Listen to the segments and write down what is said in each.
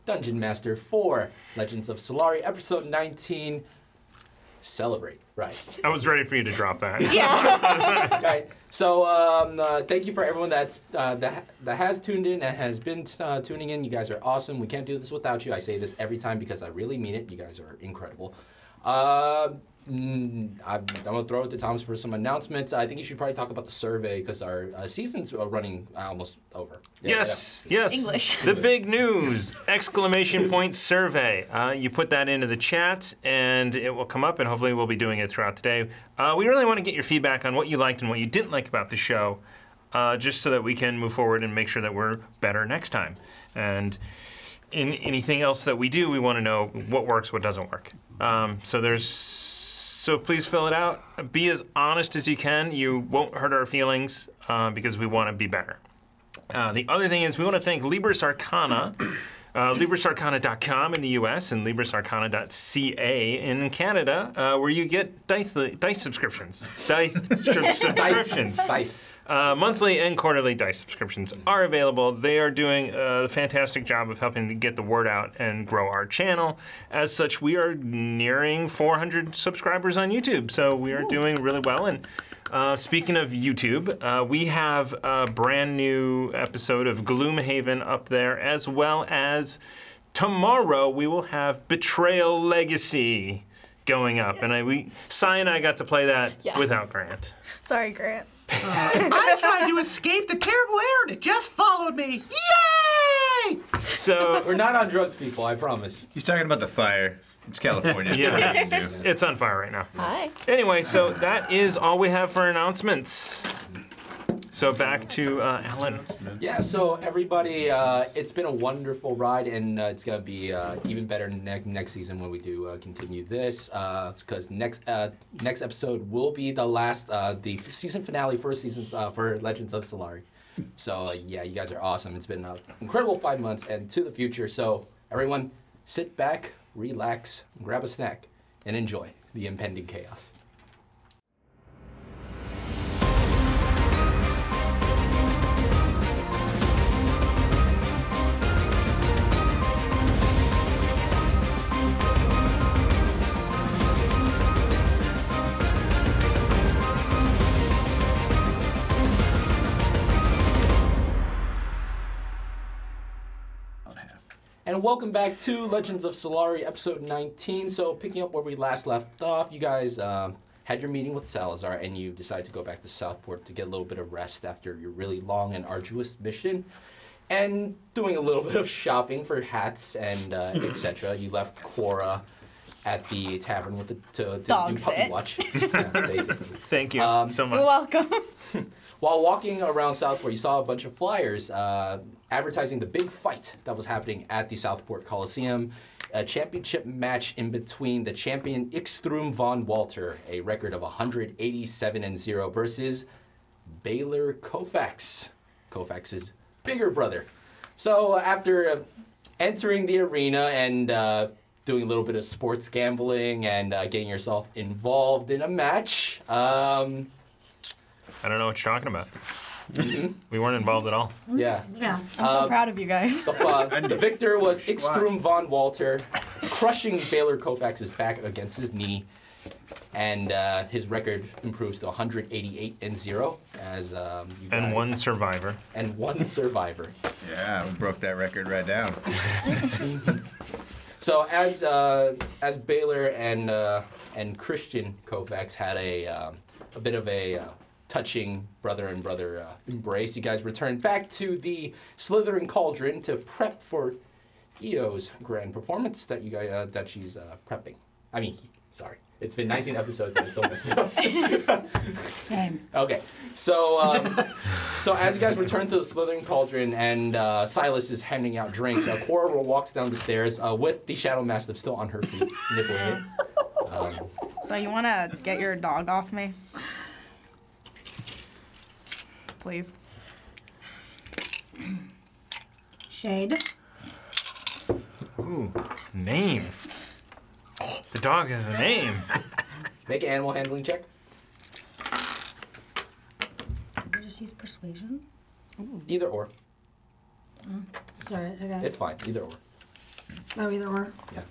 Dungeon Master for Legends of Solari, episode 19. Celebrate, right? I was ready for you to drop that. Yeah. Right. So thank you for everyone that has tuned in and has been tuning in. You guys are awesome. We can't do this without you. I say this every time because I really mean it. You guys are incredible. I'm going to throw it to Thomas for some announcements. I think you should probably talk about the survey because our season's running almost over. Yes. English. The big news! Exclamation point survey. You put that into the chat and it will come up, and hopefully we'll be doing it throughout the day. We really want to get your feedback on what you liked and what you didn't like about the show, just so that we can move forward and make sure that we're better next time. And in anything else that we do, we want to know what works, what doesn't work. So please fill it out. Be as honest as you can. You won't hurt our feelings because we want to be better. The other thing is we want to thank Libris Arcana, LibrisArcana.com in the US and LibrisArcana.ca in Canada, where you get dice subscriptions. Monthly and quarterly dice subscriptions are available. They are doing a fantastic job of helping to get the word out and grow our channel. As such, we are nearing 400 subscribers on YouTube, so we are doing really well. And speaking of YouTube, we have a brand new episode of Gloomhaven up there, as well as tomorrow we will have Betrayal Legacy going up. Yes. And Cy and I got to play that without Grant. Sorry, Grant. I tried to escape the terrible air and it just followed me. Yay! So we're not on drugs, people, I promise. He's talking about the fire. It's California. Yeah, it's on fire right now. Hi. Anyway, so that is all we have for announcements. So back to Alan. Yeah, so everybody, it's been a wonderful ride, and it's going to be even better next season when we do continue this, because next episode will be the last, the season finale, first season for Legends of Solari. So yeah, you guys are awesome. It's been an incredible 5 months and to the future. So everyone, sit back, relax, grab a snack, and enjoy the impending chaos. And welcome back to Legends of Solari, episode 19. So picking up where we last left off, you guys had your meeting with Salazar, and you decided to go back to Southport to get a little bit of rest after your really long and arduous mission, and doing a little bit of shopping for hats and etc. You left Cora at the tavern with to do puppy watch. Yeah, basically. Thank you so much. You're welcome. While walking around Southport, you saw a bunch of flyers advertising the big fight that was happening at the Southport Coliseum, a championship match in between the champion Ixtrum von Walter, a record of 187-0, versus Baylor Kofax, Kofax's bigger brother. So after entering the arena and doing a little bit of sports gambling and getting yourself involved in a match, I don't know what you're talking about. We weren't involved at all. Yeah. Yeah. I'm so proud of you guys. The victor was Ixtrum von Walter, crushing Baylor Kofax's back against his knee, and his record improves to 188-0 as you guys, and one survivor. And one survivor. Yeah, we broke that record right down. So as Baylor and Christian Kofax had a bit of a touching brother and brother embrace, you guys returned back to the Slytherin Cauldron to prep for Ito's grand performance that you guys that she's prepping. I mean, sorry, it's been 19 episodes and I still messed it up. Okay, so so as you guys return to the Slytherin Cauldron and Silas is handing out drinks, Cora walks down the stairs with the Shadow Mastiff still on her feet, nibbling it. So you want to get your dog off me? Please. Shade. Ooh, name. Oh, the dog has a name. Make an animal handling check. I just use persuasion. Either or. Sorry, okay. It's fine, either or. Oh, either or. Yeah.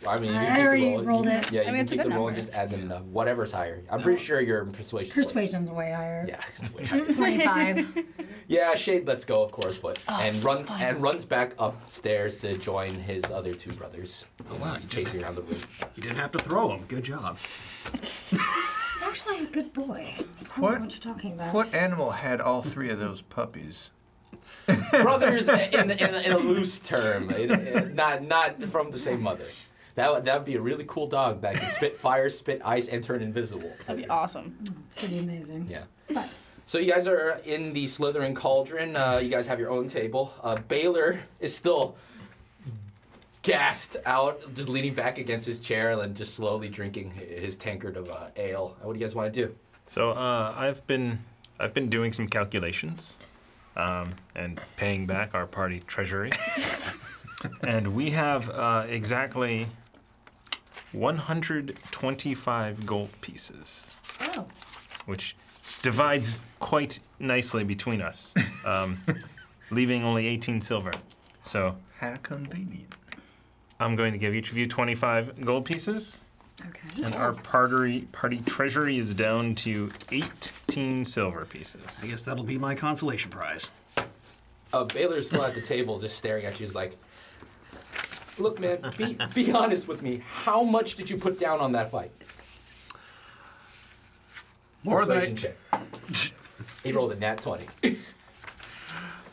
Well, I mean, you I can keep already the roll. rolled you it. Can, yeah, you I mean, can it's a keep good the roll and number. just add them whatever's higher. I'm pretty sure your persuasion. Persuasion's way higher. Yeah, it's way higher. 25. Yeah, Shade lets go, of course, but Oh, and runs back upstairs to join his other two brothers. Oh, wow. Chasing around the room. You didn't have to throw him. Good job. He's actually a good boy. I don't know What? what you're talking about. What animal had all three of those puppies? Brothers in a loose term, not from the same mother. That would be a really cool dog that can spit fire, spit ice, and turn invisible. That'd be awesome. Pretty amazing. Yeah. But So you guys are in the Slytherin cauldron. You guys have your own table. Baylor is still gassed out, just leaning back against his chair and just slowly drinking his tankard of ale. What do you guys want to do? So I've been doing some calculations and paying back our party treasury, and we have exactly 125 gold pieces, oh, which divides quite nicely between us, leaving only 18 silver. So How convenient. I'm going to give each of you 25 gold pieces. okay. And our party treasury is down to 18 silver pieces. I guess that'll be my consolation prize. Baylor's still at the table, just staring at you. He's like, "Look, man, be honest with me. How much did you put down on that fight?" More than Persuasion check. He rolled a nat 20.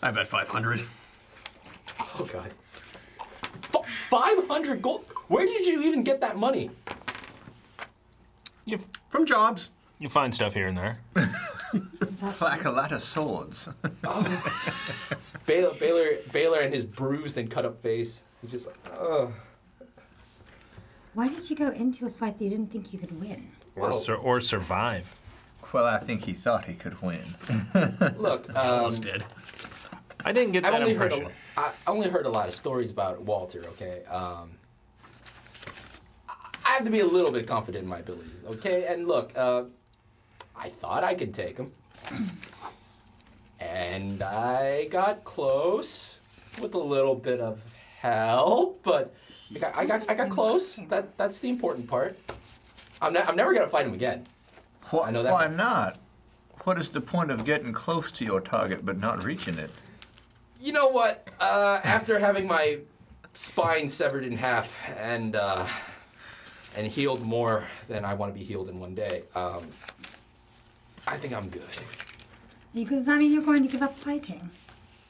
I bet 500. Oh God. 500 gold. Where did you even get that money? From jobs. You find stuff here and there. Like a lot of swords. Baylor and his bruised and cut up face. He's just like, oh. Why did you go into a fight that you didn't think you could win? Or survive. Well, I think he thought he could win. Look, Almost did. I didn't get I've that only impression. I only heard a lot of stories about Walter, okay? I have to be a little bit confident in my abilities, okay? And look, I thought I could take him. And I got close with a little bit of help, but I got close. That's the important part. I'm never gonna fight him again. I know that. Why not? What is the point of getting close to your target but not reaching it? You know what? After having my spine severed in half and healed more than I want to be healed in one day, I think I'm good. Does that mean you're going to give up fighting?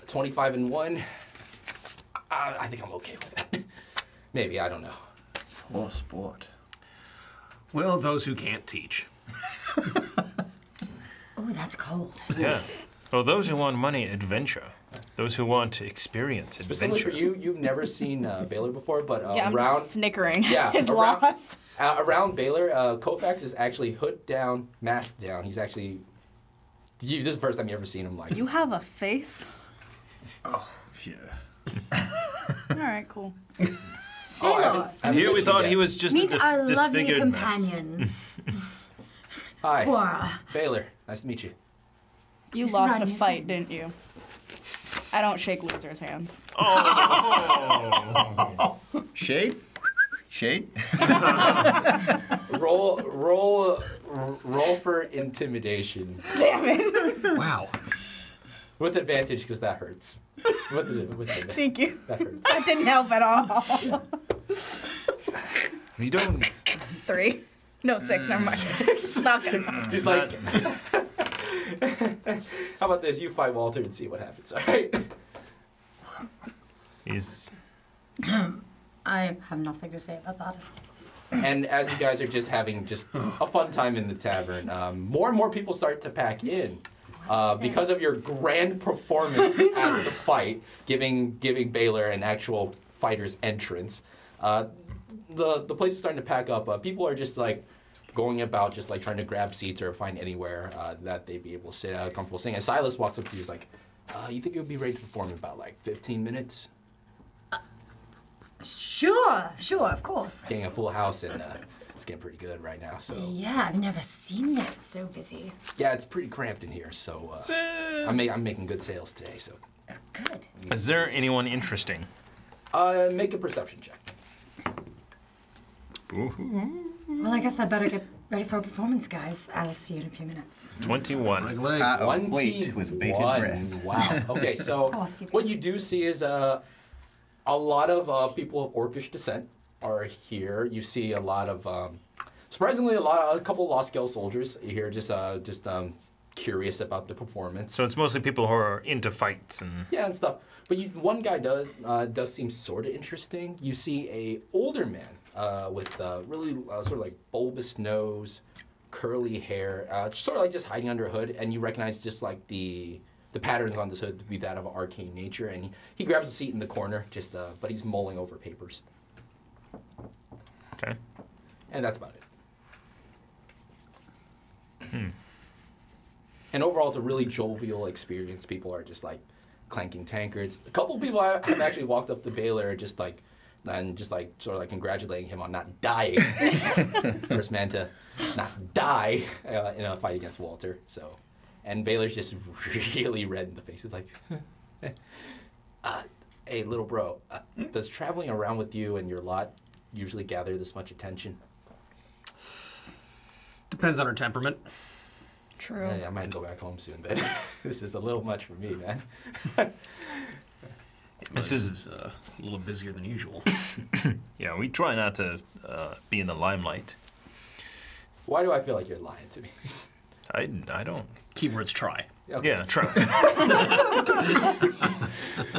25 and 1. I think I'm okay with that. Maybe, I don't know. Poor sport. Well, those who can't teach. Oh, that's cold. Yeah. Well, those who want money, adventure. Those who want experience, Specifically adventure. for you, you've never seen Baylor before, but Yeah, I'm around just snickering yeah, his around- loss. around Baylor, Kofax is actually hood down, mask down. He's actually. This is the first time you ever seen him like. You have a face? Yeah. All right, cool. Oh, I haven't And here we mentioned thought yet. he was just Meet a our lovely disfigured mess. companion, Hi, Cora. Baylor. Nice to meet you. You This is lost on a your fight, thing. didn't you? I don't shake losers' hands. Shade? Shade? Roll for intimidation Damn it. Wow. with advantage because that hurts. With advantage. Thank you. That hurts. That didn't help at all. You don't. 3. No, 6, never mind. It's not gonna help. He's like, how about this? You fight Walter and see what happens. All right. He's. I have nothing to say about that. And as you guys are just having just a fun time in the tavern, more and more people start to pack in. Because of your grand performance at the fight, giving Baylor an actual fighter's entrance, the place is starting to pack up. People are just like going about, just like trying to grab seats or find anywhere that they'd be able to sit comfortable sitting. And Silas walks up to you, he's like, "You think you'll be ready to perform in about like 15 minutes?" Sure, of course. Getting a full house and it's getting pretty good right now. So Yeah, I've never seen it so busy. yeah, it's pretty cramped in here. So I'm making good sales today. So Good. Is there anyone interesting? Make a perception check. Well, I guess I better get ready for a performance, guys. I'll see you in a few minutes. 21. Wait with bated breath. Wow. Okay, so Oh, Steve. what you do see is a lot of people of Orcish descent are here. You see a lot of, surprisingly, a couple of Lost Scale soldiers here, just curious about the performance. So it's mostly people who are into fights and. Yeah, and stuff. But one guy does seem sort of interesting. You see a older man with really sort of like bulbous nose, curly hair, sort of like just hiding under a hood, and you recognize just like the patterns on this hood to be that of arcane nature. And he grabs a seat in the corner, but he's mulling over papers. Okay. And that's about it. And overall, it's a really jovial experience. People are just like clanking tankards. A couple of people have actually walked up to Baylor and just like sort of like congratulating him on not dying. First man to not die in a fight against Walter. So, and Baylor's just really red in the face. It's like, hey, little bro, does traveling around with you and your lot usually gather this much attention? Depends on her temperament. True. I might go back home soon, but this is a little much for me, man. This is a little busier than usual. Yeah, we try not to be in the limelight. Why do I feel like you're lying to me? I don't. Keywords try. Okay. Yeah, try.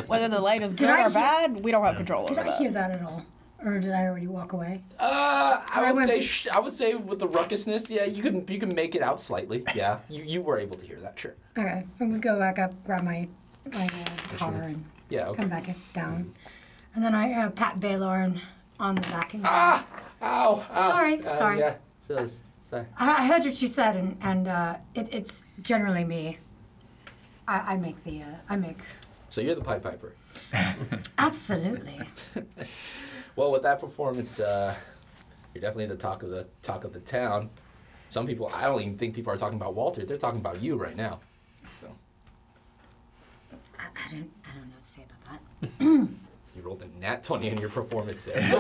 Whether the light is Did good I or hear- bad, we don't have control Did over I that. hear that at all? Or did I already walk away? I would say with the ruckusness, yeah, you can make it out slightly. Yeah, you were able to hear that, sure. Okay, I'm gonna go back up, grab my guitar, and Yeah, okay. come back down. And then I pat Baylor on the back and Ow! Ow! Sorry. Yeah. Sorry. I heard what you said, and it's generally me. I make. So you're the Pied Piper. Absolutely. Well, with that performance, you're definitely the talk of the town. Some people, I don't even think people are talking about Walter. They're talking about you right now. So I don't know what to say about that. you rolled a nat 20 in your performance there. So,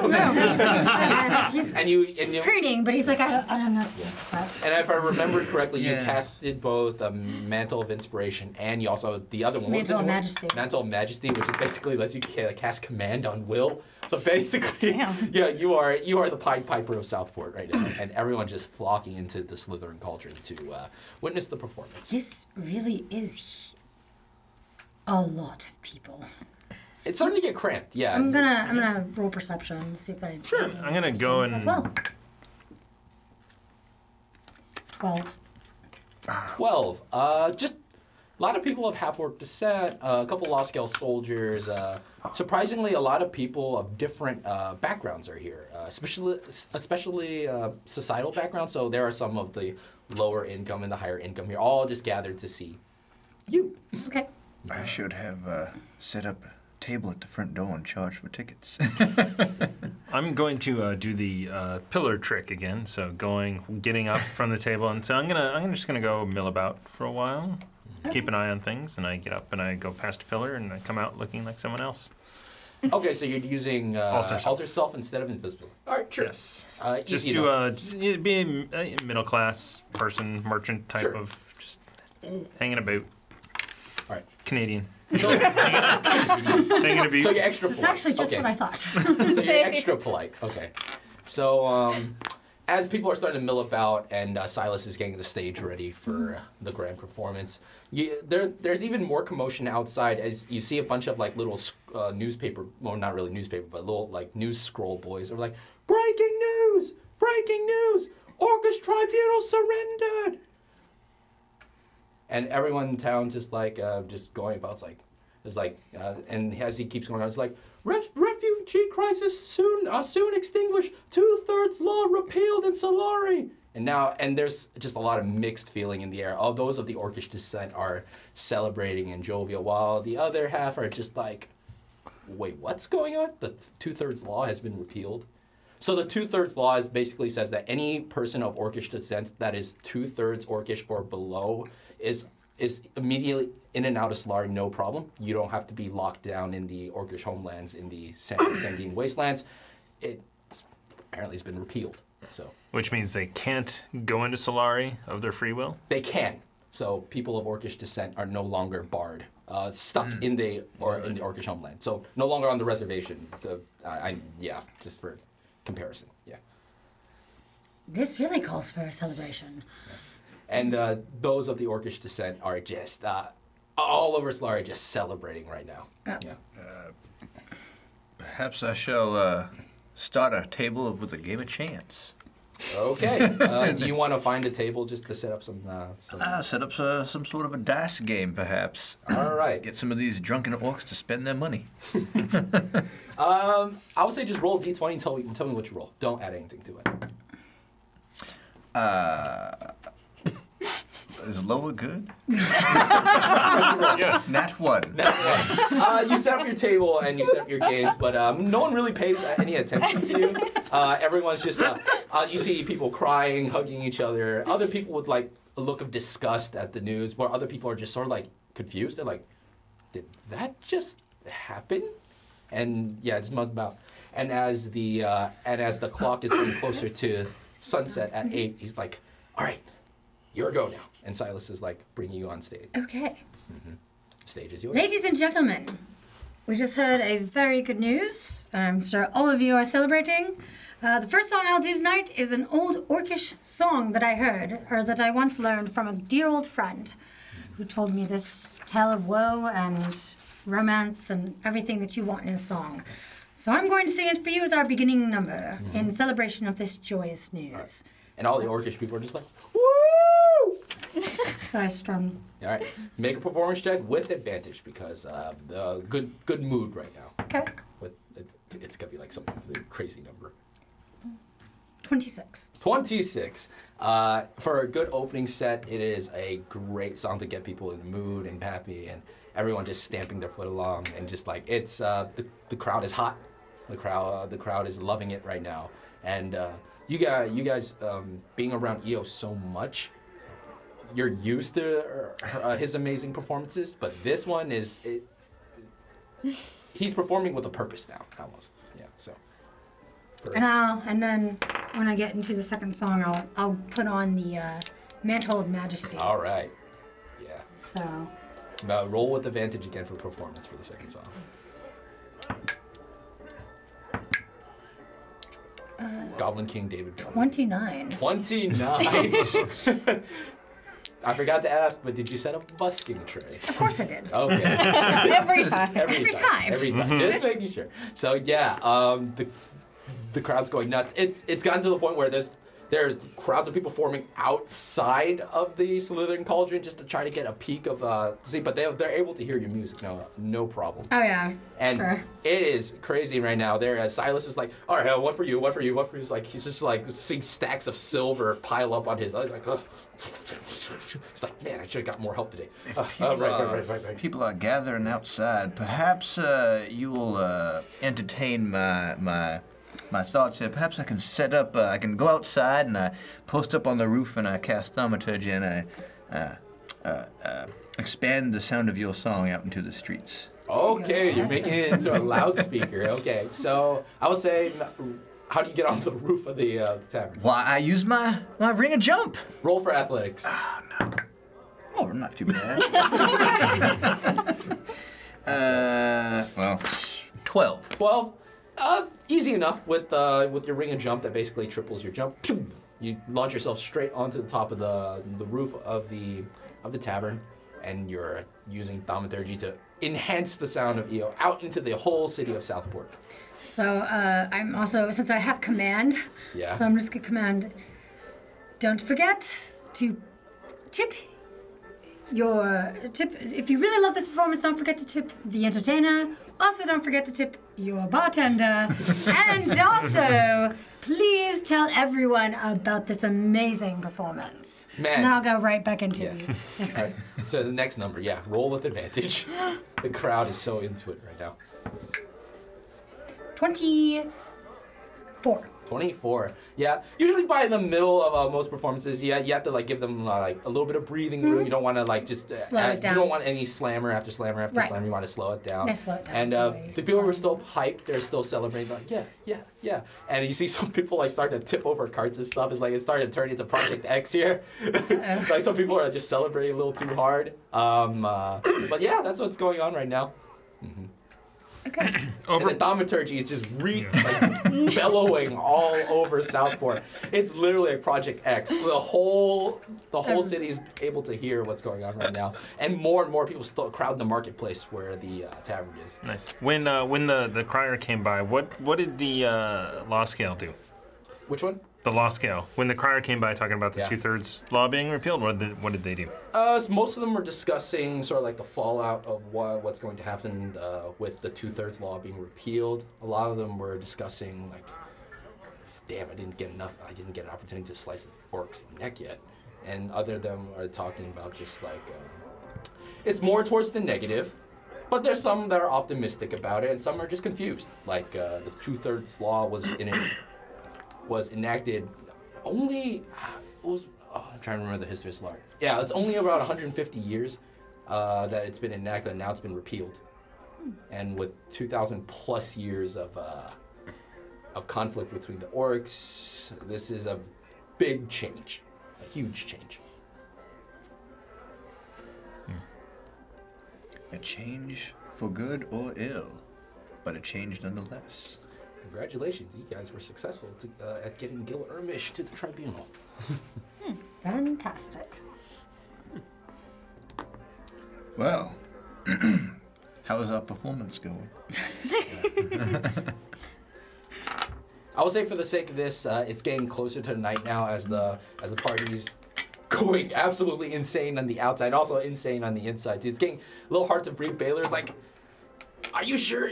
He's preening, but he's like, I don't know what to say about that. and if I remember correctly, you Yeah. casted both a Mantle of Inspiration and you also the other one. What was the Mantle of other one? Majesty. Mantle of Majesty, which is basically lets you cast command on will. So basically, Damn. yeah, you are the Pied Piper of Southport right now, and everyone's just flocking into the Slytherin cauldron to witness the performance. This really is a lot of people. It's starting to get cramped. Yeah. I'm gonna roll perception, see if I. Sure. I'm gonna go and. as well. 12. 12. Just a lot of people of half-orc descent, a couple Lost Scale soldiers. Surprisingly, a lot of people of different backgrounds are here, especially societal backgrounds. So there are some of the lower income and the higher income here, all just gathered to see you. Okay. I should have set up a table at the front door and charged for tickets. I'm going to do the pillar trick again. So getting up from the table, and so I'm just gonna go mill about for a while, keep an eye on things, and I get up and I go past a pillar and I come out looking like someone else. Okay, so you're using alter self instead of invisible. All right, sure. Yes. Just Just to be a middle class person, merchant type Sure. of just hanging about. All right. Canadian. So, Hanging a beat. so you're extra polite. It's actually just okay. what I thought. So you're extra polite. Okay. So as people are starting to mill about and Silas is getting the stage ready for the grand performance, there's even more commotion outside as you see a bunch of like little newspaper, well not really newspaper, but little like news scroll boys are like, breaking news! Breaking news! Orcish Tribunal surrendered! And everyone in town just like just going about and as he keeps going on, it's like refugee crisis soon extinguished. 2/3 law repealed in Solari. And there's just a lot of mixed feeling in the air. All those of the Orcish descent are celebrating and jovial, while the other half are just like, wait, what's going on? The 2/3 law has been repealed. So the 2/3 law basically says that any person of Orcish descent that is 2/3 Orcish or below is is immediately in and out of Solari, no problem. You don't have to be locked down in the Orcish homelands, in the Sandine wastelands. Apparently it's been repealed. So Which means they can't go into Solari of their free will? they can. So people of Orcish descent are no longer barred, stuck in the Orcish homeland. So no longer on the reservation. Just for comparison. Yeah. This really calls for a celebration. And those of the Orcish descent are just all over Solari, just celebrating right now. Yeah. Perhaps I shall start a table with a game of chance. Okay. Do you want to find a table just to set up some? Set up some sort of a dice game, perhaps. All right. Get some of these drunken orcs to spend their money. I would say just roll a d20 and tell me what you roll. Don't add anything to it. Is lower good? Yes. Nat 1. You set up your table and you set up your games, but no one really pays any attention to you. Everyone's just, you see people crying, hugging each other. Other people with like a look of disgust at the news, where other people are just sort of like confused. They're like, did that just happen? And yeah, it's about. And as the clock is getting closer to sunset at 8, he's like, all right, your go now. And Silas is like bringing you on stage. Okay. Stage is yours. Ladies and gentlemen, we just heard a very good news. I'm sure all of you are celebrating. The first song I'll do tonight is an old Orcish song that I heard, or that I once learned from a dear old friend who told me this tale of woe and romance and everything that you want in a song. So I'm going to sing it for you as our beginning number in celebration of this joyous news. And all the Orcish people are just like, woo! So I strum. All right, make a performance check with advantage because good mood right now. Okay. It's gonna be like some crazy number. 26. 26. For a good opening set, it is a great song to get people in the mood and happy, and everyone just stamping their foot along, and just like it's the crowd is hot. The crowd is loving it right now, and you guys being around EO so much. You're used to his amazing performances, but this one he's performing with a purpose now, almost. Yeah, so. And then when I get into the second song, I'll put on the Mantle of Majesty. All right. Yeah. So. Roll with advantage again for performance for the second song. Goblin King David. 29. 29. I forgot to ask, but did you set up a busking tray? Of course I did. Okay. Every time. Every time. Every time. Just making sure. So yeah, the crowd's going nuts. It's gotten to the point where there's crowds of people forming outside of the Slytherin Cauldron just to try to get a peek of see, but they're able to hear your music no problem. Oh yeah. And sure. It is crazy right now. Silas is like, all right, one for you. He's like, he's just like seeing stacks of silver pile up on his. He's like, oh. It's like, man, I should have got more help today. Right. People are gathering outside. Perhaps you will entertain my thoughts here. Perhaps I can set up. I can go outside and I post up on the roof and I cast thaumaturgy and I expand the sound of your song out into the streets. Okay, you're making it into a loudspeaker. Okay, so I would say, how do you get on the roof of the tavern? Why, I use my ring of jump. Roll for athletics. Oh, not too bad. 12. 12. Easy enough with your ring and jump that basically triples your jump. You launch yourself straight onto the top of the roof of the tavern, and you're using thaumaturgy to enhance the sound of EO out into the whole city of Southport. So I'm also, since I have command, Yeah. so I'm just gonna command. Don't forget to tip. If you really love this performance, don't forget to tip the entertainer. Also, don't forget to tip your bartender. And also, please tell everyone about this amazing performance. Man. And I'll go right back into Yeah. the next All right. So the next number, yeah, roll with advantage. The crowd is so into it right now. 24. 4. 24. Yeah. Usually by the middle of most performances, you have to like give them like a little bit of breathing room. You don't want to like just Slow it down. You don't want any slammer after slammer after Right. slammer. You want to slow it down. Yeah, slow it down. And Very the people were slow. still hyped. They're still celebrating. Like yeah. And you see some people like start to tip over carts and stuff. It's like it started to turn into Project X here. Like some people are just celebrating a little too hard. But yeah, that's what's going on right now. Okay. And the thaumaturgy is just like bellowing all over Southport. It's literally like Project X. The whole city is able to hear what's going on right now, and more people still crowd the marketplace where the tavern is. Nice. When the crier came by, what did the law scale do? Which one? The law scale. When the crier came by talking about the Yeah. 2/3 law being repealed, what did they do? So most of them were discussing sort of like the fallout of what's going to happen with the 2/3 law being repealed. A lot of them were discussing like, damn, I didn't get an opportunity to slice the orc's neck yet. And other of them are talking about just like, it's more towards the negative, but there's some that are optimistic about it, and some are just confused. Like the 2/3 law was enacted only, I'm trying to remember the history of Solari. Yeah, it's only about 150 years that it's been enacted, and now it's been repealed. And with 2,000 plus years of conflict between the orcs, this is a big change, a huge change. A change for good or ill, but a change nonetheless. Congratulations, you guys were successful at getting Gil Ermish to the tribunal. Fantastic. Well, how is our performance going? I will say, for the sake of this, it's getting closer to night now as the party's going absolutely insane on the outside, and also insane on the inside. It's getting a little hard to breathe. Baylor's like, "Are you sure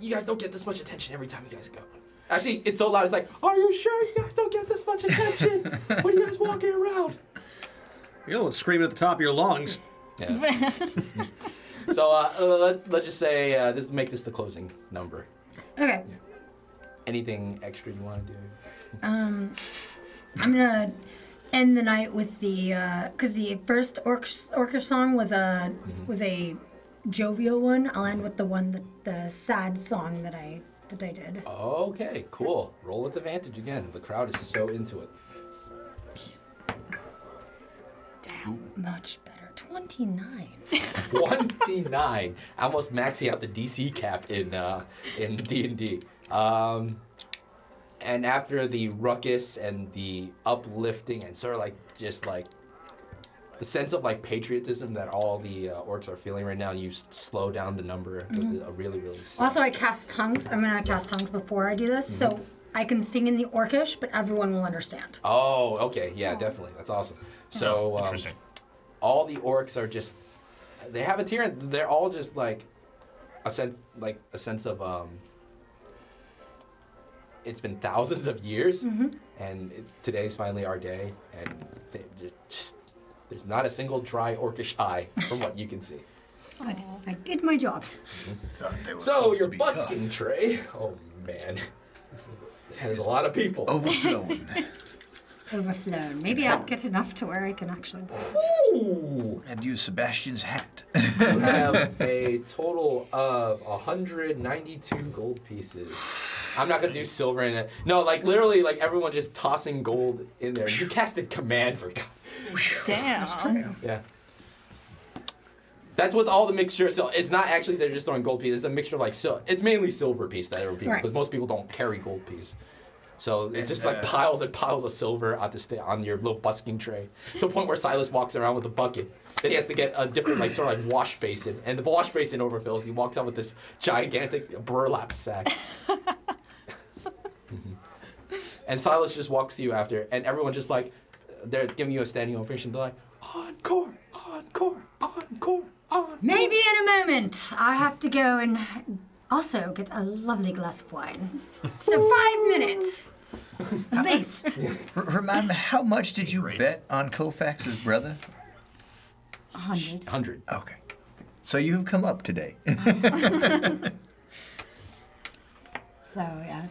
you guys don't get this much attention every time you guys go?" Actually, it's so loud. It's like, "Are you sure you guys don't get this much attention when you guys walking around?" You're the one screaming at the top of your lungs. Yeah. So let's just say make this the closing number. Okay. Anything extra you want to do? I'm gonna end the night with the because the first orcish song was a jovial one. I'll end with the sad song that I did. Okay, cool. Roll with advantage again. The crowd is so into it. Damn, much better. 29. 29. Almost maxing out the DC cap in D&D. And after the ruckus and the uplifting and sort of like just like the sense of like patriotism that all the orcs are feeling right now, you slow down the number with a really, really sad. Also, I cast tongues. I'm gonna cast tongues before I do this, so I can sing in the orcish, but everyone will understand. Oh, okay. Yeah, definitely. That's awesome. So Interesting. all the orcs are just, they have a tier, and they're all just like a sense of it's been thousands of years, and today's finally our day, and they just there's not a single dry orcish eye from what you can see. I did my job. So your busking tray, oh man, there's a lot of people. Overflowing. Overflown. Maybe I'll get enough to where I can actually. Ooh. And use Sebastian's hat. You have a total of 192 gold pieces. I'm not gonna do silver in it. No, like literally, like everyone just tossing gold in there. You casted command for God. Damn. Yeah. That's with all the mixture of silver. It's not actually they're just throwing gold pieces. It's a mixture of like silver. It's mainly silver piece that are people, Right. because most people don't carry gold piece. So it's just like piles and piles of silver on your little busking tray, to the point where Silas walks around with a bucket. Then he has to get a different like sort of like wash basin, and the wash basin overfills. He walks out with this gigantic burlap sack. And Silas just walks to you after, and everyone just like, they're giving you a standing ovation. They're like, encore, encore, encore, encore. Maybe in a moment. I have to go and also get a lovely glass of wine. So 5 minutes, at least. Remind me, how much did you bet on Kofax's brother? 100. 100. Okay. So you've come up today. So yeah.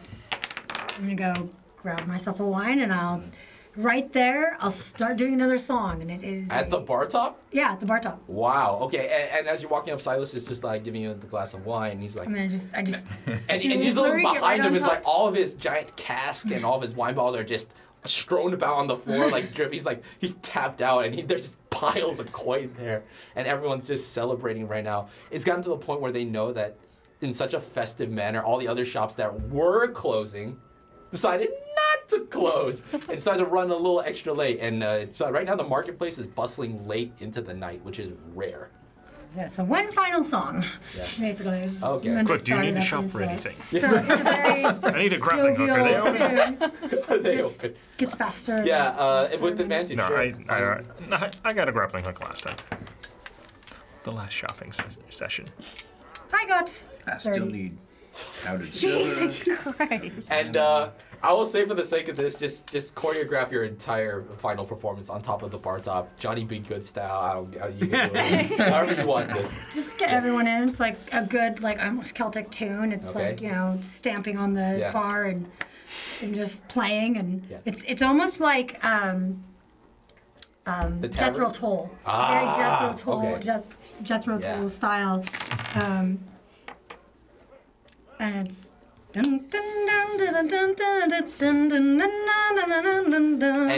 I'm gonna go grab myself a wine, and right there, I'll start doing another song, and it is At the bar top? Yeah, at the bar top. Wow. Okay. And as you're walking up, Silas is just like giving you the glass of wine. He's like, And then I just. and just looking Get behind right him on is top. like all of his giant cask and all of his wine bottles are just strewn about on the floor like drip. He's tapped out, and there's just piles of coin there, and everyone's just celebrating right now. It's gotten to the point where they know that in such a festive manner, all the other shops that were closing decided not to close and decided to run a little extra late. And right now the marketplace is bustling late into the night, which is rare. Yeah, so one final song, Yeah. basically. Okay. And then Quick, just do you need to start shop it up for and anything? So it's a very I need a grappling hook. Are they jovial open? tune. Are they Just open? gets faster. Yeah, faster. with advantage. No, sure. I got a grappling hook last time. The last shopping session. I got I still 30. need powdered silver. Jesus Christ. And I will say for the sake of this, just choreograph your entire final performance on top of the bar top, Johnny B. Good style. You can do it however you want this. Just get everyone in. It's like a good, like almost Celtic tune. It's Okay. like, stamping on the Yeah. bar and just playing, and Yeah. it's almost like The Jethro tavern? Tull. It's Ah, very Jethro Tull, okay. Jethro Yeah. Tull style, and it's. Dun, dun, dun, dun, dun, dun, dun, dun, dun, dun, dun,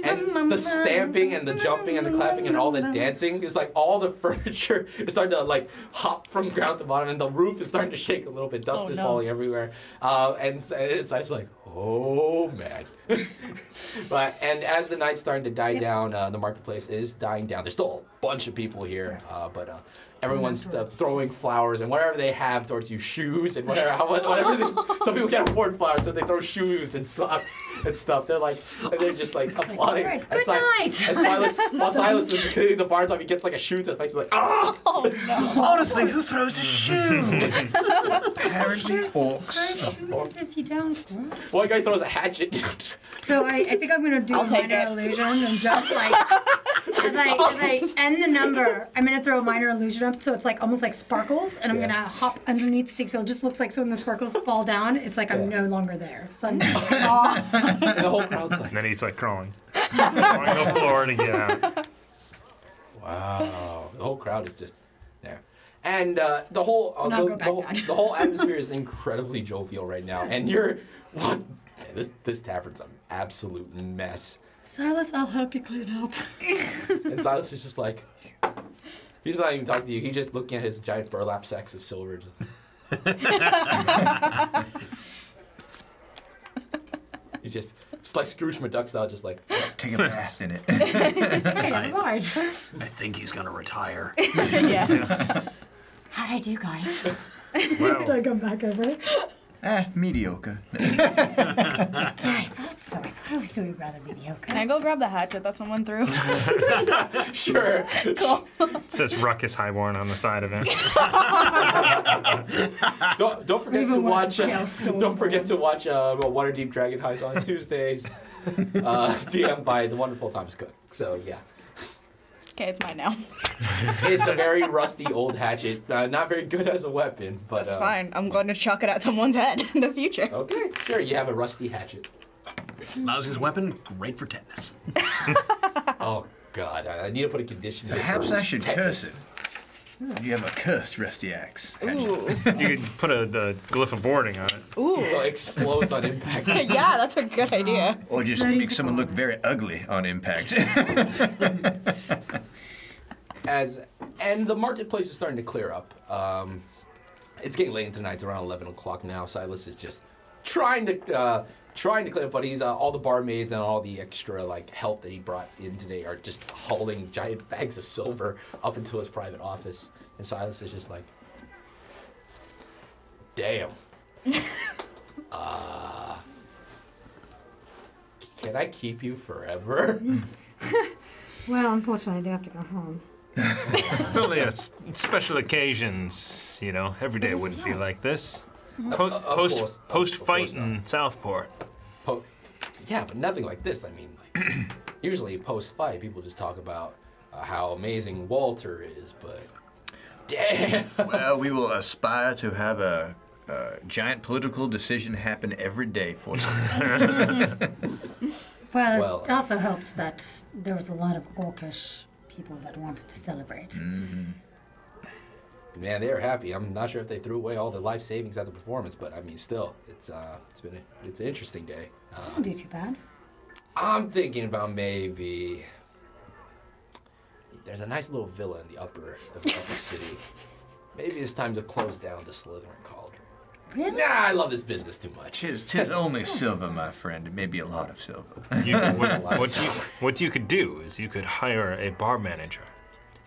And the stamping and the jumping and the clapping and all the dancing is like all the furniture is starting to like hop from ground to bottom, and the roof is starting to shake a little bit. Dust Oh, is no. falling everywhere, and it's like, oh man. And as the night's starting to die down, the marketplace is dying down. There's still a bunch of people here, but everyone's throwing flowers and whatever they have towards you, shoes and whatever. Some people can't afford flowers, so they throw shoes and socks and stuff. They're just like applauding. All right, And good night. And while Silas is hitting the bar top, he gets like a shoe to the face. He's like, ah! Oh no. Honestly, who throws a shoe? Apparently orcs. Shoes if you don't. One guy throws a hatchet. So I think I'm gonna do a I'll take minor it. illusion and just like as I end the number, I'm gonna throw a minor illusion up so it's like almost like sparkles, and I'm Yeah. gonna hop underneath the thing so it just looks like so when the sparkles fall down, it's like I'm Yeah. no longer there. So I'm And the whole crowd's like, And then he's like crawling. On the floor to get out. wow. The whole crowd is just there. And the whole Now go back down. the whole atmosphere is incredibly jovial right now. And this tavern's an absolute mess. Silas, I'll help you clean up. And Silas is just like, he's not even talking to you. He's just looking at his giant burlap sacks of silver. It's like Scrooge McDuck style, just like, Take a bath in it. Hey, I'm right. I think he's gonna retire. Yeah. How'd I do, guys? Wow. Did I come back over? Mediocre. Yeah, I thought so. I thought I was doing rather mediocre. Can I go grab the hatchet that someone threw? sure. Cool. It says Ruckus Highborn on the side of it. Don't forget to Even worse, watch. scale stolen Don't forget to watch Waterdeep Dragon Heist on Tuesdays. DM by the wonderful Thomas Cook. So yeah, Okay, it's mine now. it's a very rusty old hatchet. Not very good as a weapon, but That's fine. I'm going to chuck it at someone's head in the future. Okay, sure. You have a rusty hatchet. Allows his weapon, great for tetanus. Oh God, I need to put a condition. in Perhaps for I should tetanus. curse it. You have a cursed rusty axe. Ooh. You could put a glyph of boarding on it. Ooh. So it explodes on impact. Yeah, that's a good idea. Or just Very make someone good. look very ugly on impact. And the marketplace is starting to clear up. It's getting late into the night. It's around 11 o'clock now. Silas is just trying to clear up, but he's all the barmaids and all the extra help that he brought in today are just hauling giant bags of silver up into his private office. And Silas is just like, damn. Can I keep you forever? Well, unfortunately, I do have to go home. It's only special occasions, you know. Every day wouldn't be like this. course, Post of fight course not. in Southport. Yeah, but nothing like this. I mean, usually post-fight, people just talk about how amazing Walter is, but damn. Well, we will aspire to have a giant political decision happen every day for you. Well, it also helps that there was a lot of orcish people that wanted to celebrate. Mm-hmm. Man, they were happy. I'm not sure if they threw away all the life savings at the performance, but I mean, still, it's an interesting day. Don't do too bad. I'm thinking about maybe there's a nice little villa in the upper city. Maybe it's time to close down the Slytherin Cauldron. Really? Nah, I love this business too much. Tis only silver, my friend. It may be a lot of silver. What you could do is you could hire a bar manager,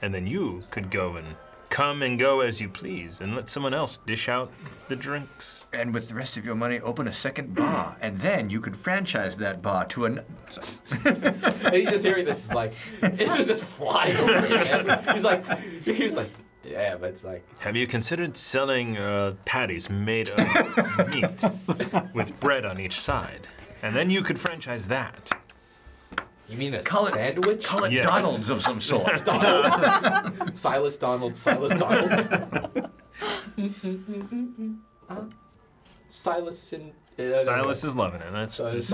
and then you could go and come and go as you please, and let someone else dish out the drinks. And with the rest of your money, open a second bar, and then you could franchise that bar to an. And he's just hearing this, is like, it's just flying over his head. He's like, yeah, but it's like. Have you considered selling patties made of meat with bread on each side? And then you could franchise that. You mean a sandwich? Call it Yes. Donald's of some sort. Donald. Silas Donald. Silas and... Silas is loving it. That's just...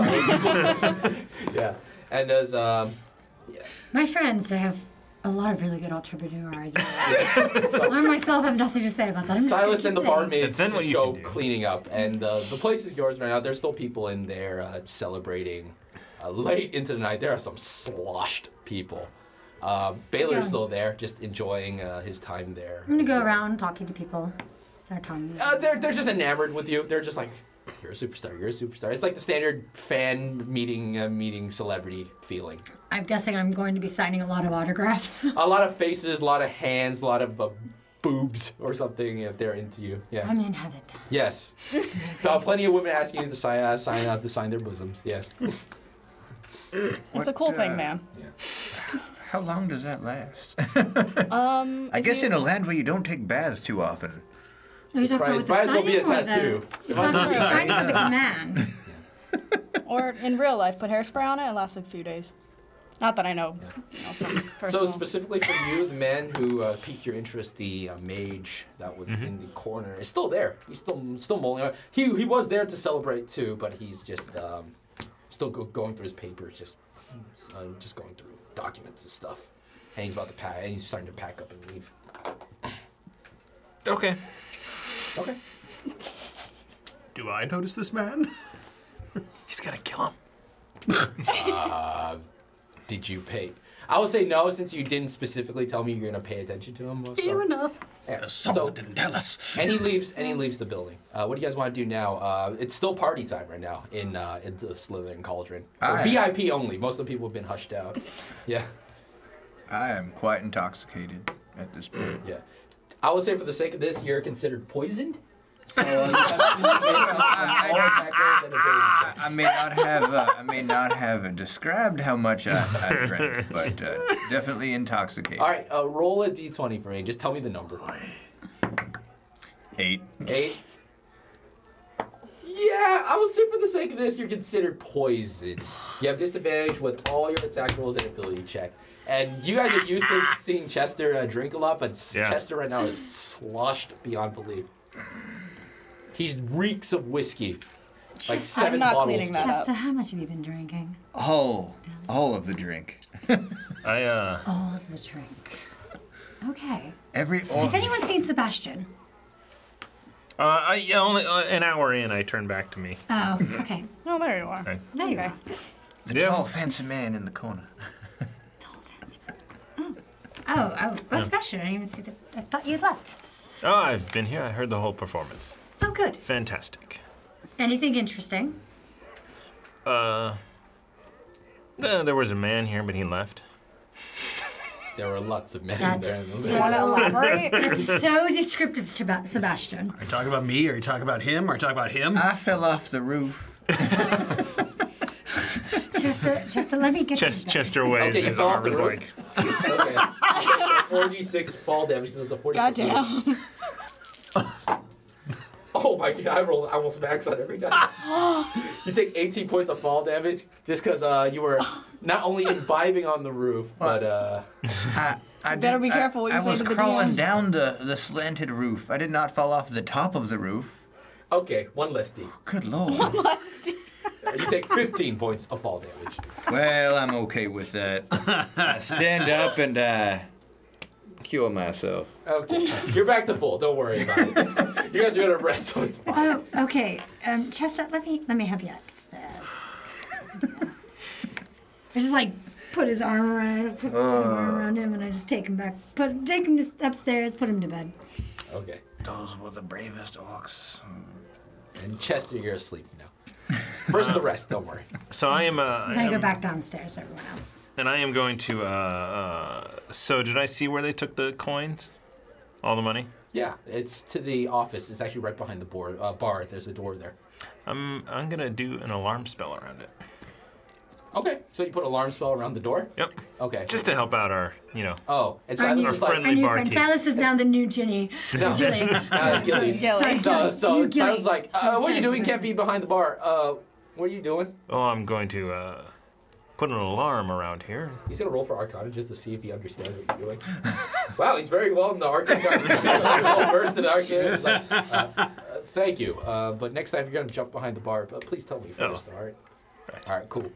Yeah. And as, My friends, they have a lot of really good entrepreneur ideas. I myself have nothing to say about that. I'm just Silas gonna and the keep it. barmaids Then what just you go can do. cleaning up, and the place is yours right now. There's still people in there celebrating. Late into the night, there are some sloshed people. Baylor's still there, just enjoying his time there. I'm gonna go around talking to people. Their tongue. They're just enamored with you. They're just like, you're a superstar. You're a superstar. It's like the standard fan meeting celebrity feeling. I'm guessing I'm going to be signing a lot of autographs. A lot of faces, a lot of hands, a lot of boobs or something if they're into you. Yeah. I'm in heaven. Yes. Plenty of women asking you to sign their bosoms. Yes. It's a cool thing, man. How long does that last? I I guess in a land where you don't take baths too often. Are you talking about Might the as well be a signing or the- tattoo. You're talking about the signing or the command? Or in real life, put hairspray on it. It lasts like a few days. Not that I know. From So personal. specifically for you, the man who piqued your interest, the mage that was in the corner, is still there. He's still mulling on. He was there to celebrate too, but he's just still going through his papers, just going through documents and stuff. And he's about to pack. And he's starting to pack up and leave. Okay. Okay. Do I notice this man? He's gonna kill him. Did you pay? I would say no, since you didn't specifically tell me you're gonna pay attention to him. Fair enough. Yeah. Someone didn't tell us. And he leaves the building. What do you guys want to do now? It's still party time right now in the Slytherin Cauldron. VIP only. Most of the people have been hushed out. Yeah. I am quite intoxicated at this point. Yeah. I would say for the sake of this, you're considered poisoned. So you have to make all factors and ability checks. I may not have described how much I drank, but definitely intoxicated. All right, roll a d20 for me. Just tell me the number. 8. 8. Yeah, I would say for the sake of this, you're considered poisoned. You have disadvantage with all your attack rolls and ability check. And you guys are used to seeing Chester drink a lot, but Chester right now is sloshed beyond belief. He reeks of whiskey. Like 7 I'm not bottles. cleaning that up. Chester, how much have you been drinking? All of the drink. All of the drink. Okay. Has anyone seen Sebastian? Only an hour in, I turned back to me. Oh, okay. Oh, there you are. Okay. There you are. The tall, fancy man in the corner. Tall, fancy. Oh, Sebastian, I didn't even see that. I thought you'd left. Oh, I've been here. I heard the whole performance. Oh, good. Fantastic. Anything interesting? There was a man here, but he left. There were lots of men there. That's You want to elaborate? That's so descriptive, Sebastian. Are you talking about me? Are you talking about him? Are you talking about him? I fell off the roof. Chester, let me get you back. Chester waved. Okay, you His fell off arm the was roof? like, Okay. 46 fall damage because it's a 40. Goddamn. Oh my god, I rolled almost max on every die. You take 18 points of fall damage just because you were not only imbibing on the roof, but I Better be careful what you say to the I was crawling DM. down the slanted roof. I did not fall off the top of the roof. Okay, one less D. Good lord. You take 15 points of fall damage. Well, I'm okay with that. I stand up and cure myself. Okay, you're back to full. Don't worry about it. You guys are gonna rest, so it's fine. Oh, okay. Chester, let me help you upstairs. I just like put his arm around, put my arm around him, and I just take him back. Take him just upstairs, put him to bed. Okay. Those were the bravest orcs. And Chester, you're asleep now. First the rest. Don't worry. So I am. Then I go back downstairs, everyone else. And I am going to. So did I see where they took the coins? All the money? Yeah, it's to the office. It's actually right behind the bar. There's a door there. I'm gonna do an alarm spell around it. Okay, so you put alarm spell around the door? Yep. Okay. Just to help out our, Oh, and Our Silas new- is like, friendly Our new friend barkeep. Silas is now the new Ginny. No. Gilly. Gillies. Gilly. So Gilly. Silas is like, what are you doing? Can't be behind the bar. What are you doing? Oh, I'm going to put an alarm around here. He's gonna roll for Arcana just to see if he understands what you're doing. Wow, he's very well in the Arcana. He's well versed in Arcana. He's like, thank you, but next time you're gonna jump behind the bar, but please tell me first, all right? All right, cool.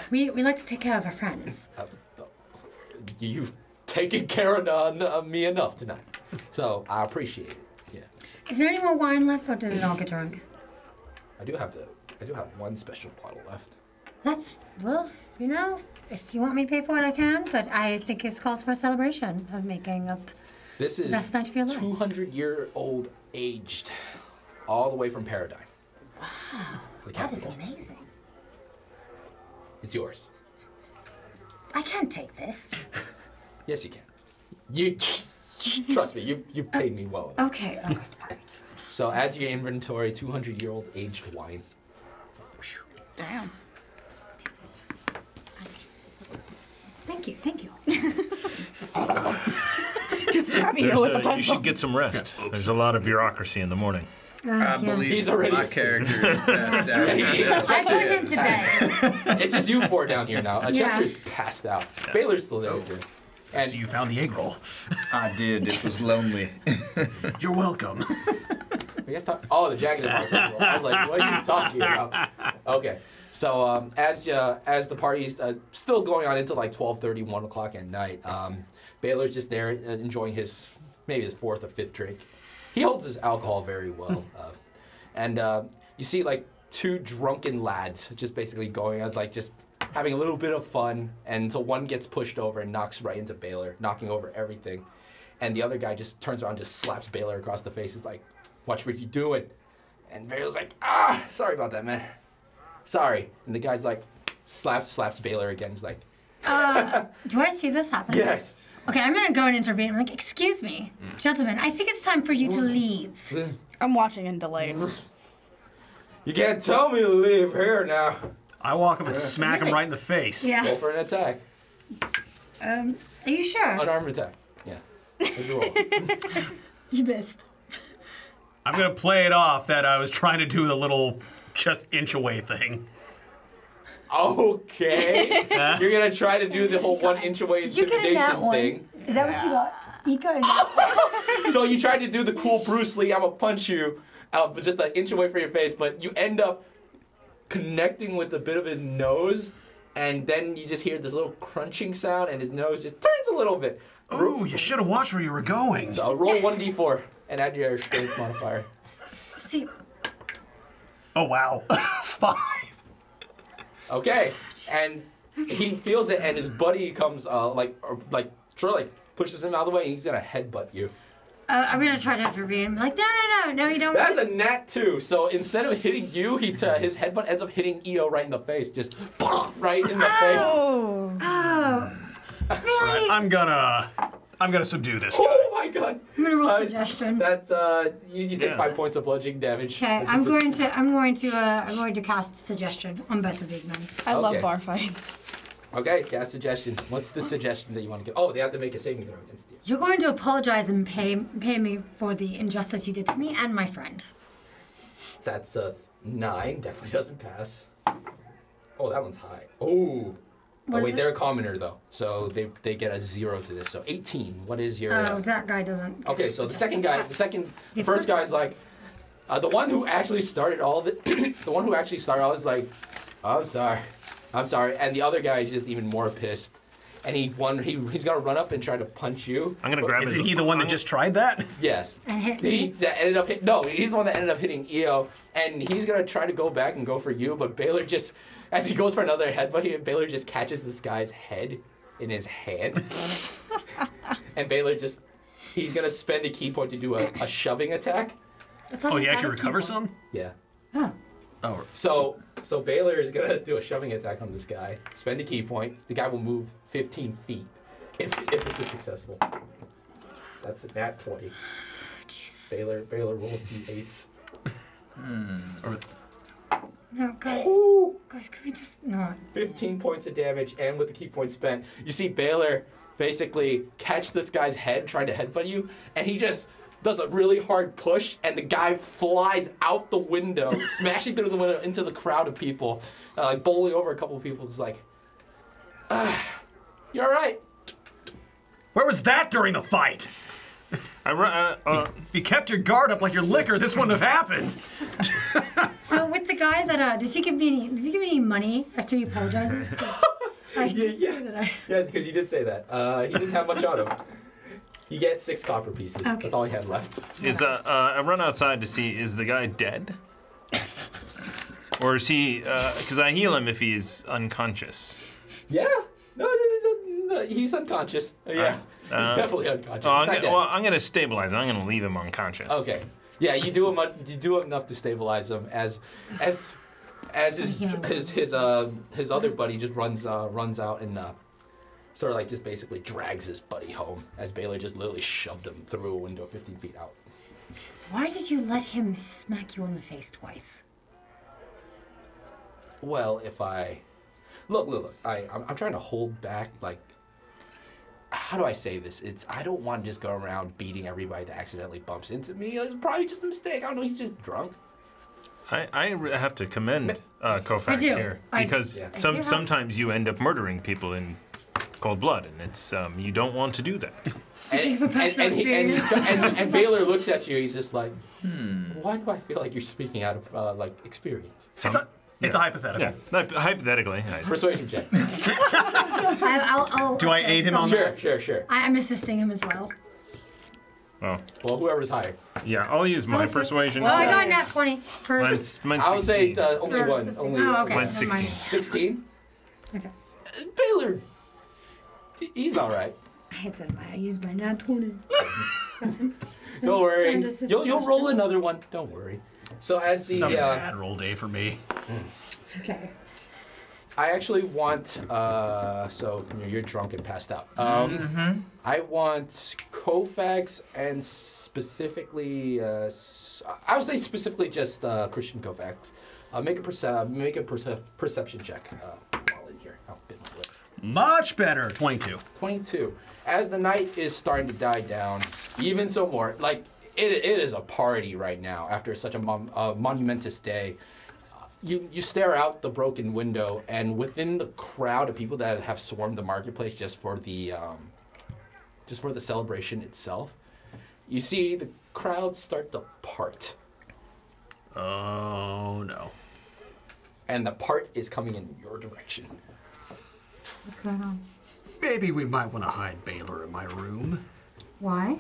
We like to take care of our friends. You've taken care of me enough tonight, so I appreciate it. Yeah, Is there any more wine left, or did it all get drunk? I do have one special bottle left. Well, if you want me to pay for it, I can, but I think it calls for a celebration of making up This is best night of your life. 200-year-old aged, all the way from Paradigm. Wow, The that is capital. amazing. It's yours. I can't take this. Yes, you can. You trust me. You paid me well. Okay, all right. So as your inventory, 200-year-old aged wine. Damn. Thank you. Just stab you with the You pencil. should get some rest. There's a lot of bureaucracy in the morning. I Yeah. believe He's already my asleep. character is passed out. I put him to bed. It's just you four down here now. Yeah. Chester's passed out. Baylor's still there too. And So you found the egg roll. I did. It was lonely. You're welcome. we guys talk. Oh, the jagged Edge. I was like, what are you talking about? Okay. So as the party's still going on into like 12:30, 1 o'clock at night, Baylor's just there enjoying maybe his fourth or fifth drink. He holds his alcohol very well, and you see like two drunken lads just basically going out, like just having a little bit of fun, and until one gets pushed over and knocks right into Baylor, knocking over everything, and the other guy just turns around, and just slaps Baylor across the face. He's like, "Watch what you doing," and Baylor's like, sorry about that, man. Sorry." And the guy's like, slaps Baylor again. He's like, Do I see this happen? "Yes." Okay, I'm gonna go and intervene. I'm like, excuse me, gentlemen, I think it's time for you to leave. I'm watching and delayed. You can't tell me to leave here now. I walk up and smack him right in the face. Roll Yeah. for an attack. Are you sure? Unarmed attack. Yeah. What'd you roll? You missed. I'm gonna play it off that I was trying to do the little just inch away thing. Okay. You're gonna try to do the whole 1 inch away Did you get a nat intimidation one? thing. Is that what you got? You got a nat one. So you tried to do the cool Bruce Lee, I'm gonna punch you, but just an inch away from your face, but you end up connecting with a bit of his nose, and then you just hear this little crunching sound, and his nose just turns a little bit. Ooh, you should have watched where you were going. So roll 1d4 and add your strength modifier. See, Oh wow, 5. Okay, and he feels it, and his buddy comes pushes him out of the way, and he's gonna headbutt you. I'm gonna try to intervene. I'm like, no, you don't. That's a nat 2. So instead of hitting you, his headbutt ends up hitting EO right in the face, just right in the face. Oh. Oh, really? I'm gonna subdue this guy. Oh my god! I'm gonna roll suggestion. That's you take Yeah. 5 points of bludgeoning damage. Okay, I'm going to cast suggestion on both of these men. I love Okay. bar fights. Okay, cast suggestion. What's the suggestion that you want to give? Oh, they have to make a saving throw against you. You're going to apologize and pay me for the injustice you did to me and my friend. That's a 9. Definitely doesn't pass. Oh, that one's high. Oh. What is Wait, it? they're a commoner though, so they get a 0 to this. So 18. What is your? Oh, that guy doesn't. Okay, so the first guy's like, The one who actually started all the, the one who actually started all is like, oh, I'm sorry, and the other guy is just even more pissed, and he's gonna run up and try to punch you. I'm gonna grab. Isn't he the one that just tried that? Yes. And hit me. He's the one that ended up hitting Io, and he's gonna try to go back and go for you, but Baylor just, as he goes for another headbutt, Baylor just catches this guy's head in his hand, and Baylor he's gonna spend a key point to do a shoving attack. Oh, he actually recovers some? Yeah. Oh. Oh. So Baylor is gonna do a shoving attack on this guy. Spend a key point. The guy will move 15 feet if this is successful. That's a nat 20. Baylor rolls d8s. No, guys. Ooh. Guys, can we just not? 15 points of damage, and with the key point spent, you see Baylor basically catch this guy's head trying to headbutt you, and he just does a really hard push, and the guy flies out the window, smashing through the window into the crowd of people, like bowling over a couple of people. It's like, you all right? Where was that during the fight? If you kept your guard up like your liquor, this wouldn't have happened. So with the guy that does he give me any money after he apologizes? I did say that Yeah, because you did say that. He didn't have much on him. You get 6 copper pieces. Okay. That's all he had left. Is I run outside to see, is the guy dead? Or is he, because I heal him if he's unconscious. Yeah. No, he's unconscious. Yeah. He's definitely unconscious. Oh, I'm going to stabilize him. I'm going to leave him unconscious. Okay. Yeah, you do enough to stabilize him as his other buddy just runs out and sort of like just basically drags his buddy home as Baylor just literally shoved him through a window 15 feet out. Why did you let him smack you on the face twice? Well, if I look, I'm trying to hold back, like, how do I say this? I don't want to just go around beating everybody that accidentally bumps into me. It's probably just a mistake. I don't know. He's just drunk. I have to commend Kofax here because sometimes you end up murdering people in cold blood, and it's you don't want to do that. And Baylor looks at you. He's just like, why do I feel like you're speaking out of like experience? It's a hypothetical. Yeah, hypothetically. Persuasion check. I'll Do I aid him on this? Sure. I'm assisting him as well. Oh. Well, whoever's higher. Yeah, I'll use my persuasion. Well, I got a nat 20. Mine's I would say only one. assisting. Only Oh, okay. Mine's 16. 16? Okay. Baylor, he's all right. I used my nat 20. Don't worry. And assist You'll roll question. another one. Don't worry. So as the Some bad roll day for me. It's okay. I actually want so you're drunk and passed out. I want Kofax and specifically I would say specifically just Christian Kofax. Make a perception check while in here. I'll bit my lip. Much better. 22. 22. As the night is starting to die down, even so more, like, it is a party right now after such a monumentous day. You stare out the broken window, and within the crowd of people that have swarmed the marketplace just for the celebration itself, you see the crowd start to part. Oh, no. And the part is coming in your direction. What's going on? Maybe we might want to hide Baylor in my room. Why?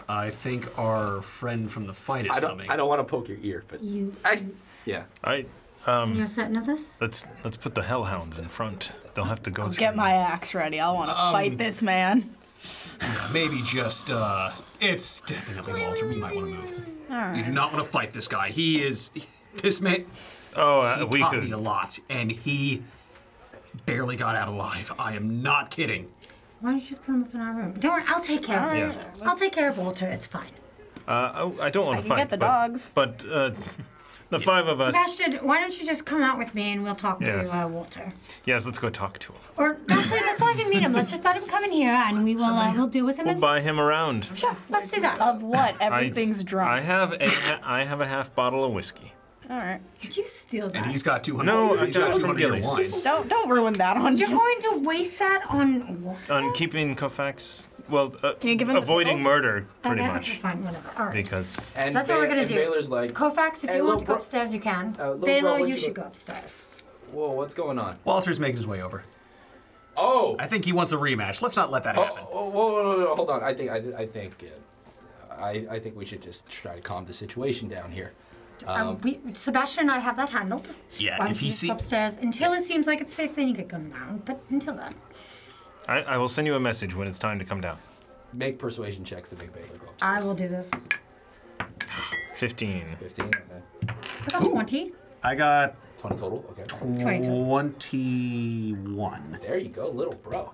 I think our friend from the fight is coming. I don't want to poke your ear, but yeah. You're certain of this? Let's put the hellhounds in front. They'll have to go through. Get my axe ready. I want to fight this man. Yeah, maybe just, it's definitely Walter. We might want to move. All right. You do not want to fight this guy. This man, Oh, he we taught could. me a lot, and he barely got out alive. I am not kidding. Why don't you just put him up in our room? Don't worry, I'll take care of All Walter. right. I'll take care of Walter. It's fine. I don't want I to can fight. get the dogs. But the five of us. Sebastian, why don't you just come out with me and we'll talk Yes. to Walter? Yes, let's go talk to him. Or actually, let's not even meet him. Let's just let him come in here and we will we'll deal with him We'll as. buy him around. Sure, let's do that. Of what? Everything's drunk. I have a half bottle of whiskey. All right. Did you steal that? And he's got 200. No, he's I got got it from 200 year Gillies. wine. Don't ruin that on You're just. going to waste that on Walter? On keeping Kofax well, Can you give him the avoiding pickles? murder, pretty Okay, much. okay, fine, whatever. All right. Because And That's what we're gonna and do. Baylor's like, Kofax, if Hey, you want to little go bro- upstairs, you can. little bro, Baylor, where'd you you should go? go upstairs. whoa, what's going on? Walter's making his way over. Oh! I think he wants a rematch. Let's not let that happen. Whoa, hold on. I think we should just try to calm the situation down here. Sebastian and I have that handled. Yeah, Why if don't he you just see- go upstairs until it seems like it's safe, then you could come down. But until then, I will send you a message when it's time to come down. Make persuasion checks to make Baylor go upstairs. I will do this. 15. 15, okay. I got 20. I got 20 total, okay. 21. There you go, little bro.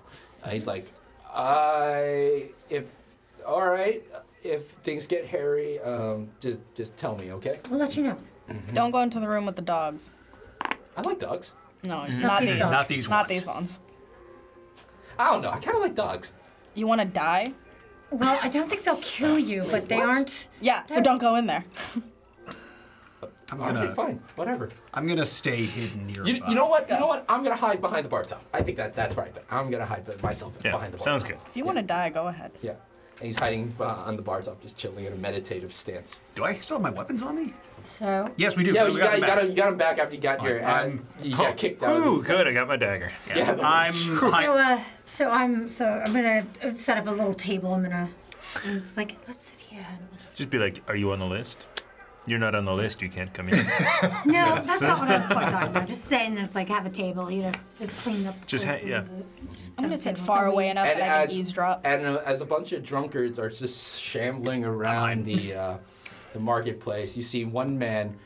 He's like, if things get hairy, just tell me, okay? We'll let you know. Don't go into the room with the dogs. I like dogs. No, Not not these these. dogs. Not these Not ones. these ones. I don't know, I kind of like dogs. You want to die? Well, I don't think they'll kill you, but they what? aren't. Yeah, so don't go in there. Okay, fine, whatever. I'm gonna stay hidden nearby. You know what? You know what? I'm gonna hide behind the bar top. I think that's right. But I'm gonna hide myself Yeah, behind the bar sounds top. good. If you want to die, go ahead. Yeah. And he's hiding on the bar top, just chilling in a meditative stance. Do I still have my weapons on me? So, Yes, we do. Yeah, We you them got back. him. You got him back after you got your. You got kicked out. Ooh, good, I got my dagger. Yeah. I'm. I'm gonna set up a little table. It's like, let's sit here. And we'll Just be like, are you on the list? You're not on the list, you can't come in. No, that's not what I was quite talking about. Just saying that it's like have a table. You just clean up. Just place a yeah. little bit. Just I'm have gonna a sit table. far So away we- enough And that I as can eavesdrop. and as a bunch of drunkards are just shambling around the marketplace, you see one man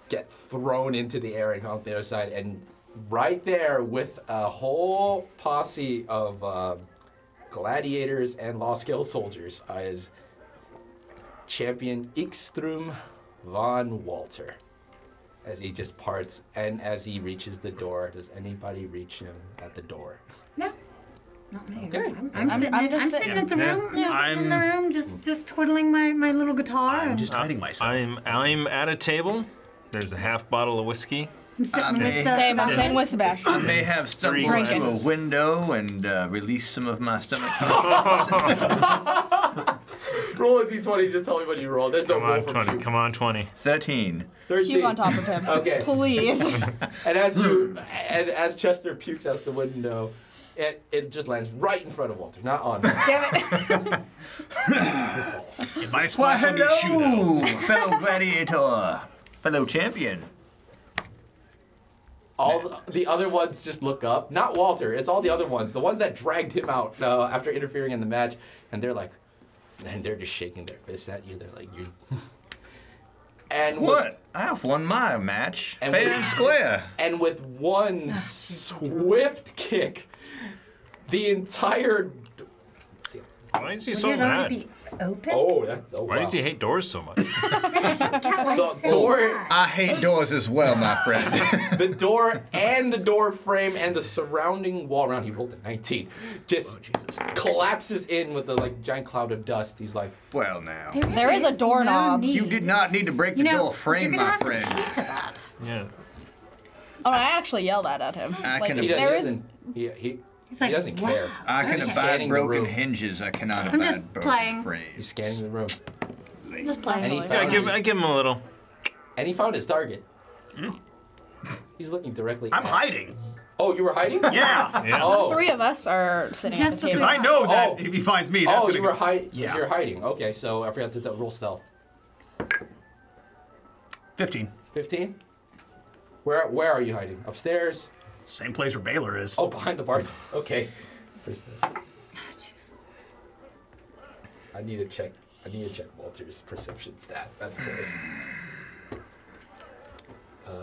get thrown into the air and come up the other side, and right there with a whole posse of gladiators and law-skill soldiers is champion Ikstrum von Walter. As he just parts, and as he reaches the door, does anybody reach him at the door? No, not me. Okay. I'm sitting, I'm I'm just sitting sitting. at the Yeah. room. Just sitting in the room, just twiddling my little guitar. I'm and just hiding myself. I'm at a table. There's a half bottle of whiskey. I'm sitting I with may- the. Same, I'm saying with Sebastian. I may have stumbled Drinking. to a window and released some of my stomach. Roll a d20, just tell me what you roll. There's no Come roll on, from 20. Puke. Come on, 20. 13. 13. Puke on top of him. Okay. Please. And as Chester pukes out the window, it just lands right in front of Walter, not on him. Damn it. It might Why, splash on your shoe, though. hello, fellow gladiator, fellow champion. All the other ones just look up. Not Walter, it's all the other ones. The ones that dragged him out after interfering in the match. And they're like, and they're just shaking their fists at you. They're like, you. And What? I've won my match, And fair with- and square. And with one swift kick, the entire. Why is he so Would it already mad? be open? Oh, Why wow. does he hate doors so much? The door, I hate doors as well, my friend. the door, and the door frame, and the surrounding wall around. He rolled a 19. Just collapses in with the giant cloud of dust. He's like, Well, now. There is a doorknob. You did not need to break the door frame, you're gonna my have friend. To pay for that. Yeah. Oh, I actually yelled that at him. I Like, can- he there is. doesn't. He He's like, doesn't wow. care. I can He's abide scanning the broken room. hinges. I cannot I'm just abide broken playing. He's frames. scanning the room. Just playing. And he Yeah, found I give him a little. And he found his target. He's looking directly. I'm at- hiding. Oh, you were hiding? Yeah. Yeah. Oh. Three of us are sitting at Just the because table. Because I know that Oh. if he finds me, that's Oh, gonna you were go. hiding. Yeah. You're hiding. Okay, so I forgot to roll stealth. 15. 15. Where are you hiding? Upstairs? Same place where Baylor is. Oh, behind the bar. Okay. I need to check Walter's perception stat. That's close.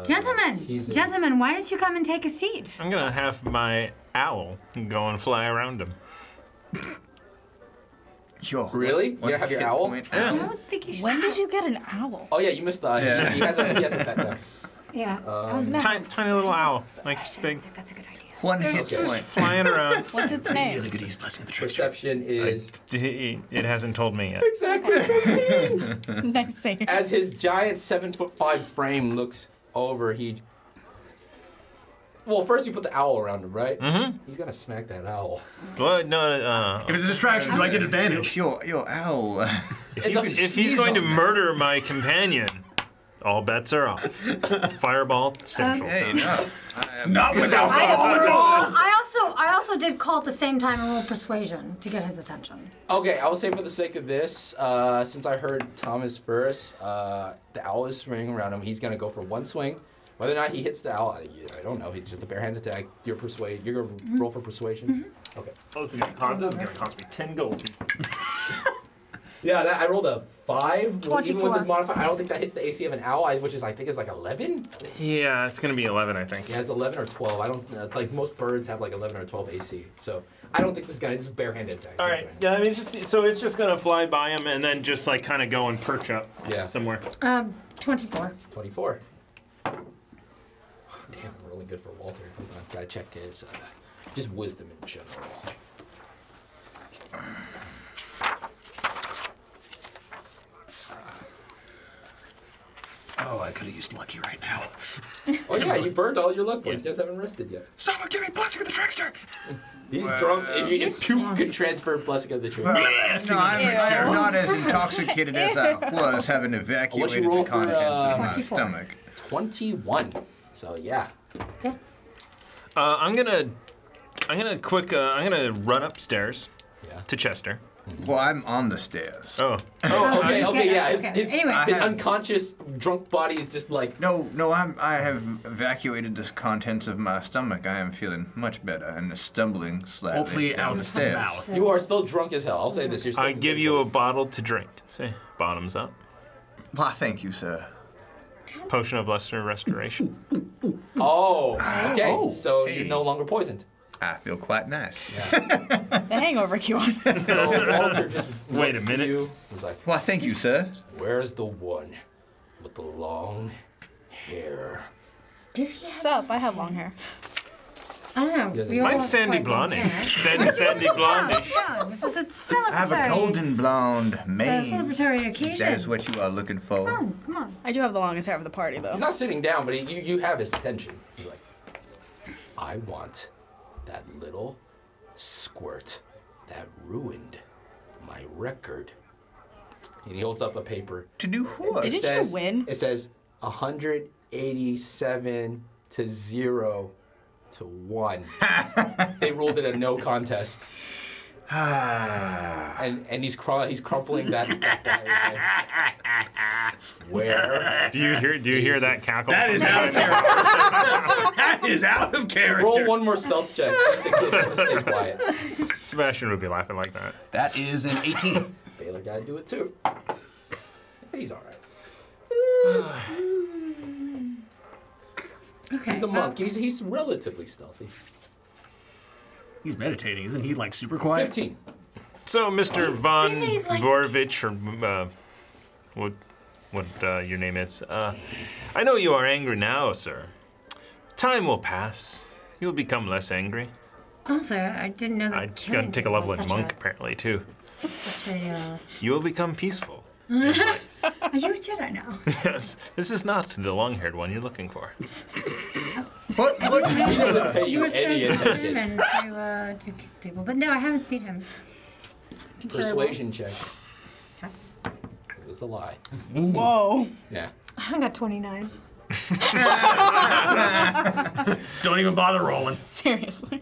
Gentlemen, why don't you come and take a seat? I'm gonna have my owl go and fly around him. Sure. Really? You gonna have your hit owl? point? I don't think you should. When did you get an owl? Oh yeah, you missed the. Yeah. He has a pet now. Yeah. Tiny little owl. Like it's I big. think that's a good idea. One hit It's just point. flying around. What's its name? Look at these blessing of the trickster. Perception is It hasn't told me yet. exactly 15. Nice save. As his giant 7'5" frame looks over, he Well, first you put the owl around him, right? Mm-hmm. He's gonna smack that owl. What? No. If it's a distraction, you might get advantage. Your owl. If he's going to murder my companion, all bets are off. Fireball central. Hey, zone. no. Not without I also did call at the same time and roll persuasion to get his attention. Okay, I will say for the sake of this, since I heard Thomas first, the owl is swinging around him. He's gonna go for one swing. Whether or not he hits the owl, I don't know. It's just a bare hand attack. You're gonna roll for persuasion. Okay. Oh, this is gonna cost me 10 gold pieces. Yeah, I rolled a 5. 24. Even with this modifier, I don't think that hits the AC of an owl, which is I think is like 11. Yeah, it's gonna be 11, I think. Yeah, it's 11 or 12. I don't like most birds have like 11 or 12 AC. So I don't think this guy is a bare-handed attack. All right. Yeah, I mean, it's just gonna fly by him and then just like kind of go and perch up. Somewhere. 24. 24. Damn, I'm really good for Walter. Hold on, gotta check his just wisdom in general. Oh, I could have used lucky right now. Oh yeah, you burned all your luck points. You guys haven't rested yet. Someone give me Blessing of the Trickster! He's drunk. If you could transfer Blessing of the Trickster. No, I'm not as intoxicated as I was, having evacuated roll the for, contents of my 24. stomach. 21. So yeah. I'm gonna run upstairs Yeah. to Chester. Well, I'm on the stairs. Oh. Okay, yeah. okay. His Anyway. unconscious drunk body is just like. No, I have evacuated the contents of my stomach. I am feeling much better and stumbling slightly Hopefully down out the the stairs. mouth. You are still drunk as hell. I'll say this. You're still I give you a bottle to drink. See, bottoms up. Why, thank you, sir. Potion of lesser restoration. Oh, okay. Oh, So hey. you're no longer poisoned. I feel quite nice. The hangover cure. So Walter just Wait looks a to minute. you, He's like, Why, thank you, sir. "Where's the one with the long hair?" Did he have? What's up? I have long hair. I don't know. Doesn't- We all Mine's have sandy quite long blonde. hair. Sandy blonde. Yeah, this is a celebratory. I have a golden blonde mane. celebratory occasion. That is what you are looking for. Come on. I do have the longest hair of the party, though. He's not sitting down, but you have his attention. He's like, "I want that little squirt that ruined my record." And he holds up a paper. To do what? Didn't you win? It says 187 to 0 to 1. They ruled it a no contest. And he's crumpling that. Where? Do you hear that cackle? That is out of character. That is out of character. Roll one more stealth check. Just to stay quiet. Sebastian would be laughing like that. That is an 18. Baylor gotta do it too. He's all right. Okay. He's a monk. He's relatively stealthy. He's meditating, isn't he? Like super quiet. 15. So, Mr. Von really like- Vorovich, or what your name is, I know you are angry now, sir. Time will pass. You'll become less angry. Oh, sir, I didn't know that. I gotta killing take a people level was in such monk, apparently, too. such a, You will become peaceful. Are you a Jedi now? Yes, this is not the long-haired one you're looking for. What? He doesn't pay You you were so any attention. determined to kill people, but no, I haven't seen him. Persuasion check. It's a lie. Whoa. Yeah. I got 29. Don't even bother rolling. Seriously.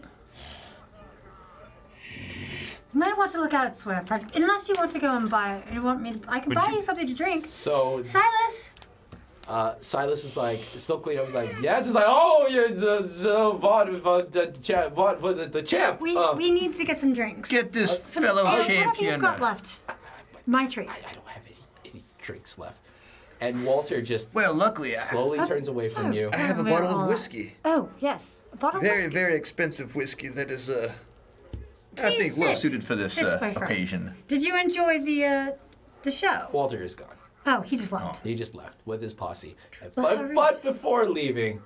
You might want to look elsewhere, Fred. Unless you want to go and buy. You want me? I can Would buy you- you something to drink. So Silas. Silas is like still clean. I was like, yes. It's like, oh, yeah, the champ. We need to get some drinks. Get this fellow What have you champion. got left? My treat. I don't have any drinks left. And Walter just Well, luckily, slowly turns away from you. I have a We're bottle all- of whiskey. Oh yes, a bottle of whiskey. Very expensive whiskey that is, I Please think, well sit. suited for this Sit, my friend. occasion. Did you enjoy the show? Walter is gone. Oh, he just left. He just left with his posse. Well, But before leaving,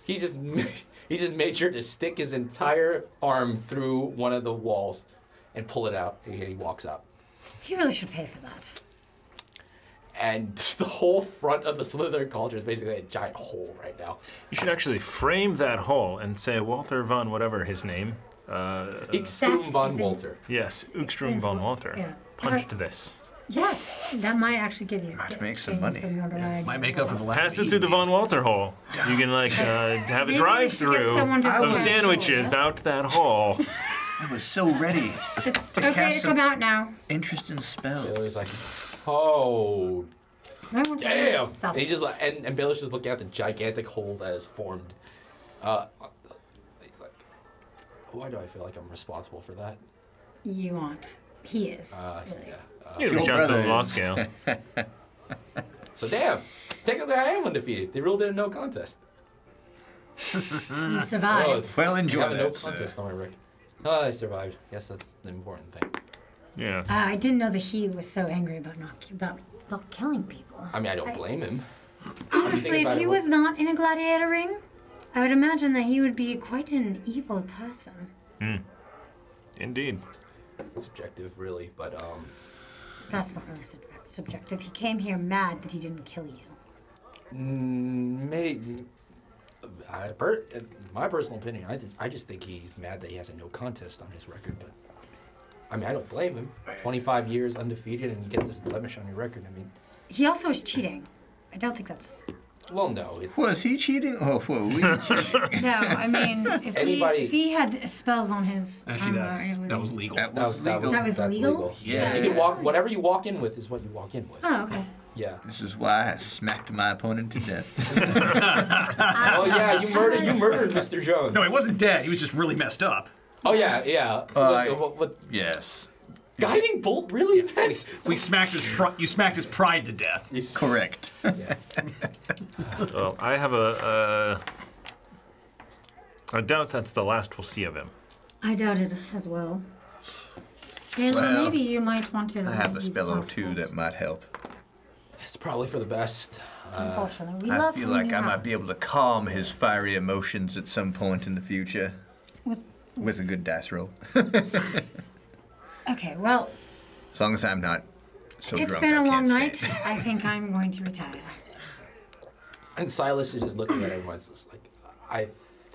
he just made sure to stick his entire arm through one of the walls and pull it out. And he walks out. He really should pay for that. And the whole front of the Slytherin culture is basically a giant hole right now. You should actually frame that hole and say Walter von whatever his name. Ikstrom von Walter. Yes, Ikstrom von Walter. Yeah. Punched this. Yes, that might actually give you. Might make some money. notoriety. Might make up for the last. Pass it through the von Walter hole. You can like have a Maybe we should get someone drive-through to of push. sandwiches out that hole. I was so ready. It's To okay cast to some- come out now. Interesting spells. Baylor's like, oh, I want to damn. do something. And he just and Baylor's just looking at the gigantic hole that is formed. He's like, why do I feel like I'm responsible for that? You want. He is. Really. Yeah. You Your reach out to the brother law is. scale. So damn, technically I am undefeated. They ruled it a no contest. You survived. Well, You enjoy have a no that, contest, don't worry, Rick. Oh, I survived. Yes, that's the important thing. Yes. I didn't know that he was so angry about not killing people. I mean, I don't blame him. Honestly, if he was not in a gladiator ring, I would imagine that he would be quite an evil person. Indeed. Subjective, really, but That's not really subjective. He came here mad that he didn't kill you. maybe. My personal opinion, I just think he's mad that he has a no contest on his record. But I mean, I don't blame him. 25 years undefeated, and you get this blemish on your record. I mean, He also was cheating. I don't think that's. well, no, it's Was he cheating? Oh, whoa, we cheating. No, I mean, if he had spells on his Actually, armor, it that was legal. That was legal. That was that's legal? Yeah, you can walk. Whatever you walk in with is what you walk in with. Oh, okay. Yeah. This is why I smacked my opponent to death. Oh yeah, you murdered Mr. Jones. No, he wasn't dead. He was just really messed up. Oh yeah. What, Yes. guiding bolt, really? We smacked his. You smacked his pride to death. Correct. Well, I have I doubt that's the last we'll see of him. I doubt it as well. Taylor, Well, maybe you might want to. I have a leave spell or soft two touch. that might help. It's probably for the best. Unfortunately, we I love feel who like we I are. might be able to calm his fiery emotions at some point in the future with a good dice roll. Okay, well, As long as I'm not so it's drunk been I a long can't night. stand. I think I'm going to retire. And Silas is just looking at everyone. It's just like, I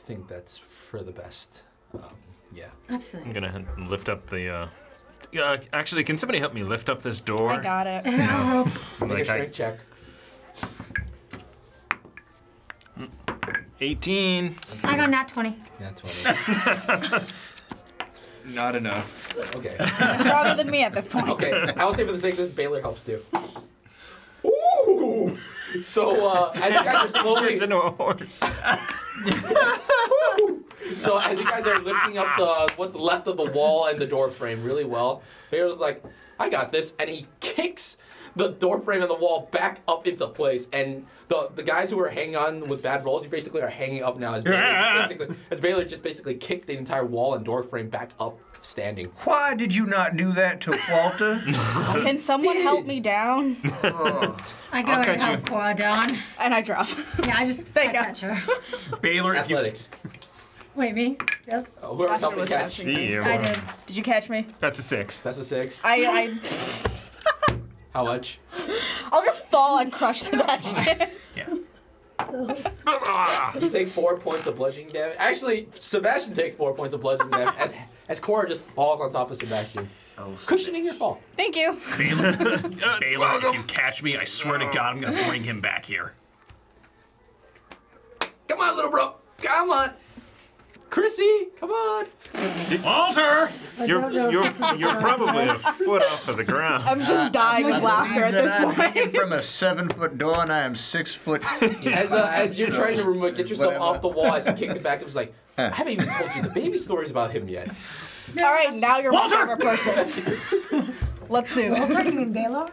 think that's for the best. Yeah. I'm Absolutely. gonna lift up the. Actually, can somebody help me lift up this door? I got it. Make a Like strength check. 18. I got nat 20. Yeah, 20. Not enough. Okay. Stronger than me at this point. Okay. I'll say for the sake of this, Baylor helps too. Ooh! So, as you guys are slowly... Turns into a horse. So as you guys are lifting up the what's left of the wall and the door frame really well, Baylor's like, I got this, and he kicks the door frame and the wall back up into place, and the guys who were hanging on with bad rolls, you basically are hanging up now as Baylor just basically kicked the entire wall and door frame back up standing. Why did you not do that to Walter? Can someone help me down? I go I'll and cut help you. Cora down. And I drop. Yeah, I just Thank catch her. Baylor, if you Athletics. Wait, me? Yes? Whoever's Sasha helping was catch. catching me. Yeah, I well, did. Did you catch me? That's a 6. That's a 6. I How much? I'll just fall and crush Sebastian. You take 4 points of bludgeoning damage. Actually, Sebastian takes 4 points of bludgeoning damage as Cora just falls on top of Sebastian, cushioning your fall. Thank you. Baylor, if you catch me, I swear to God, I'm gonna bring him back here. Come on, little bro. Come on. Chrissy, come on. Walter! You're probably a foot off of the ground. I'm just dying of laughter at this I'm hanging point. from a 7-foot door and I am 6 foot. As you're trying to get yourself Whatever. off the wall, as you kick it back, it was like, I haven't even told you the baby stories about him yet. All right, now you're my Walter! favorite person. Let's do this. Walter, you mean Baylor?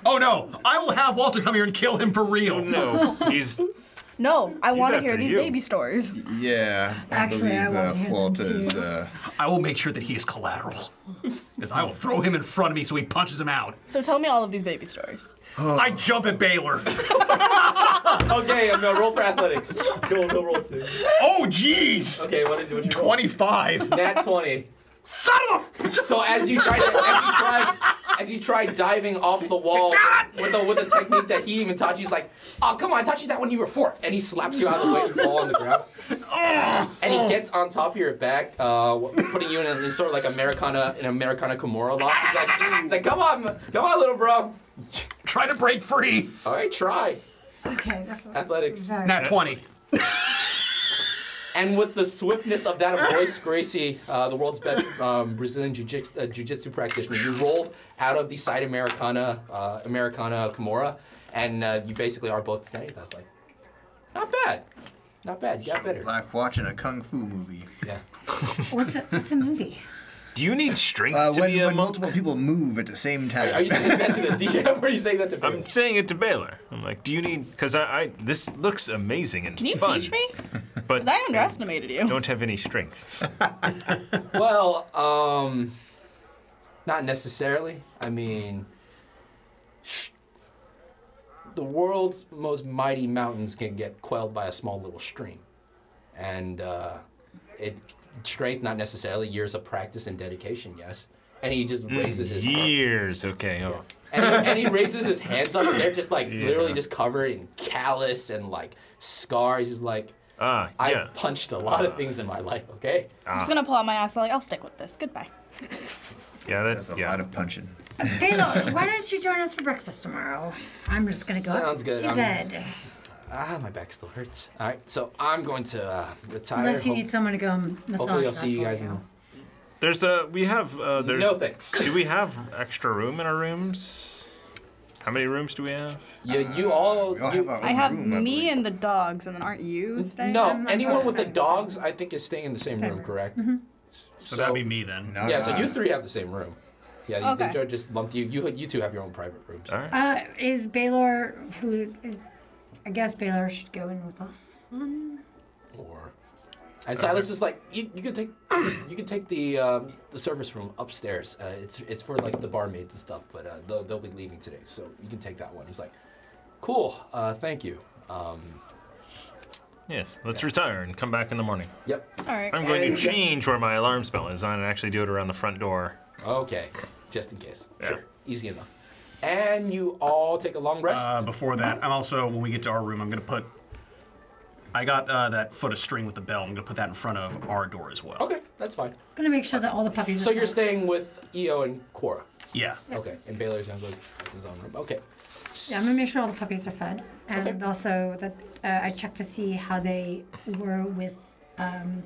Oh no, I will have Walter come here and kill him for real. No, he's. No, I want to after hear these you. baby stories. Yeah. Actually, I want to hear them Walter's, too. I will make sure that he is collateral. Because I will throw him in front of me so he punches him out. So tell me all of these baby stories. I jump at Baylor. Okay, I'm gonna roll for athletics. Go roll 2. Oh jeez! Okay, what did you roll? 25. Nat 20. Son of a... So as you try as you try diving off the wall with a technique that he even taught you. He's like, oh, come on, I taught you that when you were 4. And he slaps you out of the way and you fall on the ground. And he gets on top of your back, putting you in sort of like Americana Kimura lock. He's like, come on, little bro. Try to break free. All right, try. Okay, that's Athletics. Nat 20. And with the swiftness of that of Royce Gracie, the world's best Brazilian jiu-jitsu practitioner, you rolled out of the side Americana Kimura, and you basically are both standing. That's like, not bad. Not bad. You got better. Like watching a kung fu movie. Yeah. What's a movie? Do you need strength to be a when monk? multiple people move at the same time. Are you saying that to the DM or are you saying that to Baylor? I'm saying it to Baylor. I'm like, do you need? Because this looks amazing and Can you fun. teach me? But Because I underestimated you. don't have any strength. Well, not necessarily. I mean, the world's most mighty mountains can get quelled by a small little stream. And strength, not necessarily. Years of practice and dedication, yes. And he just raises his years. Okay. Oh. And he raises his hands up, and they're just like literally just covered in callus and like scars. He's like, I've punched a lot of things in my life. Okay. I'm just gonna pull out my axe. I'll stick with this. Goodbye. Yeah, That's a lot of punching. Baylor, why don't you join us for breakfast tomorrow? I'm just gonna go Sounds good. to bed. My back still hurts. All right, so I'm going to retire. Unless you need someone to go massage. Hopefully, I'll that see you for guys in. There's there's No thanks. Do we have extra room in our rooms? How many rooms do we have? Yeah, you all. We all have our I own have room, I me believe. and the dogs, and then aren't you staying? No, anyone with the Same. dogs, I think, is staying in the same room, correct? So that'd be me then. No, Yeah, so no. you 3 have the same room. Yeah, Okay. they just lumped you. You 2 have your own private rooms. All right. Is Baylor I guess Baylor should go in with us then. And Silas is like, you can take the service room upstairs. It's for like the barmaids and stuff, but they'll be leaving today, so you can take that one. He's like, cool, thank you. Yes. Let's retire and come back in the morning. Yep. All right. I'm going to And- change where my alarm spell is on and actually do it around the front door. Okay, just in case. Yeah. Sure, easy enough. And you all take a long rest. Before that, I'm also, when we get to our room, I'm going to put... I got that foot of string with the bell. I'm going to put that in front of our door as well. Okay, that's fine. I'm gonna make sure that all the puppies So are you're fed. staying with Io and Cora. Yeah. Okay, and Baylor's gonna go to his own room. Okay. Yeah, I'm gonna make sure all the puppies are fed, and Okay. also that I checked to see how they were with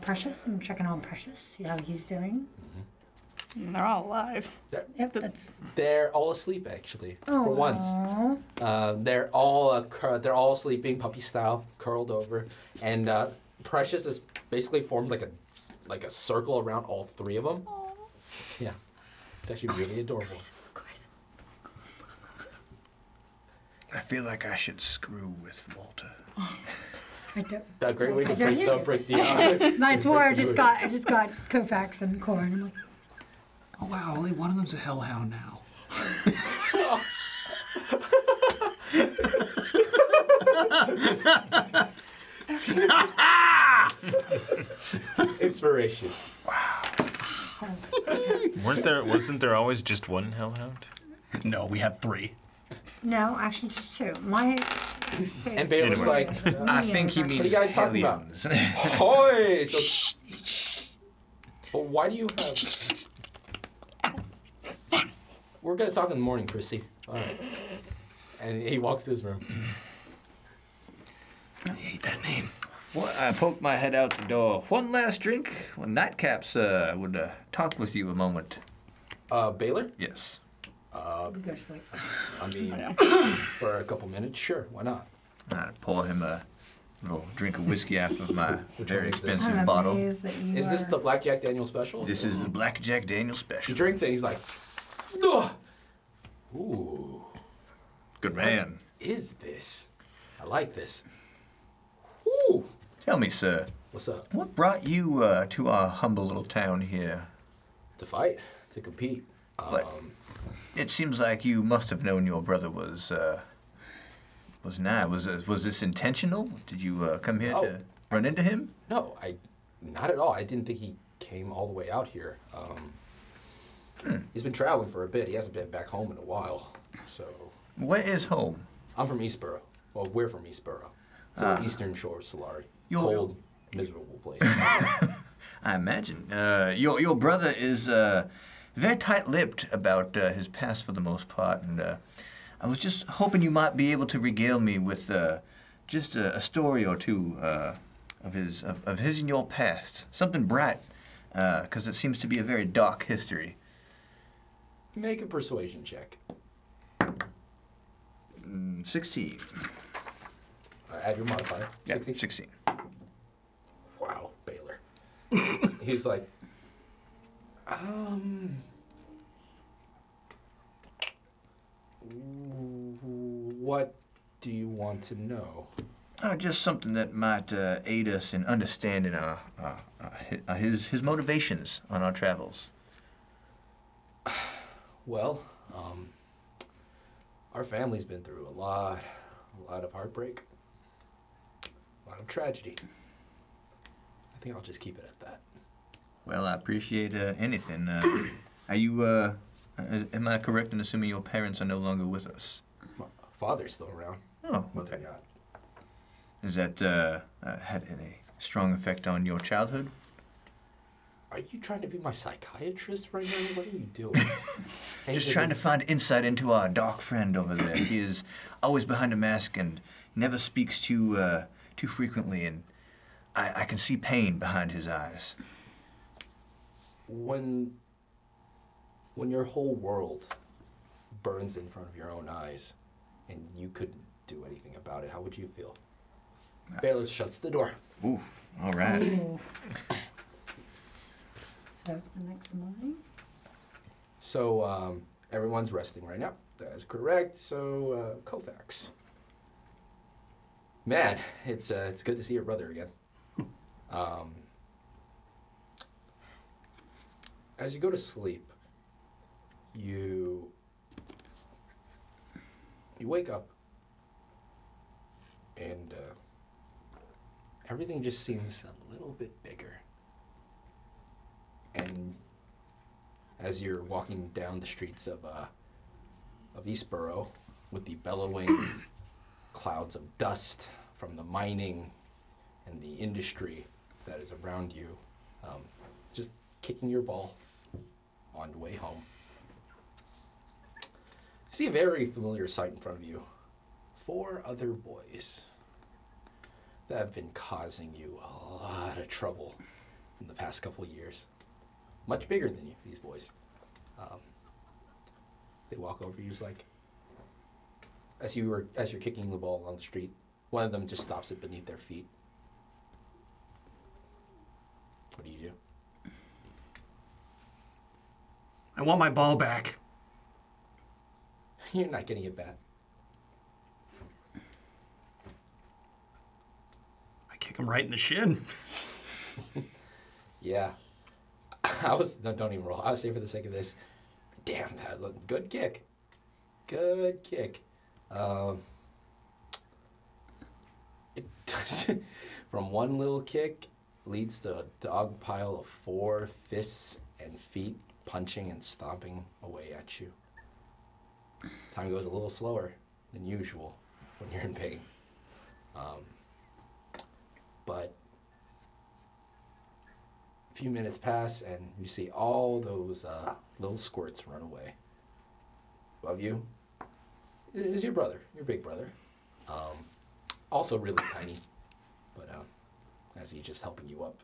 Precious. I'm checking on Precious, see how he's doing. They're all alive. Yep, that's. They're all asleep actually, for once. Aw. They're all sleeping puppy style, curled over, and Precious is basically formed like a circle around all 3 of them. Yeah, it's actually really adorable. I feel like I should screw with Walter. I don't. A great way to Don't you? break the. It's more. I just got Kofax and Core, and I'm like, Oh wow, only one of them's a hellhound now. Inspiration. Wasn't there always just one hellhound? No, we had 3. no, actually just 2. My. And Baylor's like, I think he means what are you guys talking about? aliens. Hoy! So, but why do you have... We're gonna talk in the morning, Chrissy. All right. And he walks to his room. I hate that name. Well, I poked my head out the door. One last drink? Well, Nightcaps would talk with you a moment. Baylor? Yes. Go to sleep. I mean, for a couple minutes, sure, why not? I'd pour him a little drink of whiskey out of my very one is this? expensive bottle. Is this the Black Jack Daniel special? This is the Black Jack Daniel He special. drinks it, he's like, ugh. Ooh, Good man. is this? I like this. Ooh. Tell me, sir, What's up? what brought you to our humble little town here? To fight, to compete. But it seems like you must have known your brother was nigh. Was this intentional? Did you come here Oh. to run into him? No, not at all. I didn't think he came all the way out here. He's been traveling for a bit. He hasn't been back home in a while. So Where is home? I'm from Eastboro. Well, we're from Eastboro. The eastern shore of Solari. You're- Cold, miserable place. I imagine. Your brother is very tight-lipped about his past for the most part, and I was just hoping you might be able to regale me with just a story or two of his and your past, something bright, because it seems to be a very dark history. Make a persuasion check. 16. Add your modifier. Yeah, 16. 16. Wow, Baylor. He's like, what do you want to know? Just something that might aid us in understanding his motivations on our travels. Well, our family's been through a lot of heartbreak, a lot of tragedy. I think I'll just keep it at that. Well, I appreciate anything. Are you, am I correct in assuming your parents are no longer with us? My father's still around. Oh, But okay. they're not. Has that had any strong effect on your childhood? Are you trying to be my psychiatrist right now? What are you doing? Just trying to find insight into our dark friend over there. He is always behind a mask and never speaks too frequently, and I can see pain behind his eyes. When your whole world burns in front of your own eyes and you couldn't do anything about it, how would you feel? Baylor shuts the door. Oof, all right. Ooh. So the next morning. So everyone's resting right now. That is correct. So Kofax. Man, it's good to see your brother again. As you go to sleep, you wake up, and everything just seems a little bit bigger. And as you're walking down the streets of Eastboro with the bellowing clouds of dust from the mining and the industry that is around you, just kicking your ball on your way home, you see a very familiar sight in front of you. 4 other boys that have been causing you a lot of trouble in the past couple years. Much bigger than you, these boys. They walk over you, just like, as you're kicking the ball on the street, one of them just stops it beneath their feet. What do you do? I want my ball back. You're not getting it back. I kick him right in the shin. Yeah. Don't even roll. I was saying for the sake of this, damn, that looked good kick. Good kick. It does, from one little kick leads to a dog pile of 4 fists and feet punching and stomping away at you. Time goes a little slower than usual when you're in pain. But a few minutes pass and you see all those little squirts run away. Above you is your brother, your big brother. Also really tiny, but as he's just helping you up.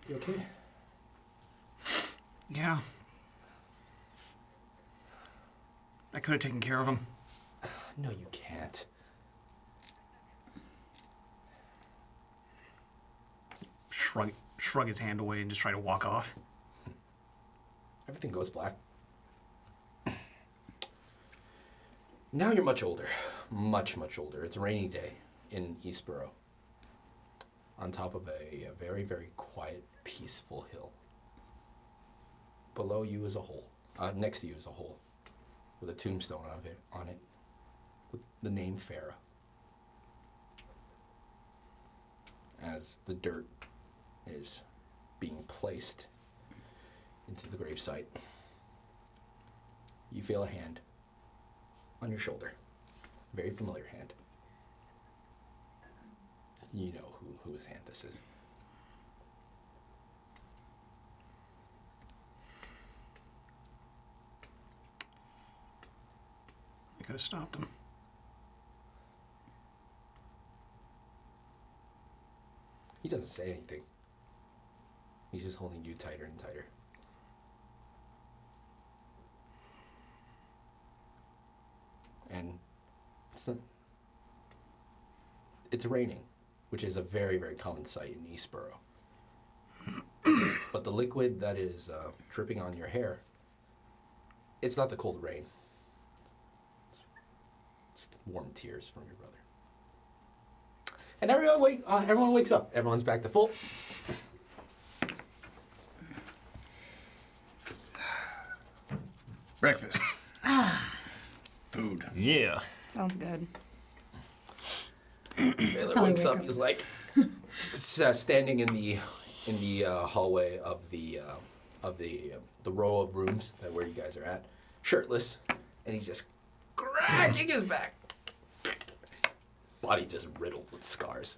You okay? Yeah. I could have taken care of him. No, you can't. Shrug his hand away and just try to walk off. Everything goes black. Now you're much older. Much, much older. It's a rainy day in Eastboro. On top of a very, very quiet, peaceful hill. Below you is a hole. Next to you is a hole. With a tombstone on it. With the name Farah. As the dirt is being placed into the gravesite. You feel a hand on your shoulder. Very familiar hand. You know whose hand this is. I could have stopped him. He doesn't say anything. He's just holding you tighter and tighter. And it's raining, which is a very, very common sight in Eastboro. But the liquid that is dripping on your hair, it's not the cold rain. It's warm tears from your brother. And everyone wakes up. Everyone's back to full. Breakfast. Food. Yeah. Sounds good. Baylor wakes up. He's like standing in the hallway of the row of rooms where you guys are at, shirtless, and he's just cracking his back. Body just riddled with scars,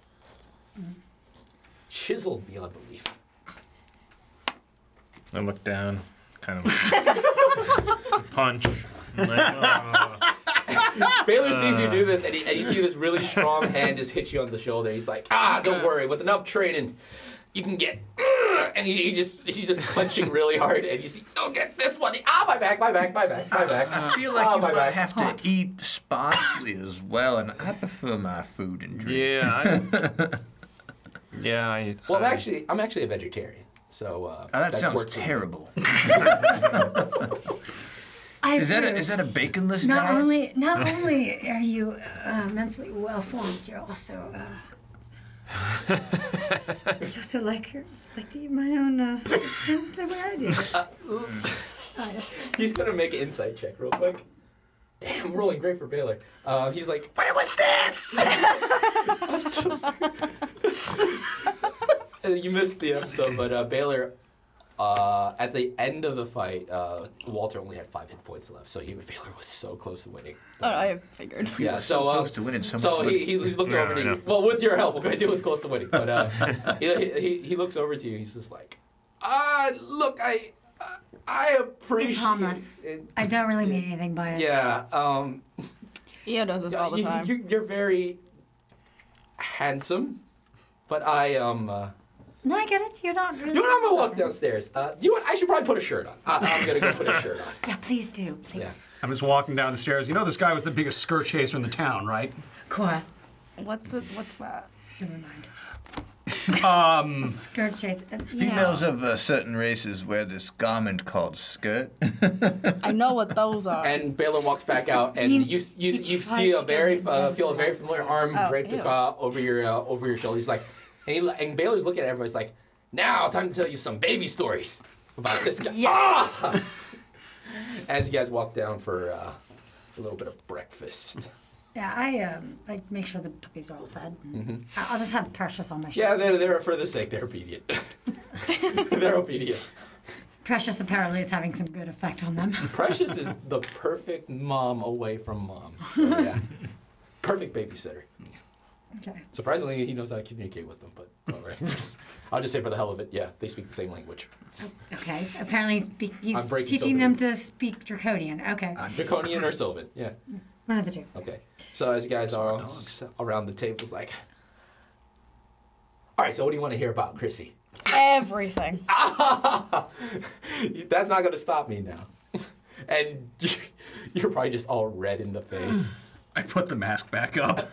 chiseled beyond belief. I look down, kind of punch. I'm like, Baylor sees you do this, and you see this really strong hand just hit you on the shoulder. He's like, don't worry. With enough training, you can get. And he's just clenching really hard, and you see, don't get this one. My back. I feel like you might have to eat sparsely as well, and I prefer my food and drink. Yeah. Well, I'm actually a vegetarian, so that sounds terrible. Is that a baconless not diet? Not only are you immensely well formed, you're also just like to eat my own the way I do. Yes. He's gonna make an insight check real quick. Damn, I'm rolling great for Baylor. He's like, where was this? I'm so sorry. You missed the episode, but Baylor. At the end of the fight, Walter only had 5 hit points left, so Baylor was so close to winning. Oh, I figured. Yeah, so close to winning. So he's looking over to you. Well, with your help, because he was close to winning. But he looks over to you. He's just like, look, I appreciate. It's harmless. I don't really mean anything by it. Yeah. Io does this all the time. You're very handsome, but I No, I get it. You're not really. You know what? I'm gonna walk downstairs. You know what? I should probably put a shirt on. I'm gonna go put a shirt on. Yeah, please do. Please. Yeah. I'm just walking down the stairs. You know this guy was the biggest skirt chaser in the town, right? Cora. What's that? Never mind. Skirt chase. Females of certain races wear this garment called skirt. I know what those are. And Baylor walks back out, and you see a feel a very familiar arm draped over your shoulder. He's like, and Baylor's looking at everybody. He's like, now time to tell you some baby stories about this guy. Yes. As you guys walk down for a little bit of breakfast. Yeah, I make sure the puppies are all fed. Mm-hmm. I'll just have Precious on my shoulder. Yeah, they're for the sake. They're obedient. They're obedient. Precious apparently is having some good effect on them. Precious is the perfect mom away from mom. So yeah, perfect babysitter. Okay. Surprisingly, he knows how to communicate with them. But all right. I'll just say for the hell of it, yeah, they speak the same language. Okay. Apparently he's teaching them to speak Draconian. Okay. Draconian or Sylvan, yeah. One of the two. Okay. So as you guys are around the table, it's like, all right, so what do you want to hear about Chrissy? Everything. That's not going to stop me now. And you're probably just all red in the face. I put the mask back up.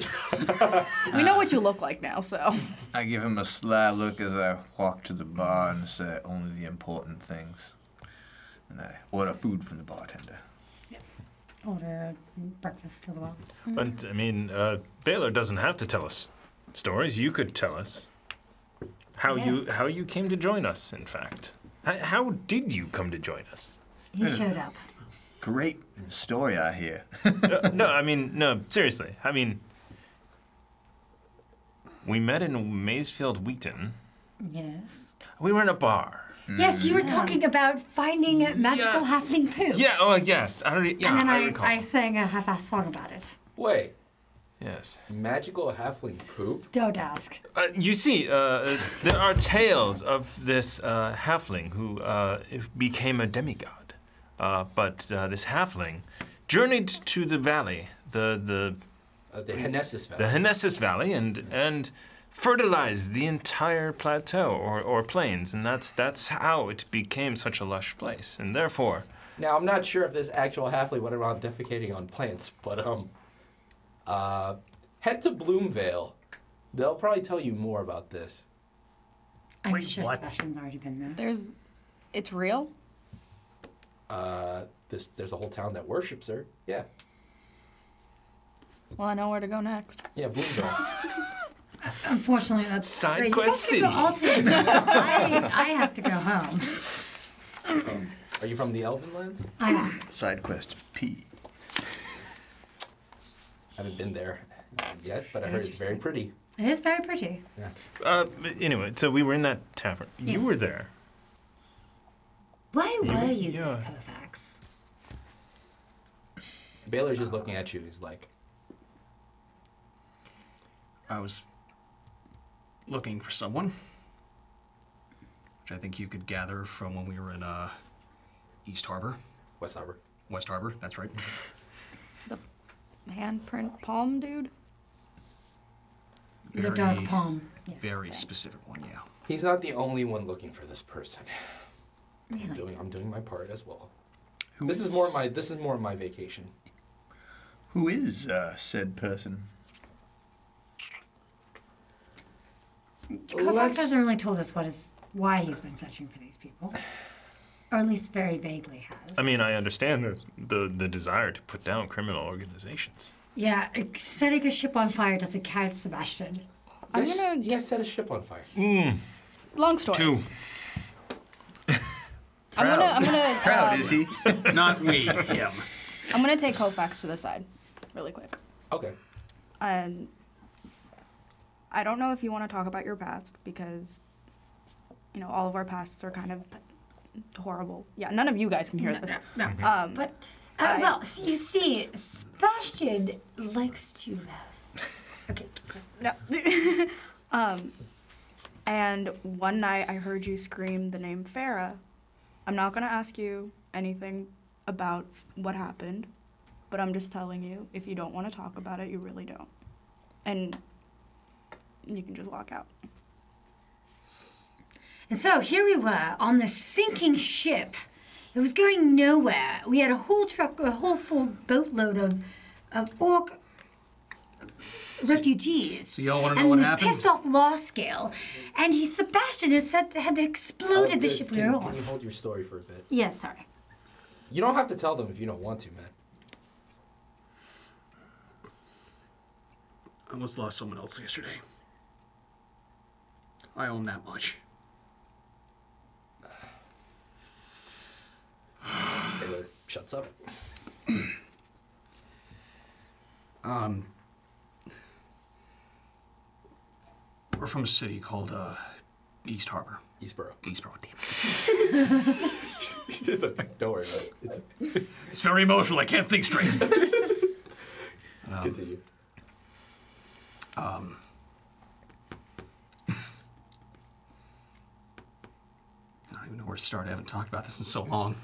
We know what you look like now, so. I give him a sly look as I walk to the bar and say only the important things. And I order food from the bartender. Order breakfast as well. But, I mean, Baylor doesn't have to tell us stories. You could tell us how you came to join us, in fact. How did you come to join us? He showed up. Great story, I hear. No, seriously. I mean, we met in Maysfield, Wheaton. Yes. We were in a bar. Yes, you were talking about finding magical halfling poop. Yeah, oh, yes. I And then recall. I sang a half-assed song about it. Wait, Yes. magical halfling poop? Don't ask. You see, there are tales of this halfling who became a demigod. But this halfling journeyed to the valley, the Hennessus Valley. the Hennessus Valley, and fertilized the entire plateau or plains, and that's how it became such a lush place. And therefore, Now, I'm not sure if this actual halfling went around defecating on plants, but head to Bloomvale. They'll probably tell you more about this. I'm Wait, sure what? Sebastian's already been there. It's real? There's a whole town that worships her. Yeah. Well, I know where to go next. Yeah, Bloomvale. Unfortunately, that's Side great. quest You guys can go city. all to the- I have to go home. Are you from the Elven Lands? I am. Side quest P. Haven't been there yet, but I heard it's very pretty. It is very pretty. anyway, so we were in that tavern. You Yes. were there. Why were you yeah. there, Kofax? Baylor's just looking at you. He's like, I was looking for someone, which I think you could gather from when we were in East Harbor, West Harbor. West Harbor. That's right. Handprint palm dude? The dark palm. Yeah. Very specific one, yeah. He's not the only one looking for this person. Really? I'm doing my part as well. This is more of my vacation. Who is said person? Kofax hasn't really told us why he's been searching for these people. Or at least very vaguely has. I mean, I understand the desire to put down criminal organizations. Yeah, setting a ship on fire doesn't count, Sebastian. I'm gonna You guys set a ship on fire. long story. 2. I'm gonna Proud is he? Not we, him. I'm gonna take Kofax to the side, really quick. Okay. And I don't know if you want to talk about your past because, you know, all of our pasts are kind of horrible. Yeah, none of you guys can hear this. No. But, I- well, you see, Sebastian likes to have... Okay, go. No. And one night I heard you scream the name Farah. I'm not gonna ask you anything about what happened, but I'm just telling you, if you don't want to talk about it, you really don't. And you can just walk out. And so here we were on this sinking ship that was going nowhere. We had a whole full boatload of orc refugees. So y'all want to know and what this happened? pissed off law scale. And Sebastian had exploded the ship we were Can you on. hold your story for a bit? Yes, sorry. You don't have to tell them if you don't want to, man. I almost lost someone else yesterday. I owe him that much. Baylor shuts up. We're from a city called East Harbor. Eastboro. Eastboro, damn it. It's okay. Don't worry about it. It's It's very emotional. I can't think straight. Continue. I don't even know where to start. I haven't talked about this in so long.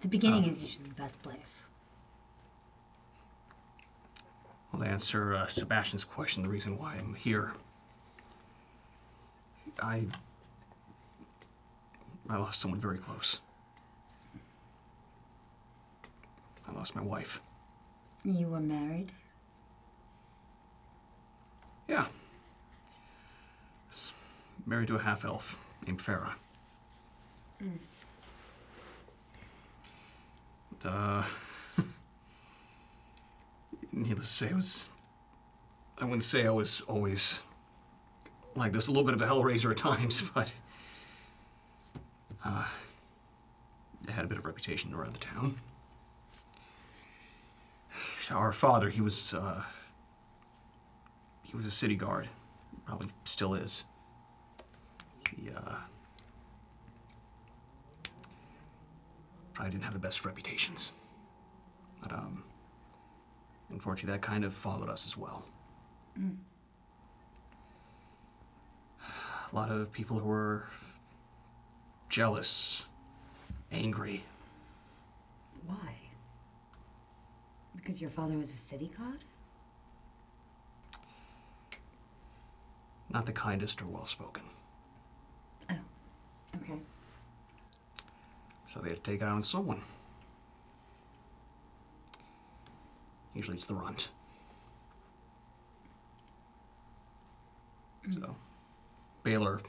The beginning is usually the best place. Well, to answer Sebastian's question, the reason why I'm here, I lost someone very close. I lost my wife. You were married? Yeah. Was married to a half-elf named Farah. Needless to say, I wouldn't say I was always like this, a little bit of a hellraiser at times, but I had a bit of reputation around the town. Our father, he was a city guard, probably still is. He probably didn't have the best reputations. But unfortunately, that kind of followed us as well. A lot of people who were jealous, angry. Why? Because your father was a city god? Not the kindest or well-spoken. Oh, okay. So they had to take it out on someone. Usually it's the runt. So, Baylor,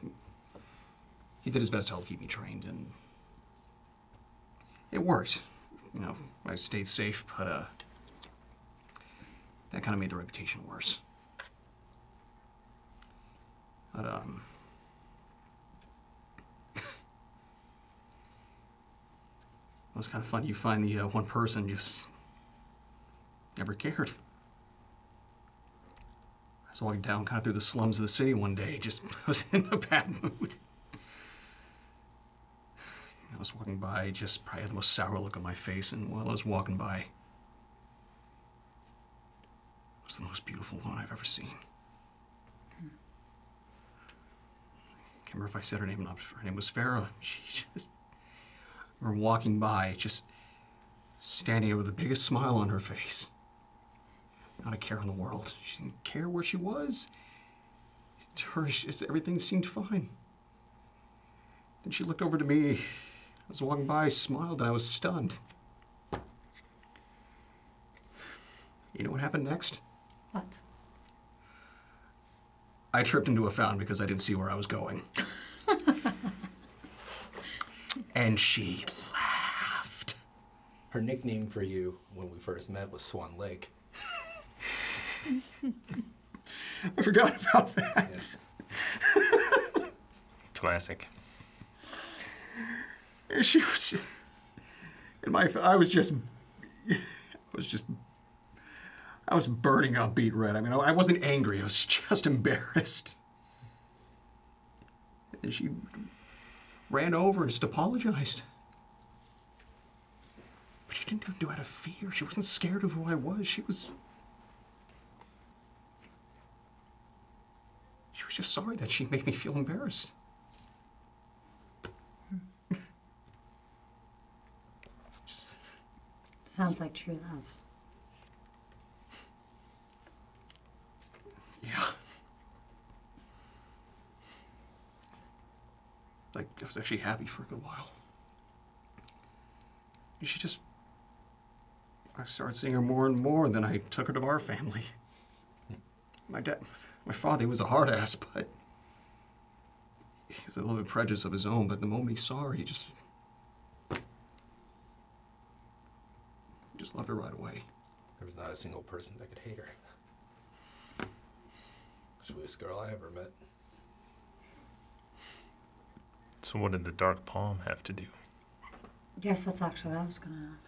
he did his best to help keep me trained, and it worked. You know, I stayed safe, but that kind of made the reputation worse. But it was kind of fun. You find the one person just never cared. I was walking down kind of through the slums of the city one day, just was in a bad mood. I was walking by, just probably had the most sour look on my face, and while I was walking by, it was the most beautiful one I've ever seen. I can't remember if I said her name or not. Her name was Farah. She just, I remember walking by, just standing there with the biggest smile on her face. Not a care in the world. She didn't care where she was. To her, everything seemed fine. Then she looked over to me. I was walking by, smiled, and I was stunned. You know what happened next? What? I tripped into a fountain because I didn't see where I was going. And she laughed. Her nickname for you when we first met was Swan Lake. I forgot about that. Yeah. Classic. She was, in my, I was burning up beet red. I mean, I wasn't angry. I was just embarrassed. And she ran over and just apologized. But she didn't do it out of fear. She wasn't scared of who I was. She was just sorry that she made me feel embarrassed. Sounds like true love. Yeah. Like, I was actually happy for a good while. And she just, I started seeing her more and more, and then I took her to our family. My father, he was a hard ass, but he was a little bit prejudiced of his own, but the moment he saw her, he just loved her right away. There was not a single person that could hate her. Sweetest girl I ever met. So what did the dark palm have to do? Yes, that's actually what I was going to ask.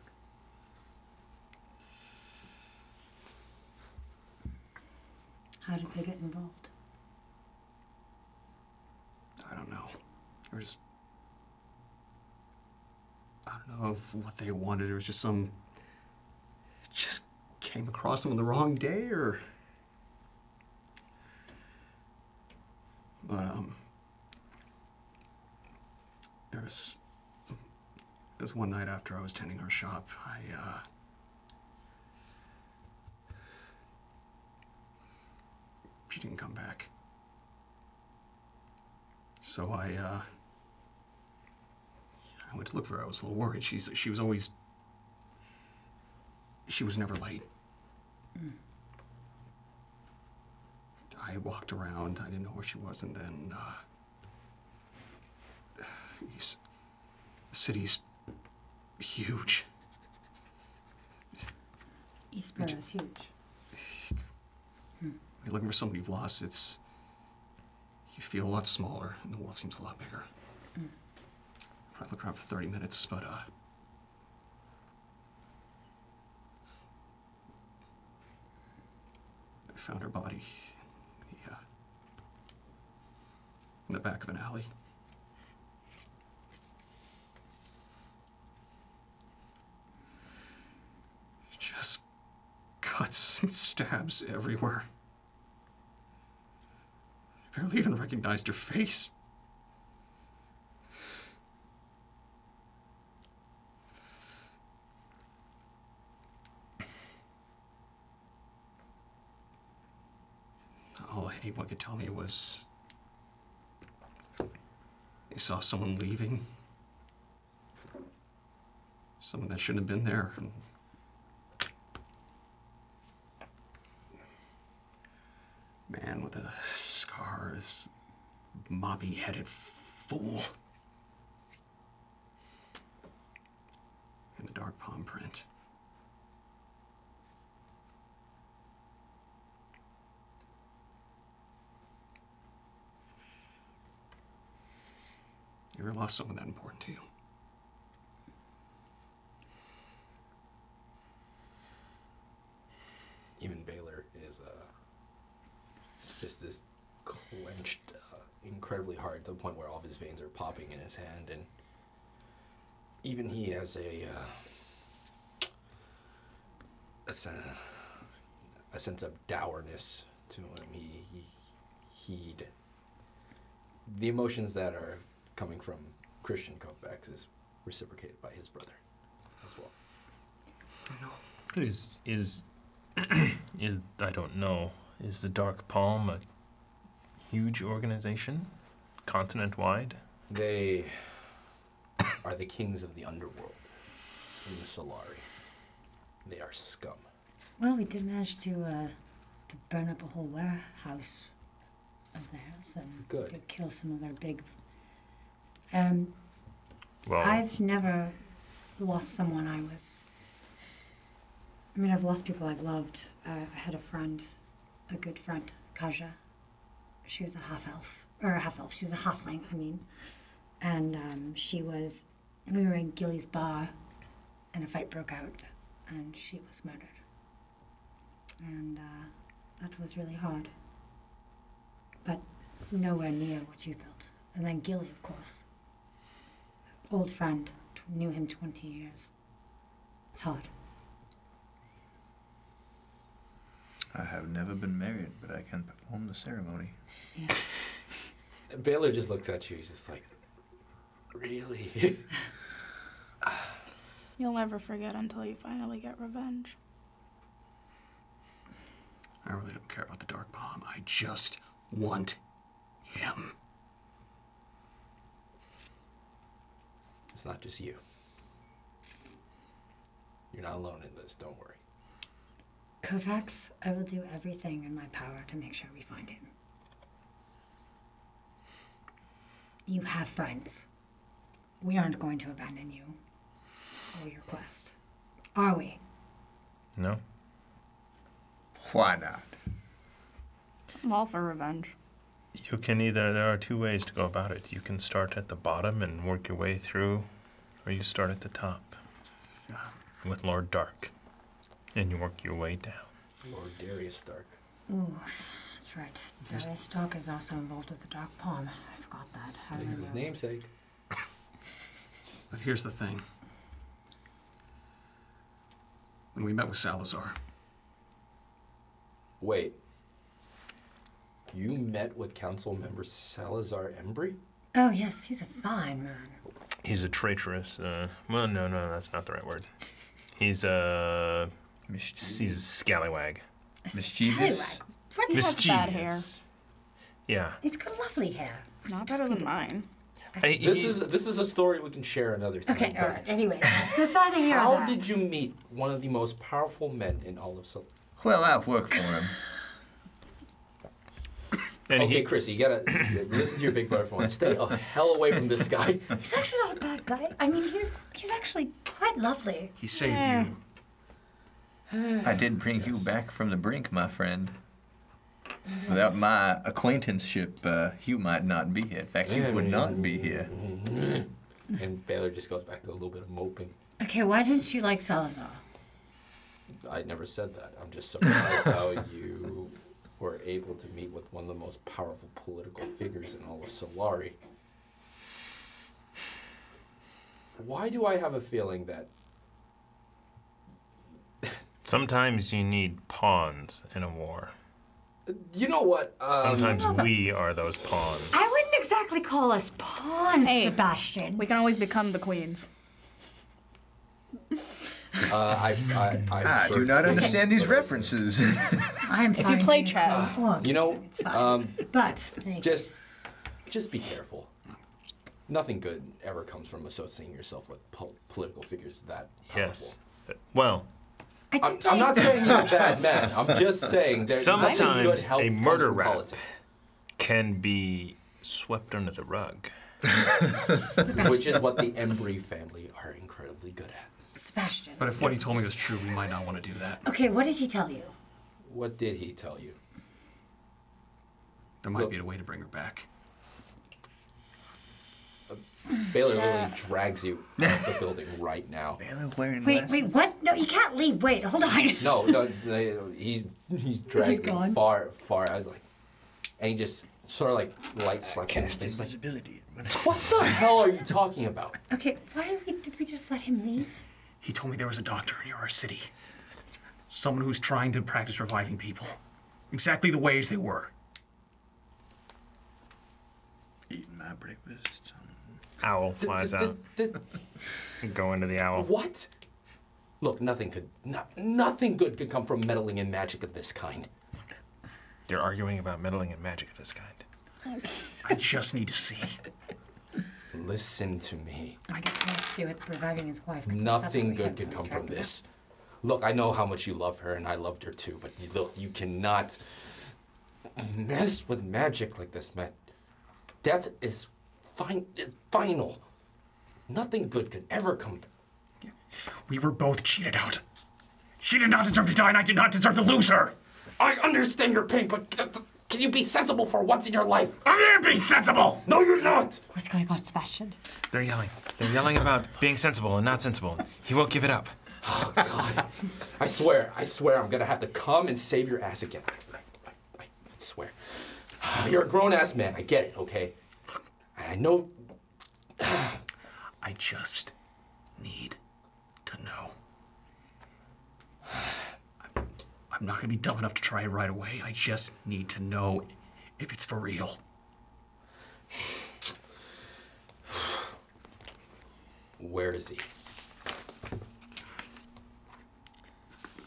How did they get involved? I don't know. There was, I don't know if what they wanted. It was just just came across them on the wrong day, or. But there was one night after I was tending our shop. She didn't come back. So I went to look for her. I was a little worried. She was never late. I walked around. I didn't know where she was, and then the city's huge. Eastborough is huge. When you're looking for somebody you've lost, you feel a lot smaller, and the world seems a lot bigger. I looked around for 30 minutes, but I found her body in the back of an alley. cuts and stabs everywhere. I barely even recognized her face. All anyone could tell me was they saw someone leaving. Someone that shouldn't have been there. And man with a scar, this mobby-headed fool. And the dark palm print. You ever lost someone that important to you? Even Baylor is his fist is clenched incredibly hard to the point where all of his veins are popping in his hand, and even he has a sense of dourness to him. The emotions that are coming from Christian Kofax is reciprocated by his brother as well. I know. Is I don't know. Is the Dark Palm a huge organization, continent-wide? They are the kings of the underworld in the Solari. They are scum. Well, we did manage to burn up a whole warehouse of theirs and Good. did kill some of their big. Well, I've never lost someone I've lost people I've loved. I had a friend, a good friend, Kaja. She was a half-elf. She was a halfling, And we were in Gilly's bar, and a fight broke out, and she was murdered. And that was really hard. But nowhere near what you felt. And then Gilly, of course. Old friend, knew him 20 years. It's hard. I have never been married, but I can perform the ceremony. Yeah. Baylor just looks at you. He's just like, really? You'll never forget until you finally get revenge. I really don't care about the Dark Palm. I just want him. It's not just you. You're not alone in this. Don't worry. Kofax, I will do everything in my power to make sure we find him. You have friends. We aren't going to abandon you or your quest. Are we? no. Why not? I'm all for revenge. You can there are two ways to go about it. You can start at the bottom and work your way through, or you start at the top with Lord Dark, and you work your way down. Lord Darius Stark. Ooh, that's right. Darius Stark is also involved with the Dark Palm. I forgot that. How did I It's know? his namesake. But here's the thing. When we met with Salazar, Wait. You met with council member Salazar Embry? Oh, yes, he's a fine man. He's a traitorous. Well, no, that's not the right word. He's a scallywag. A Mischievous? scallywag. What's He has bad hair. Mischievous. Yeah. He's got lovely hair. Not better than mine. This is a story we can share another time. Okay, but all right. Anyway, so sorry to hear How that. did you meet one of the most powerful men in all of Solari? Well, I've worked for him. And Okay, Chrissy, you gotta listen to your big brother for once. Stay the hell away from this guy. He's actually not a bad guy. He's actually quite lovely. he saved Eh. you. I did bring you back from the brink, my friend. Without my acquaintanceship, you might not be here. In fact, you would not be here. And Baylor just goes back to a little bit of moping. Okay, why didn't you like Salazar? I never said that. I'm just surprised how you were able to meet with one of the most powerful political figures in all of Solari. Why do I have a feeling that Sometimes you need pawns in a war. You know what? Sometimes we are those pawns. I wouldn't exactly call us pawns, Hey, Sebastian. We can always become the queens. I do not understand these references. I'm If you play finding chess. a plug. You know, But just be careful. Nothing good ever comes from associating yourself with political figures that powerful. Yes. Well, I'm not saying you're a bad man. I'm just saying that nothing good sometimes help a comes murder from rap politics. can be swept under the rug. Which is what the Embry family are incredibly good at. Sebastian. But if what he told me was true, we might not want to do that. Okay, what did he tell you? What did he tell you? There might be a way to bring her back. Baylor literally drags you out of the building right now. Baylor wearing Wait, glasses? wait, what? No, you can't leave. Wait, hold on. No, he's dragging gone? far. I was like, and he just sort of like light slaps him in the Cast face, like, invisibility. what the hell are you talking about? Okay, did we just let him leave? He told me there was a doctor near our city. Someone who's trying to practice reviving people. Exactly the ways they were. Eating my breakfast. Owl flies out. Go into the owl. What? Look, nothing good could come from meddling in magic of this kind. You're arguing about meddling in magic of this kind. I just need to see. Listen to me. I guess it has to do with reviving his wife. 'cause Nothing that's what good we could have come from track of. this. Look, I know how much you love her, and I loved her too, but look, you cannot mess with magic like this, man. Death is final. Nothing good could ever come. We were both cheated out. She did not deserve to die, and I did not deserve to lose her. I understand your pain, but can you be sensible for once in your life? I am being sensible! No, you're not! What's going on, Sebastian? They're yelling. They're yelling about being sensible and not sensible. He won't give it up. Oh, God. I swear, I'm gonna have to come and save your ass again. I swear. You're a grown-ass man, I get it, okay? I know. I just need to know. I'm not gonna be dumb enough to try it right away. I just need to know if it's for real. Where is he?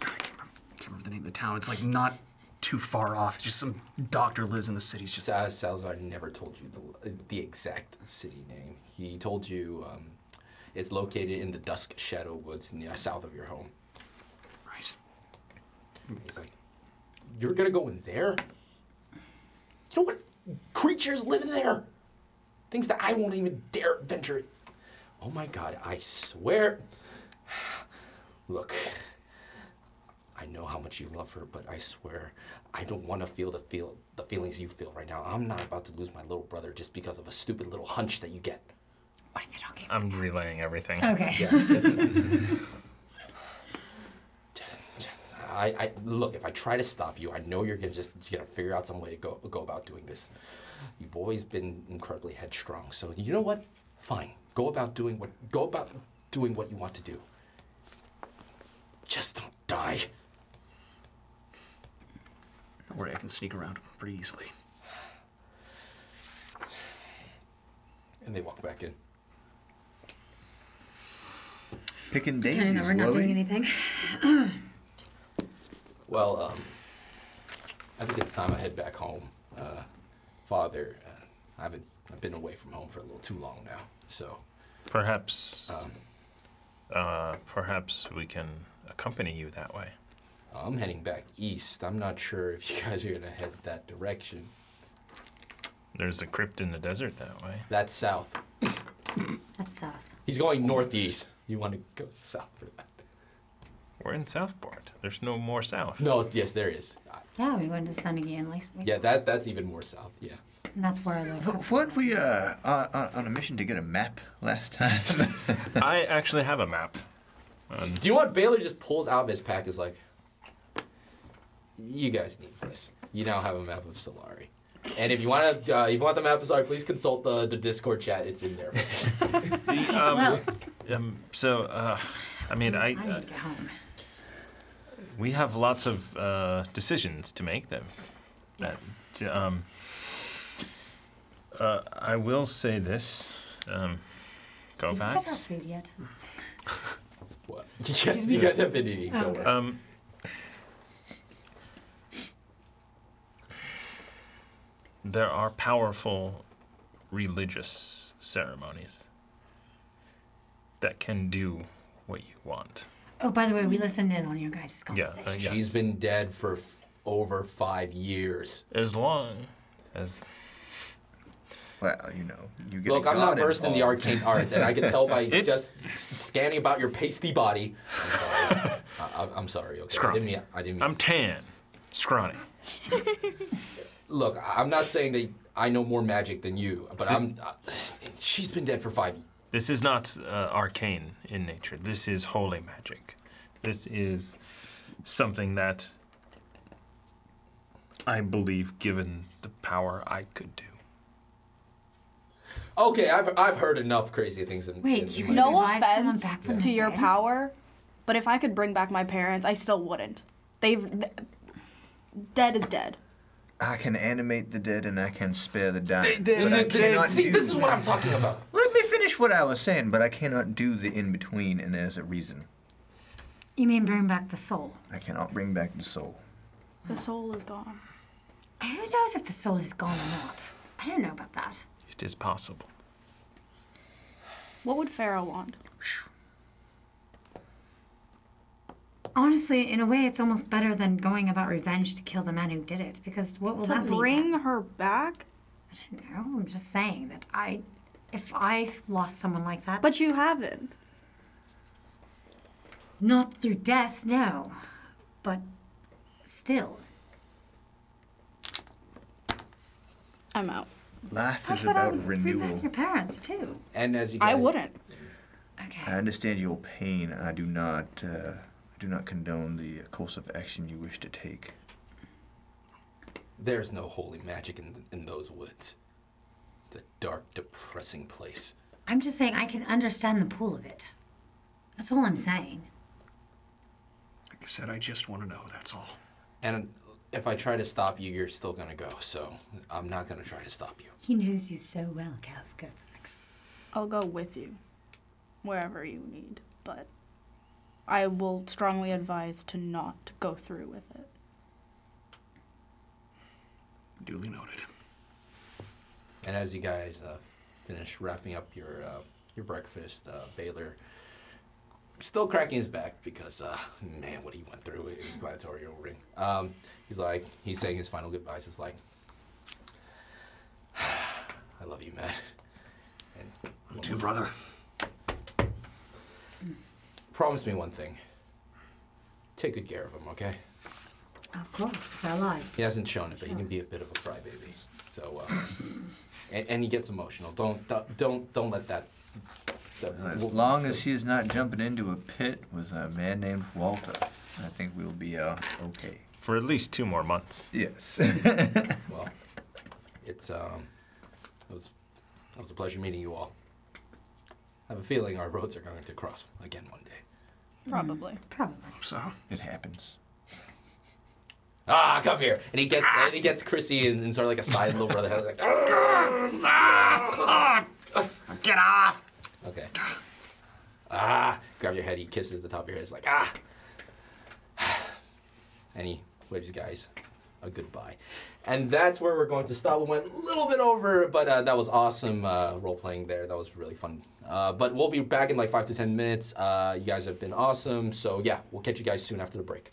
I can't remember the name of the town. It's like not too far off. Just some doctor lives in the city. It's just Salazar never told you the exact city name. He told you it's located in the Dusk Shadow Woods south of your home. right. He's like, you're gonna go in there? You know what creatures live in there? Things that I won't even dare venture. Oh my God, I swear. Look, I know how much you love her, but I swear I don't want to feel the feelings you feel right now. I'm not about to lose my little brother just because of a stupid little hunch that you get. What are they talking I'm relaying everything. Okay. Yeah. I look. If I try to stop you, I know you're gonna figure out some way to go about doing this. You've always been incredibly headstrong. So you know what? Fine. Go about doing what you want to do. Just don't die. Don't worry, I can sneak around pretty easily. And they walk back in. Picking Pretending daisies, that we're not doing Chloe. anything. Well, I think it's time I head back home. Father, I've been away from home for a little too long now, so. Perhaps we can accompany you that way. I'm heading back east. I'm not sure if you guys are gonna head that direction. There's a crypt in the desert that way. That's south. That's south. He's going northeast. You want to go south for that? We're in Southport. There's no more south. No, yes, there is. Yeah, we went to Sunny Lake. Yeah, that's even more south. Yeah. And that's where I live. Weren't we on a mission to get a map last time? I actually have a map. Do you know what Baylor just pulls out of his pack? Is like, you guys need this. You now have a map of Solari. And if you want the map of Solari, please consult the Discord chat. It's in there. Well, I mean, I need to get home. we have lots of decisions to make. I will say this, Did we get our Kofax. food yet? What? Yes, you guys have been eating. Oh, Don't okay. worry. There are powerful religious ceremonies that can do what you want. Oh, by the way, we listened in on your guys' Yeah, conversation. yes. She's been dead for over 5 years. As long as Well, you know, you get. Look, a I'm not god versed in the involved. arcane arts, and I can tell by just scanning about your pasty body. I'm sorry. I'm sorry. Okay. Scrawny. I didn't mean. I'm tan, scrawny. Look, I'm not saying that I know more magic than you, but she's been dead for 5 years. This is not arcane in nature. This is holy magic. This is something that I believe, given the power, I could do. Okay, I've heard enough crazy things. Wait, you my No revive someone offense back from to the your dead? power, but if I could bring back my parents, I still wouldn't. Dead is dead. I can animate the dead and I can spare the dying. They- but I cannot See, do this is what I'm talking about. Let me finish what I was saying, but I cannot do the in between, and there's a reason. You mean bring back the soul? I cannot bring back the soul. The soul is gone. Who knows if the soul is gone or not? I don't know about that. It is possible. What would Pharaoh want? Honestly, in a way, it's almost better than going about revenge to kill the man who did it, because what will To that lead bring at? her back? I don't know. I'm just saying that if I lost someone like that, But you haven't. not through death, no, but still. I'm out. Life How is about I about bring renewal. back your parents too? And as you guys, I wouldn't. Okay. I understand your pain. I do not condone the course of action you wish to take. There's no holy magic in those woods. It's a dark, depressing place. I'm just saying I can understand the pull of it. That's all I'm saying. Like I said, I just want to know, that's all. And if I try to stop you, you're still gonna go. So I'm not gonna try to stop you. He knows you so well, Kofax. I'll go with you, wherever you need. But I will strongly advise to not go through with it. Duly noted. And as you guys finish wrapping up your breakfast, Baylor still cracking his back because man, what he went through in gladiatorial ring. He's saying his final goodbyes. It's like, I love you, man. And You too, brother. promise me one thing. Take good care of him, okay? Of course, with our lives. He hasn't shown it, but he can be a bit of a crybaby. So, and he gets emotional. Don't let that. As long as he's not jumping into a pit with a man named Walter, I think we'll be okay. For at least 2 more months. Yes. Well, it was a pleasure meeting you all. I have a feeling our roads are going to cross again one day. Probably. Probably. So, It happens. Ah, come here! And he gets Chrissy in sort of like a side little brother. Like, get off! okay. Grab your head. He kisses the top of your head. It's like and he waves you guys a goodbye. And that's where we're going to stop. We went a little bit over, but that was awesome role playing there. That was really fun. But we'll be back in like 5 to 10 minutes. You guys have been awesome. So yeah, we'll catch you guys soon after the break.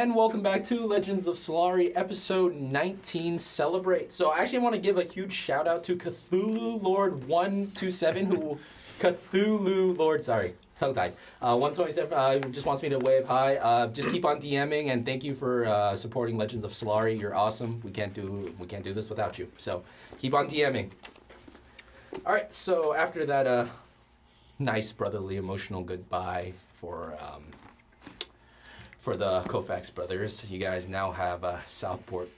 And welcome back to Legends of Solari, episode 19, Celebrate. So I actually want to give a huge shout out to Cthulhu Lord 127, tongue-tied. 127 just wants me to wave hi. Just keep on DMing, and thank you for supporting Legends of Solari. You're awesome. We can't do this without you. So keep on DMing. All right. So after that nice brotherly emotional goodbye for the Kofax brothers, you guys now have Southport.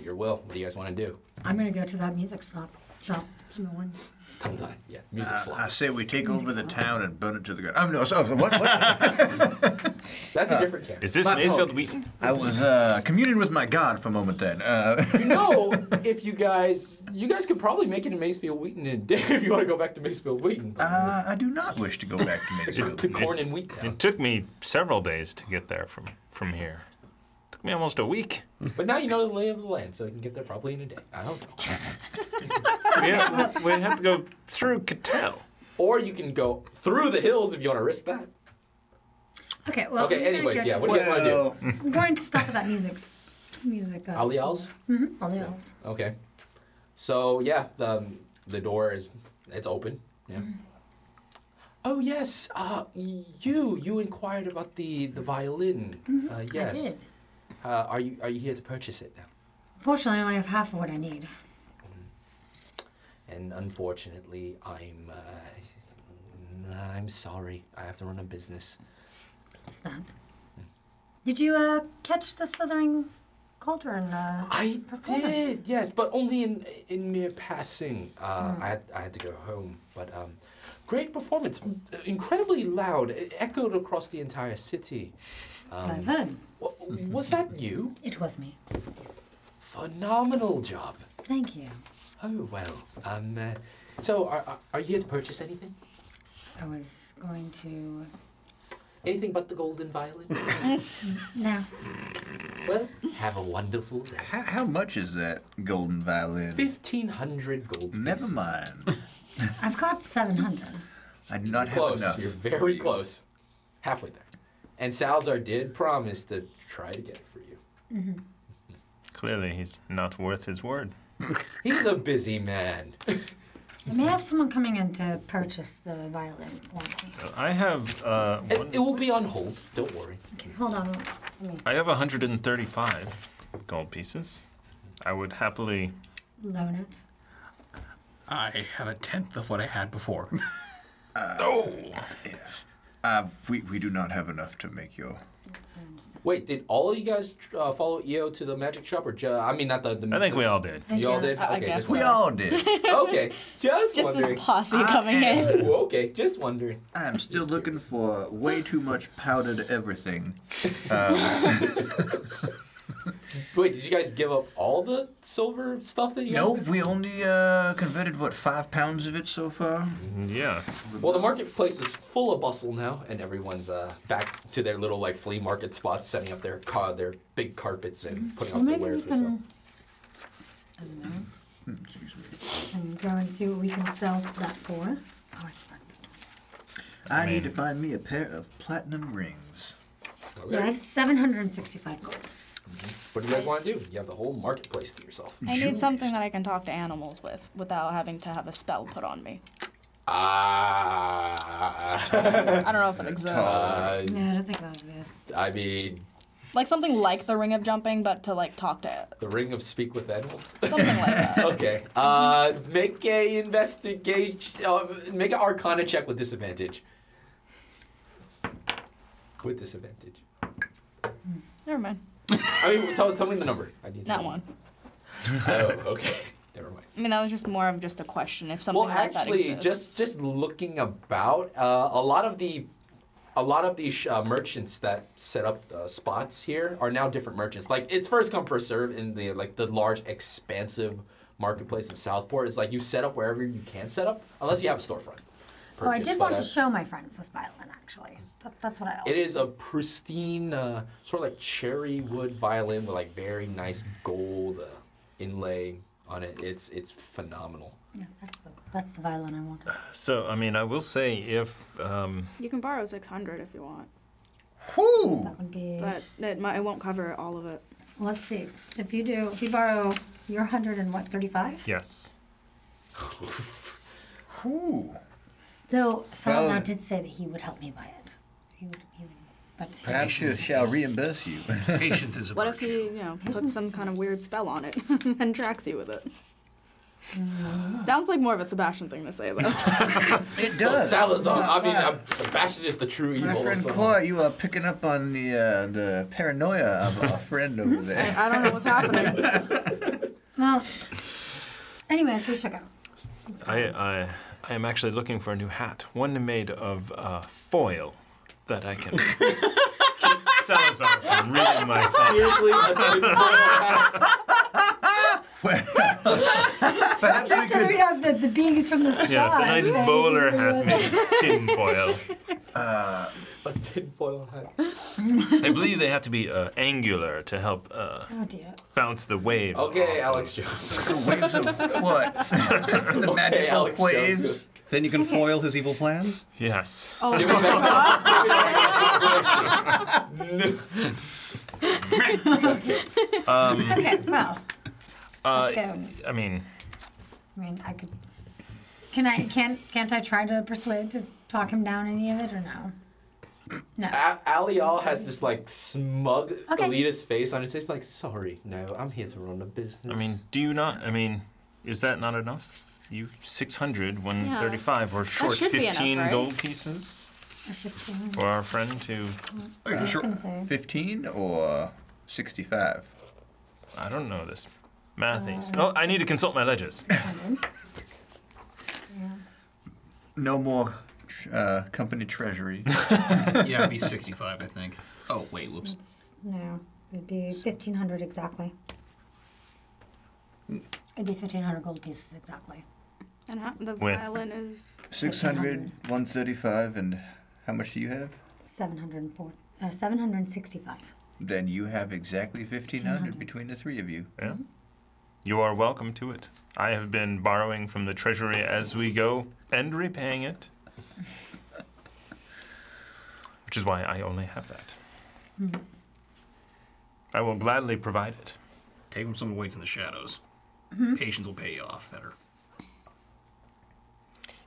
Your will. What do you guys want to do? I'm gonna go to that music shop. No one. Tongue-tied. Yeah. Music slop. I say we take over the town and burn it to the ground. No, what? That's a different character. Is this My Maysfield apologies. Wheaton? I was communing with my god for a moment then. If you guys could probably make it to Maysfield Wheaton in a day if you want to go back to Maysfield Wheaton. I do not wish to go back to Maysfield. To Corn and Wheat Town. It took me several days to get there from here. It took me almost a week. But now you know the lay of the land, so you can get there probably in a day. I don't know. We have to go through Cattell. Or you can go through the hills if you want to risk that. Okay, well. Okay, anyways, yeah, what do you guys want to do? I'm going to stop at that music. Alley Owls? Mm-hmm. Alley Owls. Okay. So, yeah, the door it's open. Yeah. Oh, yes, you inquired about the violin. Yes. I did. Are you here to purchase it now? Fortunately, I only have half of what I need. And unfortunately, I'm sorry. I have to run a business. Understand. Did you catch the slithering cauldron I performance? did, yes, but only in mere passing. I had to go home, but great performance, incredibly loud. It echoed across the entire city. I've heard. Was that you? It was me. Phenomenal job. Thank you. Oh well. So are you here to purchase anything? I was going to. Anything but the golden violin? No. Well, have a wonderful day. How much is that golden violin? 1,500 gold pieces. Never mind. I've got 700. I do not have Close. enough. You're for very you. close. Halfway there. And Salazar did promise to try to get it for you. Clearly, he's not worth his word. He's a busy man. I may have someone coming in to purchase the violin for me. So I have It will be on hold. Don't worry. Okay, hold on. Let me I have 135 gold pieces. I would happily. loan it. I have a tenth of what I had before. We do not have enough to make your. Wait, did all of you guys follow EO to the magic shop, or I mean, not the. I think we all did. You all did. I Okay, guess just We so. all did. Okay, just wondering. this posse coming in. Ooh, okay, just wondering. I'm still looking for way too much powdered everything. Wait, did you guys give up all the silver stuff that you guys? No, we only converted 5 pounds of it so far. Yes. Well, the marketplace is full of bustle now, and everyone's back to their little flea market spots, setting up their big carpets and putting Well, out their maybe we wares for sale. can. I don't know. Excuse me. And go and see what we can sell that for. Oh, it's fun. I need to find me a pair of platinum rings. Yeah, I have 765 gold. What do you guys want to do? You have the whole marketplace to yourself. I need something that I can talk to animals with without having to have a spell put on me. I I don't know if it exists. Yeah, I don't think that exists. I mean, Like something like the Ring of Jumping, but to talk to it. the ring of speak with animals. Something like that. Okay. Make a make an Arcana check with disadvantage. With disadvantage. Never mind. I mean, tell me the number. I need to Not know. one. Oh, okay. Never mind. I mean, that was just more of just a question. If something Well, like that actually, exists. just looking about, a lot of these merchants that set up spots here are now different merchants. Like, it's first come first serve in the large expansive marketplace of Southport. It's like you set up wherever you can set up, unless you have a storefront. Oh, I Purchase, did but, want to show my friends this violin, actually. That's what I It is a pristine, sort of like cherry wood violin with very nice gold inlay on it. It's phenomenal. Yeah, that's the violin I wanted. So, I mean, I will say if You can borrow 600 if you want. Whoo! That would be. But it won't cover all of it. Let's see. If you borrow your 135? Yes. Whoo! Though Salazar Well- did say that he would help me buy it. He would but Perhaps she shall reimburse you. Patience is a What if virtue. he, puts some kind of weird spell on it and tracks you with it? Sounds like more of a Sebastian thing to say, though. It So does. Salazar, Sebastian is the true My evil. friend so- Cora, you are picking up on the paranoia of a friend over there. I don't know what's happening. well, anyways, we should go. I am actually looking for a new hat, one made of foil that I can keep Salazar from reading my thoughts. Seriously? Perhaps we Actually, we could, have the beings from the stars. Yes, a nice right? bowler hat made of tin foil. A tinfoil hat. I believe they have to be angular to help Oh dear. bounce the waves. Okay, off. Alex Jones. the waves of what? The Okay, magical Alex waves. Jones. Then you can foil his evil plans? Yes. Oh, Give me Okay, well, let's go. I mean, I could. Can't I try to persuade to talk him down any of it or no? No. Alial has this like smug Okay. elitist face on his face, like, sorry, no, I'm here to run a business. I mean, do you not? I mean, is that not enough? You 600, 135, or short should be enough, 15 right? gold pieces Or 15. for our friend to. Are you I was sure? gonna say. 15 or 65? I don't know this mathies. Oh, I need to consult my ledgers. 100. Yeah. No more company treasury. Yeah, it'd be 65, I think. Oh, wait, whoops. No, it'd be 1,500 exactly. It'd be 1,500 gold pieces exactly. and the With- violin is 600, 135, and how much do you have? 765. Then you have exactly 1,500 between the three of you. Yeah. You are welcome to it. I have been borrowing from the treasury as we go and repaying it. Which is why I only have that. I will gladly provide it. Take him some waits in the shadows. Patience will pay you off better.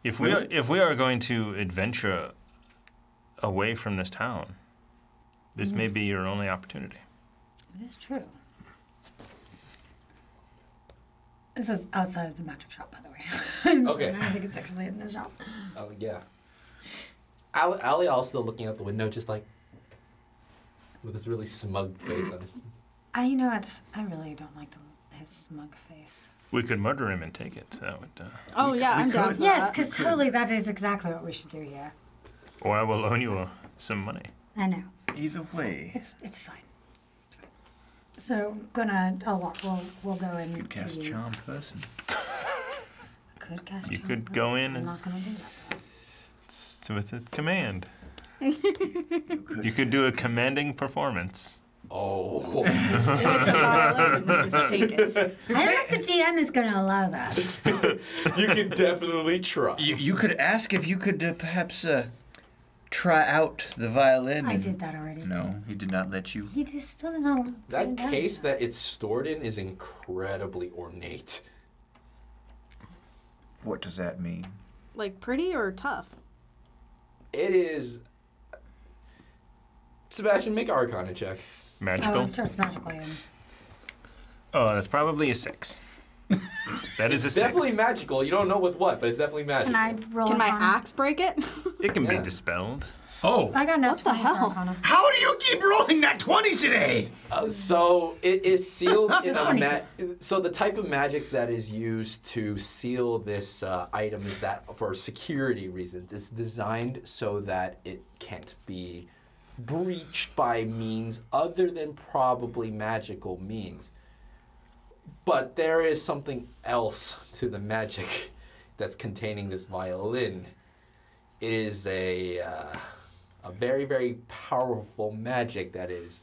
If we are going to adventure away from this town, this may be your only opportunity. It is true. This is outside of the magic shop, by the way. Okay. I don't think it's actually in the shop. oh yeah. Alial's still looking out the window, just like with this really smug face on his. You know what? I really don't like his smug face. We could murder him and take it. That would, Oh yeah, I'm down for Yes, that. because totally that is exactly what we should do here. or I will loan you some money. I know. Either way, It's fine. So we'll go in. you could cast charm person. Could cast You charm could person. go in I'm as not gonna do that. it's with a command. You You could do a commanding performance. Oh. With the violin, just take it. I don't know if the DM is going to allow that. You can definitely try. You could ask if you could perhaps try out the violin. I and- did that already. No, he did not let you. He just still didn't know. That case that it's stored in is incredibly ornate. What does that mean? Like pretty or tough? It is. Sebastian, make Arcana check. Oh, Magical. I'm sure it's magical. Yeah. Oh, that's probably a 6. That is a 6. Definitely magical. You don't know with what, but it's definitely magical. Can I roll? Can my Arcana? axe break it? It can be Yeah. dispelled. Oh, I got no What the 20 for hell? Arcana. how do you keep rolling that 20s today? So it is sealed in a 22. So the type of magic that is used to seal this item is that for security reasons. It's designed so that it can't be breached by means other than probably magical means. But there is something else to the magic that's containing this violin. It is a very, very powerful magic that is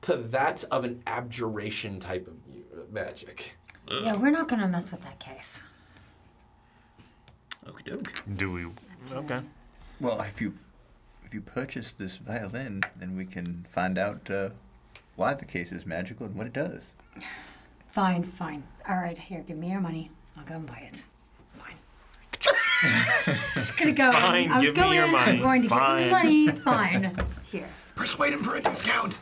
to that of an abjuration type of magic. Yeah, we're not gonna mess with that case. Okie doke. Do we? Okay. Well, if you if you purchase this violin, then we can find out why the case is magical and what it does. Fine, fine. All right, here, give me your money. I'll go and buy it. Fine. Just gonna go. Fine, I was give me going your in, money. I'm going to Fine. give you money. Fine. Here. Persuade him for a discount.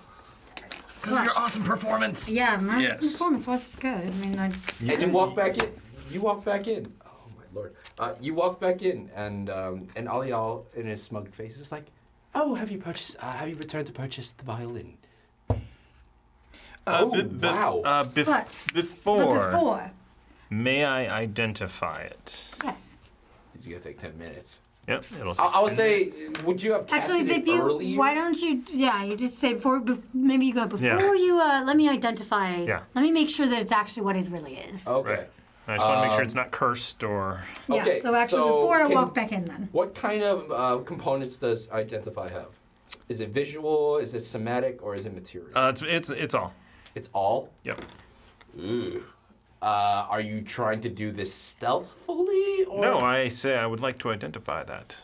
Because of What? your awesome performance. Yeah, my Yes. performance was good. I mean, And you walk back in. You walk back in. Oh my lord. You walk back in, and Alial in his smug face is like, "Oh, have you returned to purchase the violin?" Oh, wow. What? Before, Before. may I identify it? Yes. It's gonna take 10 minutes. Yep, it'll. I would say, would you have casted Actually, it if you, earlier? why don't you? Yeah, you just say maybe you go before Yeah. you. Let me identify. Yeah. Let me make sure that it's actually what it really is. Okay. Right. I just want to make sure it's not cursed or. Yeah. Okay, So actually, so before I can- walk back in, then. What kind of components does Identify have? Is it visual? Is it somatic? Or is it material? It's all. It's all? Yep. Ooh. Are you trying to do this stealthily? Or? No, I say I would like to identify that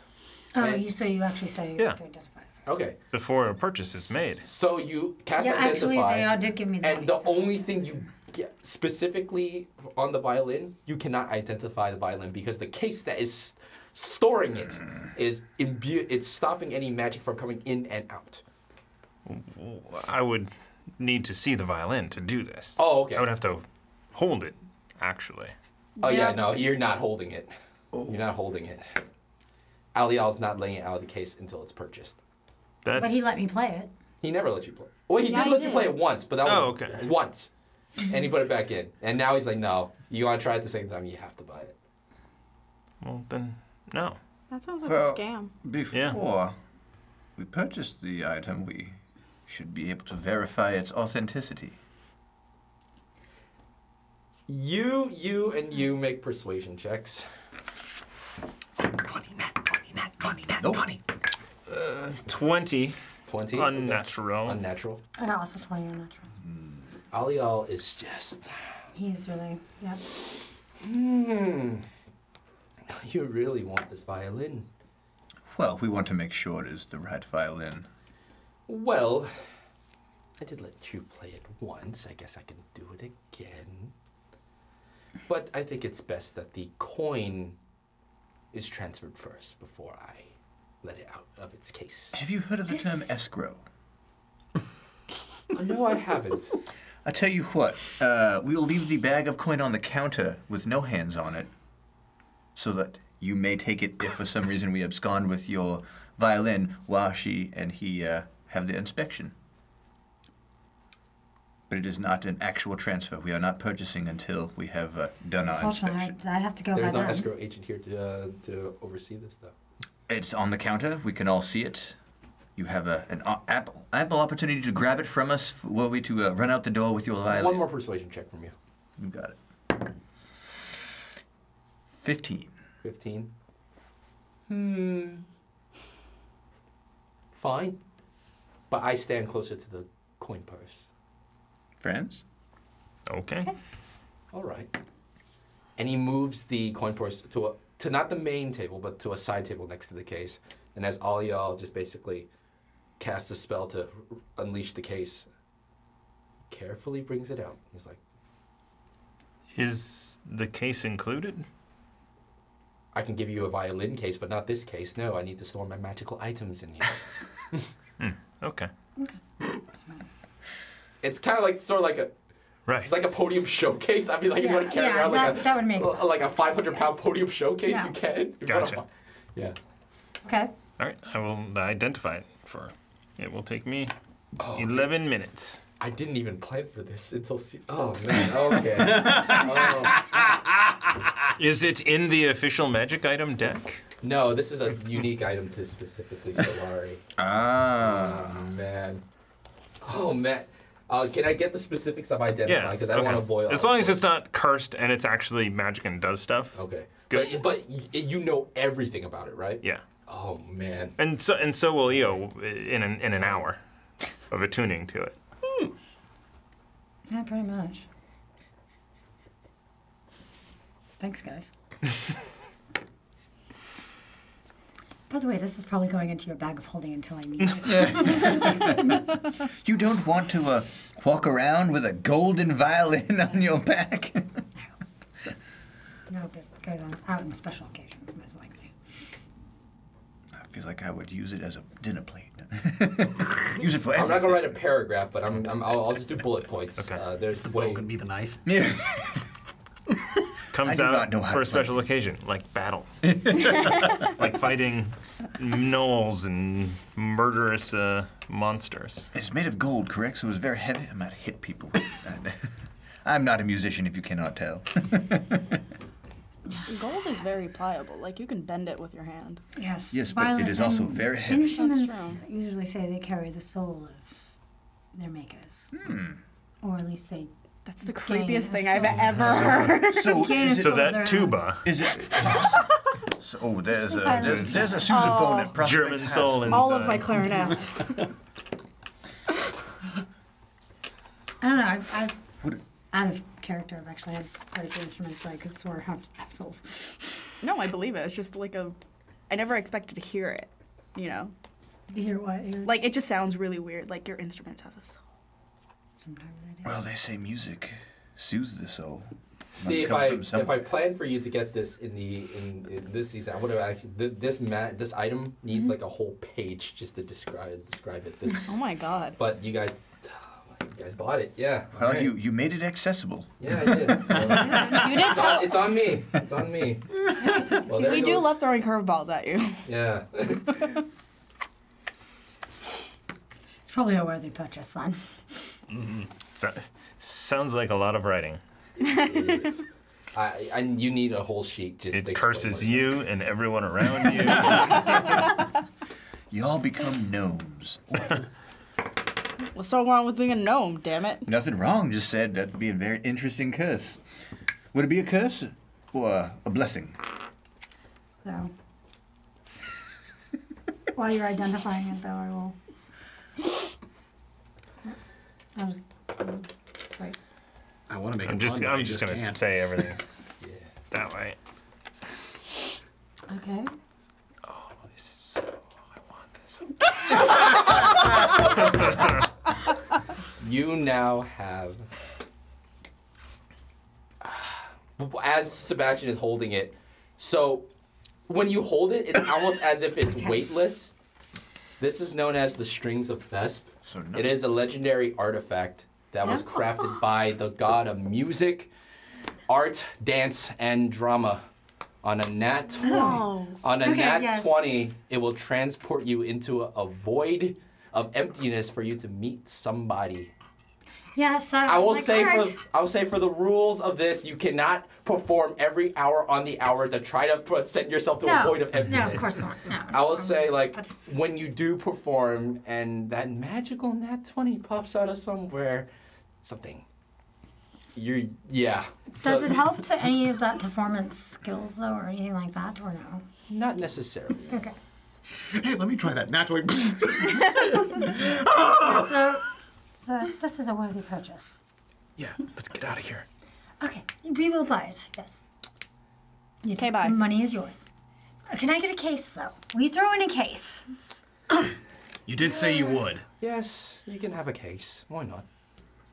Oh, And- you actually say Yeah. to identify. Okay. before a purchase is made. So you cast Yeah, Identify. actually, they all did give me the And money, the so- only thing you get specifically on the violin, you cannot identify the violin because the case that is storing it is it's stopping any magic from coming in and out. I would need to see the violin to do this. Oh, okay. I would have to hold it, actually. Oh yeah, Yeah. no, you're not holding it. You're not holding it. Alial's not laying it out of the case until it's purchased. That's... But he let me play it. He never let you play. Well, he Yeah, did he let you did. play it once, but that was Oh, okay. once. And he put it back in. And now he's like, no, you want to try it at the same time, you have to buy it. Well, then, no. That sounds like Well- a scam. Before we purchase the item, we should be able to verify its authenticity. You make persuasion checks. 20, nat 20, nat 20, nat Nope. 20. 20. 20. Unnatural. Unnatural. I got also 20 unnatural. Alial is just, He's really, yep. you really want this violin. Well, we want to make sure it is the right violin. Well, I did let you play it once. I guess I can do it again. But I think it's best that the coin is transferred first before I let it out of its case. Have you heard of the term This- escrow? No, I haven't. I tell you what, we'll leave the bag of coin on the counter with no hands on it, so that you may take it if for some reason we abscond with your violin while she and he have the inspection. But it is not an actual transfer. We are not purchasing until we have done our Unfortunately, inspection. I have to go There's by no then. escrow agent here to oversee this, though. It's on the counter. We can all see it. You have an ample opportunity to grab it from us were we to run out the door with your violin. One more persuasion check from you. You got it. 15. 15. Fine. But I stand closer to the coin purse. Friends? Okay. All right. And he moves the coin purse to not the main table, but to a side table next to the case. And as Alial just basically casts a spell to unleash the case, carefully brings it out. He's like, Is the case included? I can give you a violin case, but not this case. No, I need to store my magical items in here. Okay. It's kind of like sort of like a Right. like a podium showcase. I mean, like if you want to carry yeah, around that would make sense. like a 500-pound podium showcase, Yeah. you can. If you Gotcha. wanna- Yeah. Okay. All right. I will identify it for. It will take me Oh, 11 minutes. I didn't even plan for this until. Oh man. Okay. Oh. Is it in the official magic item deck? No, this is a unique item to specifically Solari. Ah. Oh man. Oh man. Can I get the specifics of identify? Yeah. Because I don't want to boil. As long as it's not cursed and it's actually magic and does stuff. Okay. Good. But you know everything about it, right? Yeah. Oh man. And so will Eo in an hour of attuning to it. Yeah, pretty much. Thanks, guys. By the way, this is probably going into your bag of holding until I need it. You don't want to walk around with a golden violin on your back? No, but it goes on out in special occasions, most likely. I feel like I would use it as a dinner plate. Use it for everything. I'm not gonna write a paragraph, but I'll just do bullet points. Okay. There's The bow can be the knife. Yeah. Comes I do out not know how for to a special play. occasion, like battle. Like fighting gnolls and murderous monsters. It's made of gold, correct? So it's very heavy. I might hit people. I'm not a musician, if you cannot tell. Gold is very pliable. Like, you can bend it with your hand. Yes. Yes, but it is also and very heavy. Instruments That's usually say they carry the soul of their makers. Or at least they That's the gain creepiest a thing I've soul. ever heard. So Gain a is it? So soul of their that own. tuba, Is it? So, oh, there's a Violin. there's a sousaphone at Prospect German House. soul and All of my clarinets. I don't know. I've What- out of character. I've actually had quite a few instruments that I could swear have souls. No, I believe it. It's just like I never expected to hear it, you know? You hear what? Like, it just sounds really weird. Like, your instruments has a soul. Sometimes I do. Well, they say music soothes the soul. See, Must come from if somewhere. I plan for you to get this in this season, I would have actually this item needs like a whole page just to describe it. This, Oh my god. but you guys bought it, yeah. Well, alright. you made it accessible. Yeah, I did. You did tell. It's on me. It's on me. Well, there We you do go. love throwing curveballs at you. Yeah. It's probably a worthy purchase then. sounds like a lot of writing. It is. You need a whole sheet just. It to curses explain what you and everyone around you. You all become gnomes. What's so wrong with being a gnome, damn it? Nothing wrong, just said that'd be a very interesting curse. Would it be a curse or a blessing? So, while you're identifying it, though, I will. I'll just wait. I want to make I'm it just fun, but I gonna can't. say everything Yeah. that way. Okay. Oh, this is so. I want this. You now have, as Sebastian is holding it, so when you hold it, it's almost as if it's weightless. This is known as the Strings of Thesp. So no. It is a legendary artifact that was crafted by the god of music, art, dance, and drama. On a nat 20, Oh. on a Okay, nat yes. 20, it will transport you into a void of emptiness for you to meet somebody. Yeah, so I will like, say alright. for the rules of this, you cannot perform every hour on the hour to try to send yourself to a void of emptiness. No, of course not. No. I will say, like, But- when you do perform and that magical nat 20 pops out of somewhere, something. Yeah. Does it help to any of that performance skills though, or anything like that, or no? Not necessarily. Okay. Hey, let me try that. Naturally. So this is a worthy purchase. Yeah, let's get out of here. Okay, we will buy it. Yes. Okay, bye. The money is yours. Can I get a case though? We throw in a case. You did say you would. Yes, you can have a case. Why not?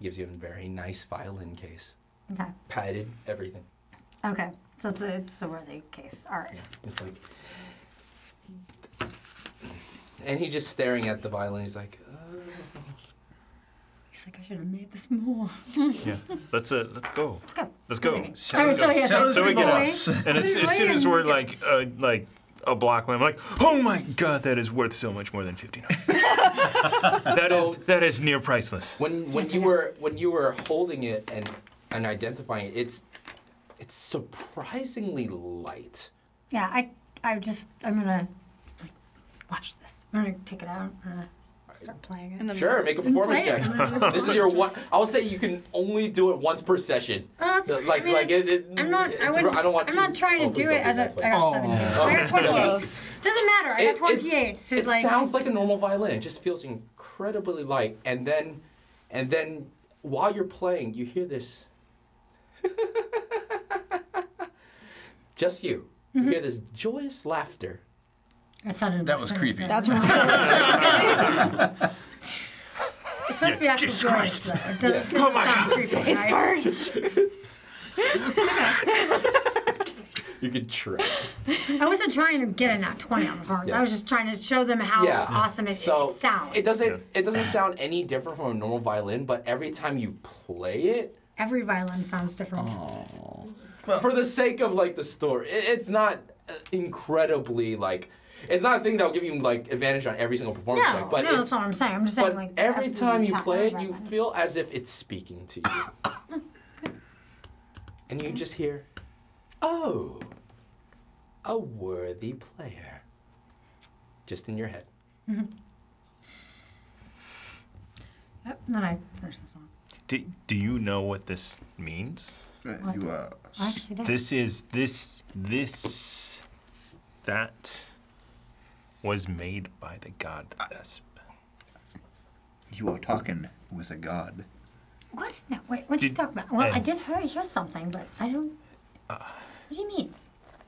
Gives you a very nice violin case. Okay. Padded, everything. Okay. So it's a worthy case. All right. It's like. And he's just staring at the violin. He's like, He's like, I should have made this more. Yeah, let's go. Let's go. Let's go. All right. So yes. So we get out. Boys. And as soon as we're like a block away, I'm like, oh my god, that is worth so much more than $1,500. That is near priceless. when Yes, you I were holding it and identifying it, it's surprisingly light. Yeah. I'm gonna like watch this. I'm gonna take it out. I'm gonna start playing it. And then Sure, make a performance Play it. check. This is your one. I will say you can only do it once per session. I'm not. I'm not trying to do it as a. I got 17. I got 28. Close. Doesn't matter. I got 28. So It like, sounds like a normal violin. It just feels incredibly light. And then while you're playing, you hear this. Just you. You hear this joyous laughter That sounded That was more creepy. sinister. That's right. It's supposed to be actually Jesus joyous, though. It doesn't Oh my sound creepy, It's right? cursed. You could try. I wasn't trying to get a nat 20 on the cards. Yeah. I was just trying to show them how awesome it sounds. It doesn't sound any different from a normal violin, but every time you play it, Every violin sounds different. for the sake of like the story, it's not incredibly like. It's not a thing that'll give you like advantage on every single performance check, but that's not what I'm saying. I'm just saying, but like, every time you play it, you violins. feel as if it's speaking to you, and you just hear, "Oh, a worthy player," just in your head. Yep, and then I finish the song. Do you know what this means? You I actually don't. That was made by the god Thesp. you are talking with a god. What? No, wait, what did you talk about? Well, I and- did hear something, but I don't... what do you mean?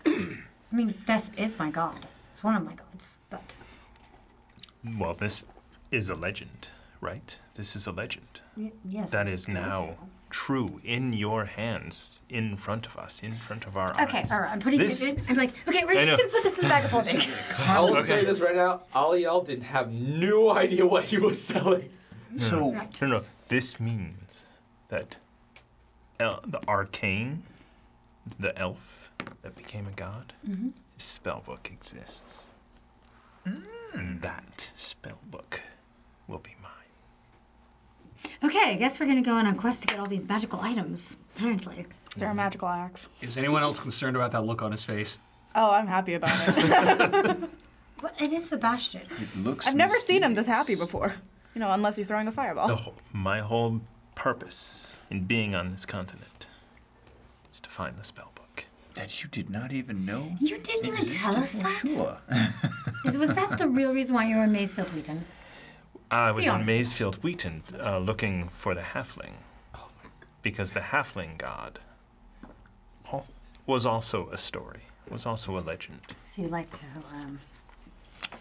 I mean, Thesp is my god. It's one of my gods, but... Well, this is a legend, right? This is a legend. Yes. That is now true in your hands, in front of us, in front of our eyes. Okay, all right, I'm putting This- it in. I'm like, okay, we're I just know. going to put this in the bag of holding. I will say this right now: Aliel didn't have no idea what he was selling. So, Right. No. This means that the arcane, the elf that became a god, his spellbook exists. And that spellbook will be mine. Okay, I guess we're going to go on a quest to get all these magical items, apparently. Is there a magical axe? Is anyone else concerned about that look on his face? Oh, I'm happy about it. But it is Sebastian. it looks I've never seen him this happy mysterious. before. You know, unless he's throwing a fireball. My whole purpose in being on this continent is to find the spellbook. That you did not even know? You didn't even tell us existed? that? Sure. Was that the real reason why you were in Maysfield Wheaton? I was Be in honest. Maysfield Wheaton looking for the halfling. Because the halfling god was also a story, was also a legend. So you like to,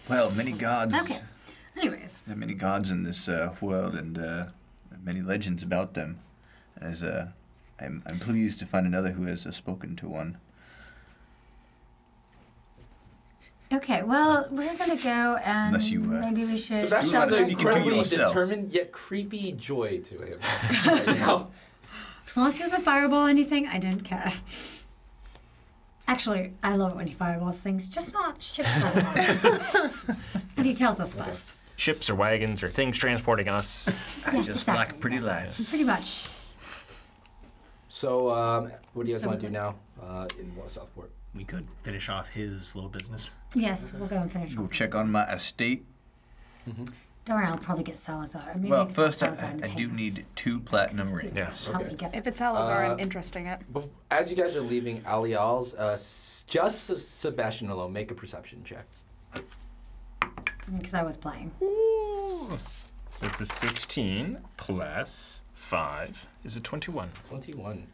Well, many gods. Okay. Anyways. There are many gods in this world, and many legends about them. As I'm pleased to find another who has spoken to one. Okay, well, we're going to go and Unless you, maybe we should... Sebastian shove has the an rest of incredibly our- yourself. determined yet creepy joy to him right now. As long as he doesn't fireball anything, I didn't care. Actually, I love it when he fireballs things, just not ships all the time. And he tells us first. Ships or wagons or things transporting us. Yes, Just exactly. like pretty lads. Pretty much. So, what do you guys want to do now in Southport? We could finish off his little business. Yes, we'll go and finish. Go check on my estate. Don't worry, I'll probably get Salazar. Maybe Well, get first Salazar I and do Pace. need 2 platinum rings. Yeah. Help me get If this. it's Salazar, I'm interesting it. As you guys are leaving Alial's, just Sebastian alone, make a perception check. Because I was playing. It's a 16 plus 5 is a 21. 21.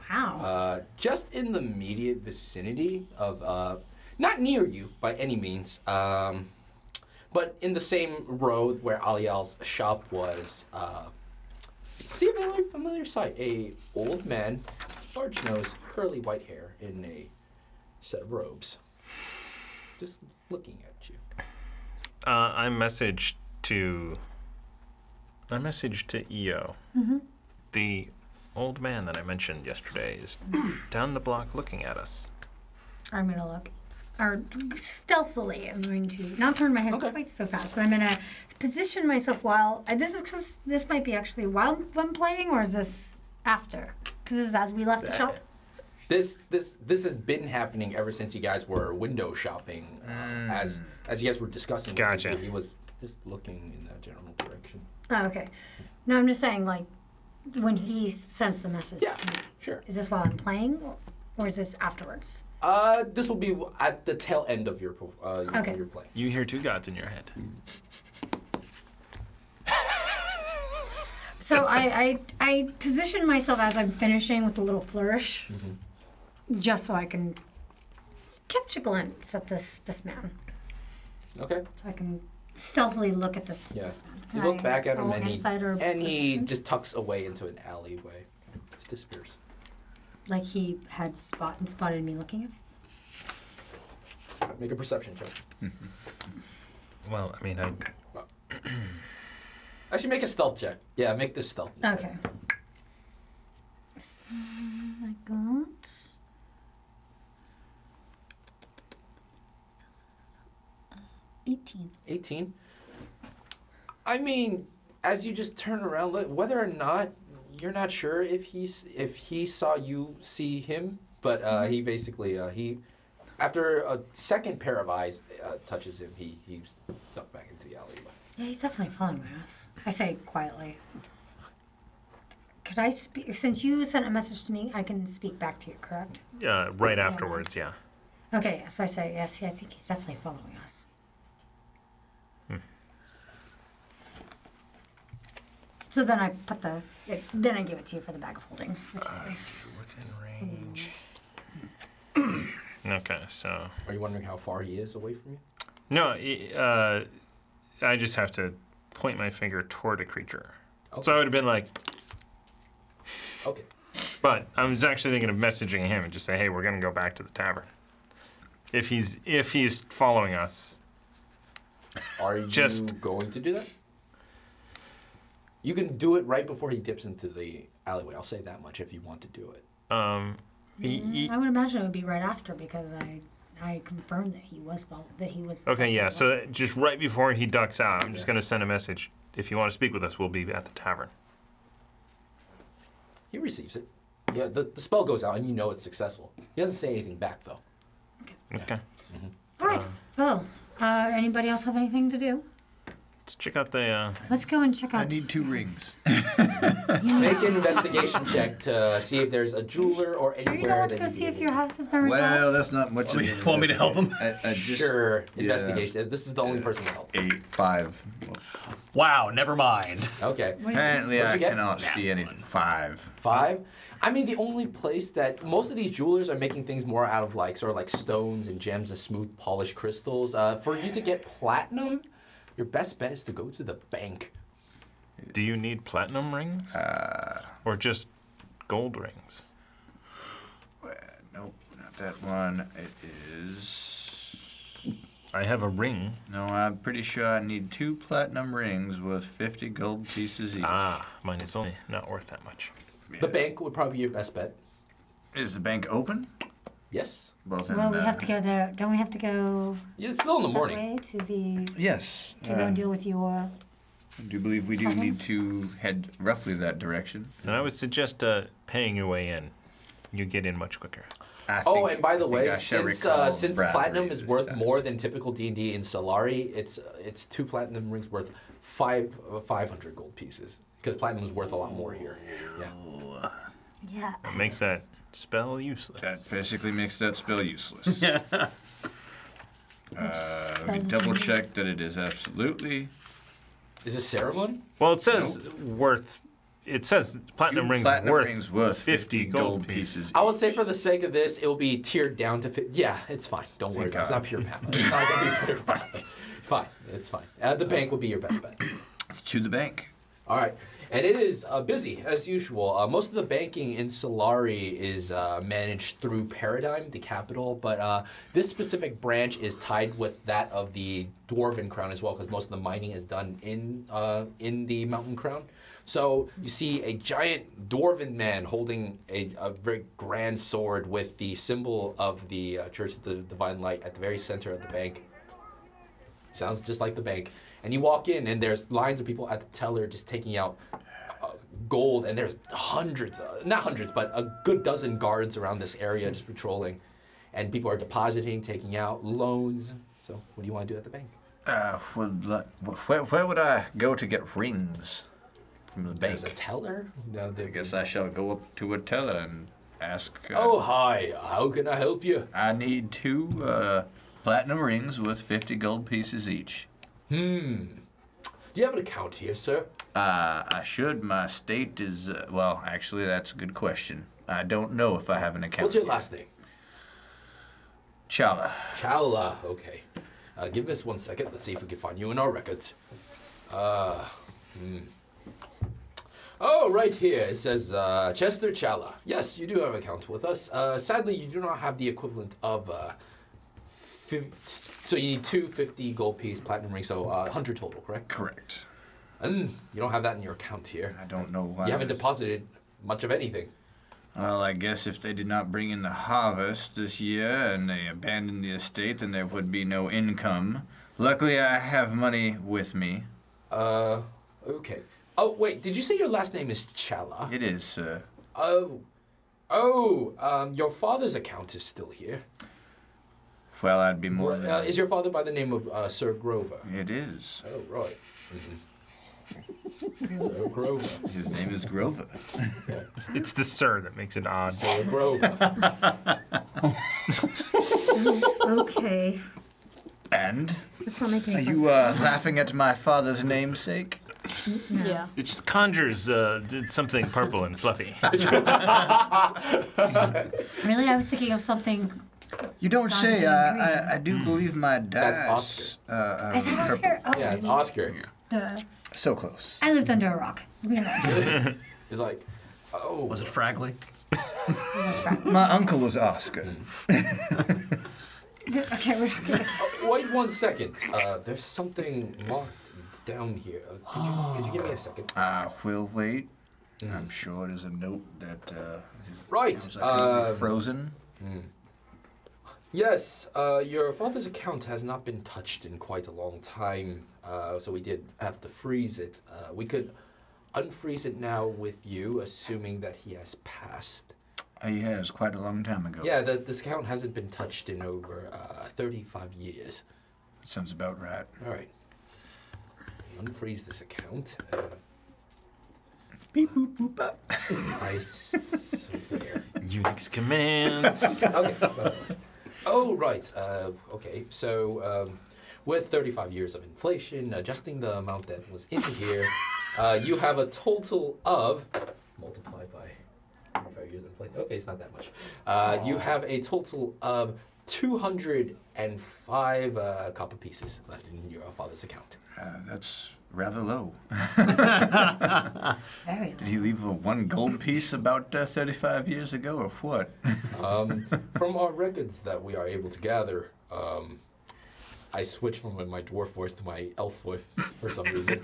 Wow. Just in the immediate vicinity of, not near you by any means, but in the same road where Alial's shop was, see a very familiar sight. A old man, large nose, curly white hair, in a set of robes, just looking at you. I messaged to EO. The old man that I mentioned yesterday is down the block looking at us. I'm going to look. Or stealthily, I'm going to not turn my head Okay. quite so fast, but I'm going to position myself while. This might be actually while I'm playing, or is this after? Because this is as we left the shop. This has been happening ever since you guys were window shopping. As you guys were discussing, it, Gotcha. he was just looking in that general direction. Oh, okay. No, I'm just saying, like, when he sends the message. Yeah, sure. Is this while I'm playing, or is this afterwards? This will be at the tail end of your Okay. your play. You hear 2 gods in your head. So I position myself as I'm finishing with a little flourish, just so I can catch a glimpse at this man. Okay. So I can stealthily look at this. Yeah. this man. You Can look I back at him roll and insight or he perception? just tucks away into an alleyway. Just disappears. Like he had spotted me looking at him. Make a perception check. Well, I mean, Actually, make a stealth check. Yeah, make this stealth. Okay. So I got 18. 18. I mean, as you just turn around, whether or not you're not sure if he saw you see him, but he basically he after a second pair of eyes touches him, he stuck back into the alleyway. Yeah, he's definitely following us. I say quietly. Could I speak? Since you sent a message to me, I can speak back to you, correct? right afterwards, yeah. Okay, so I say, yes, I think he's definitely following us. So then I put then I give it to you for the bag of holding. Within range. Okay, so. Are you wondering how far he is away from you? No, I just have to point my finger toward a creature. Okay. So I would have been like, Okay. but I was actually thinking of messaging him and just say, hey, we're gonna go back to the tavern. If he's following us. Are you going to do that? You can do it right before he dips into the alleyway. I'll say that much if you want to do it. I would imagine it would be right after because I confirmed that he was Okay, yeah. So just right before he ducks out, I'm just gonna send a message. If you want to speak with us, we'll be at the tavern. He receives it. Yeah, the spell goes out and you know it's successful. He doesn't say anything back though. Okay. All right. Well, anybody else have anything to do? Let's check out the. Let's go and check out. I need 2 rings. Make an investigation check to see if there's a jeweler or Sure, you don't anywhere want to that go you'd see be if able your to- house has been resolved. Well, that's not much of a... Want me to help him? I just... Sure, yeah. investigation. This is the only person to help. 8, 5. Wow, never mind. Okay. Apparently What'd I you get? cannot see anything. 5. 5? I mean, the only place that most of these jewelers are making things more out of like sort of like stones and gems and smooth polished crystals. For you to get platinum, your best bet is to go to the bank. Do you need platinum rings? Or just gold rings? Nope, not that one. It is... I have a ring. No, I'm pretty sure I need 2 platinum rings worth 50 gold pieces each. Mine is only not worth that much. The bank would probably be your best bet. Is the bank open? Yes. Well, Well, we have to go there. Don't we have to go Yeah, it's still in the that morning. way to the Yes. to go and deal with your? I do believe we do need to head roughly that direction. And I would suggest paying your way in. You get in much quicker. And by the way, I shall since recall platinum Bradbury is this worth time. more than typical D&D in Solari, it's 2 platinum rings worth 500 gold pieces because platinum is worth a lot more here. Yeah. Yeah. That makes that spell useless. That basically makes that spell useless. Let me double check that it is absolutely... Is this ceremony? Well, it says worth. It says platinum rings worth 50 gold pieces. I would say for the sake of this, it will be tiered down to 50. Yeah, it's fine. Don't worry, guys. It's not pure math. It's not going to be pure math. Fine. It's fine. The bank will be your best bet. To the bank. All right. And it is busy, as usual. Most of the banking in Solari is managed through Paradigm, the capital, but this specific branch is tied with that of the Dwarven Crown as well, because most of the mining is done in the Mountain Crown. So you see a giant Dwarven man holding a very grand sword with the symbol of the Church of the Divine Light at the very center of the bank. Sounds just like the bank. And you walk in, and there's lines of people at the teller just taking out gold, and there's hundreds, not hundreds, but a good dozen guards around this area just patrolling. And people are depositing, taking out loans. So what do you want to do at the bank? Where would I go to get rings from the bank? There's a teller. No, I guess I shall go up to a teller and ask... oh, hi. How can I help you? I need 2 platinum rings worth 50 gold pieces each. Do you have an account here, sir? I should. My state is... well, actually, that's a good question. I don't know if I have an account. What's your yet. last name? Chala. Chowla. Okay. Give us 1 second. Let's see if we can find you in our records. Oh, right here. It says Chester Chala. Yes, you do have an account with us. Sadly, you do not have the equivalent of... so you need 250 gold piece platinum rings, so 100 total, correct? Correct. And you don't have that in your account here. I don't know why. You haven't deposited much of anything. Well, I guess if they did not bring in the harvest this year and they abandoned the estate, then there would be no income. Luckily, I have money with me. Okay. Oh, wait, did you say your last name is Chala? It is, sir. Your father's account is still here. Well, I'd be more than... Is your father by the name of Sir Grover? It is. Oh, right. Sir Grover. His name is Grover. Yeah. It's the sir that makes it odd. Sir Grover. Okay. And? Let's not make any Are you laughing at my father's namesake? Yeah. It just conjures something purple and fluffy. Really, I was thinking of something. You don't say. I do believe my dad. That's Oscar. Is that Oscar? Oh, Yeah, it's Oscar. Duh. So close. I lived under a rock. Leave me alone. He's like, oh. Was it Fragley? My uncle was Oscar. Okay, we're not gonna... Wait 1 second. There's something marked down here. Could you give me a second? We'll wait. I'm sure there's a note that Right. frozen. Yes, your father's account has not been touched in quite a long time, so we did have to freeze it. We could unfreeze it now with you, assuming that he has passed. He has quite a long time ago. Yeah, this account hasn't been touched in over 35 years. Sounds about right. All right. Unfreeze this account. Beep boop boop bop. Nice. Unix commands. Okay. Oh, right. Okay, so with 35 years of inflation, adjusting the amount that was in here, you have a total of, multiplied by 35 years of inflation, okay, it's not that much. You have a total of 205 copper pieces left in your father's account. That's rather low. Very Did he leave one gold piece about 35 years ago, or what? From our records that we are able to gather, I switched from my dwarf voice to my elf voice for some reason.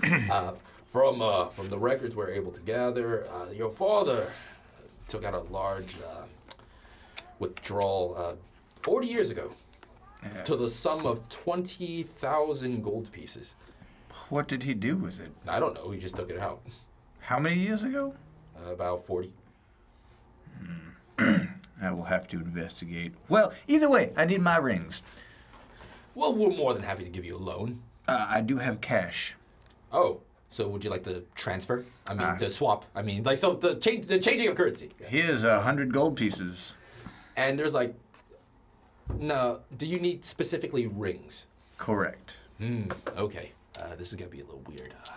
From the records we're able to gather, your father took out a large withdrawal 40 years ago to the sum of 20,000 gold pieces. What did he do with it? I don't know. He just took it out. How many years ago? About 40. I will have to investigate. Well, either way, I need my rings. Well, we're more than happy to give you a loan. I do have cash. Oh, so would you like to transfer? I mean, to swap. I mean, like, so the changing of currency. Here's 100 gold pieces. And there's like, no, do you need specifically rings? Correct. Okay. This is gonna be a little weird. I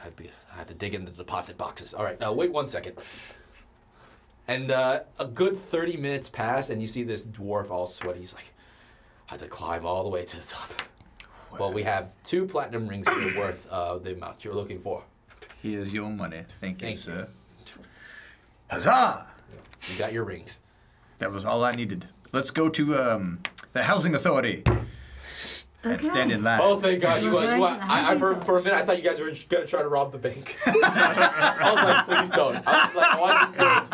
have to dig in the deposit boxes. All right, now wait 1 second. And a good 30 minutes pass, and you see this dwarf all sweaty. He's like, I had to climb all the way to the top. Well, we have 2 platinum rings that are worth the amount you're looking for. Here's your money. Thank you, Thank sir. Huzzah! You got your rings. That was all I needed. Let's go to the housing authority. And stand in line. Oh, thank God. For a minute, I thought you guys were going to try to rob the bank. I was like, please don't. I was like, I want this.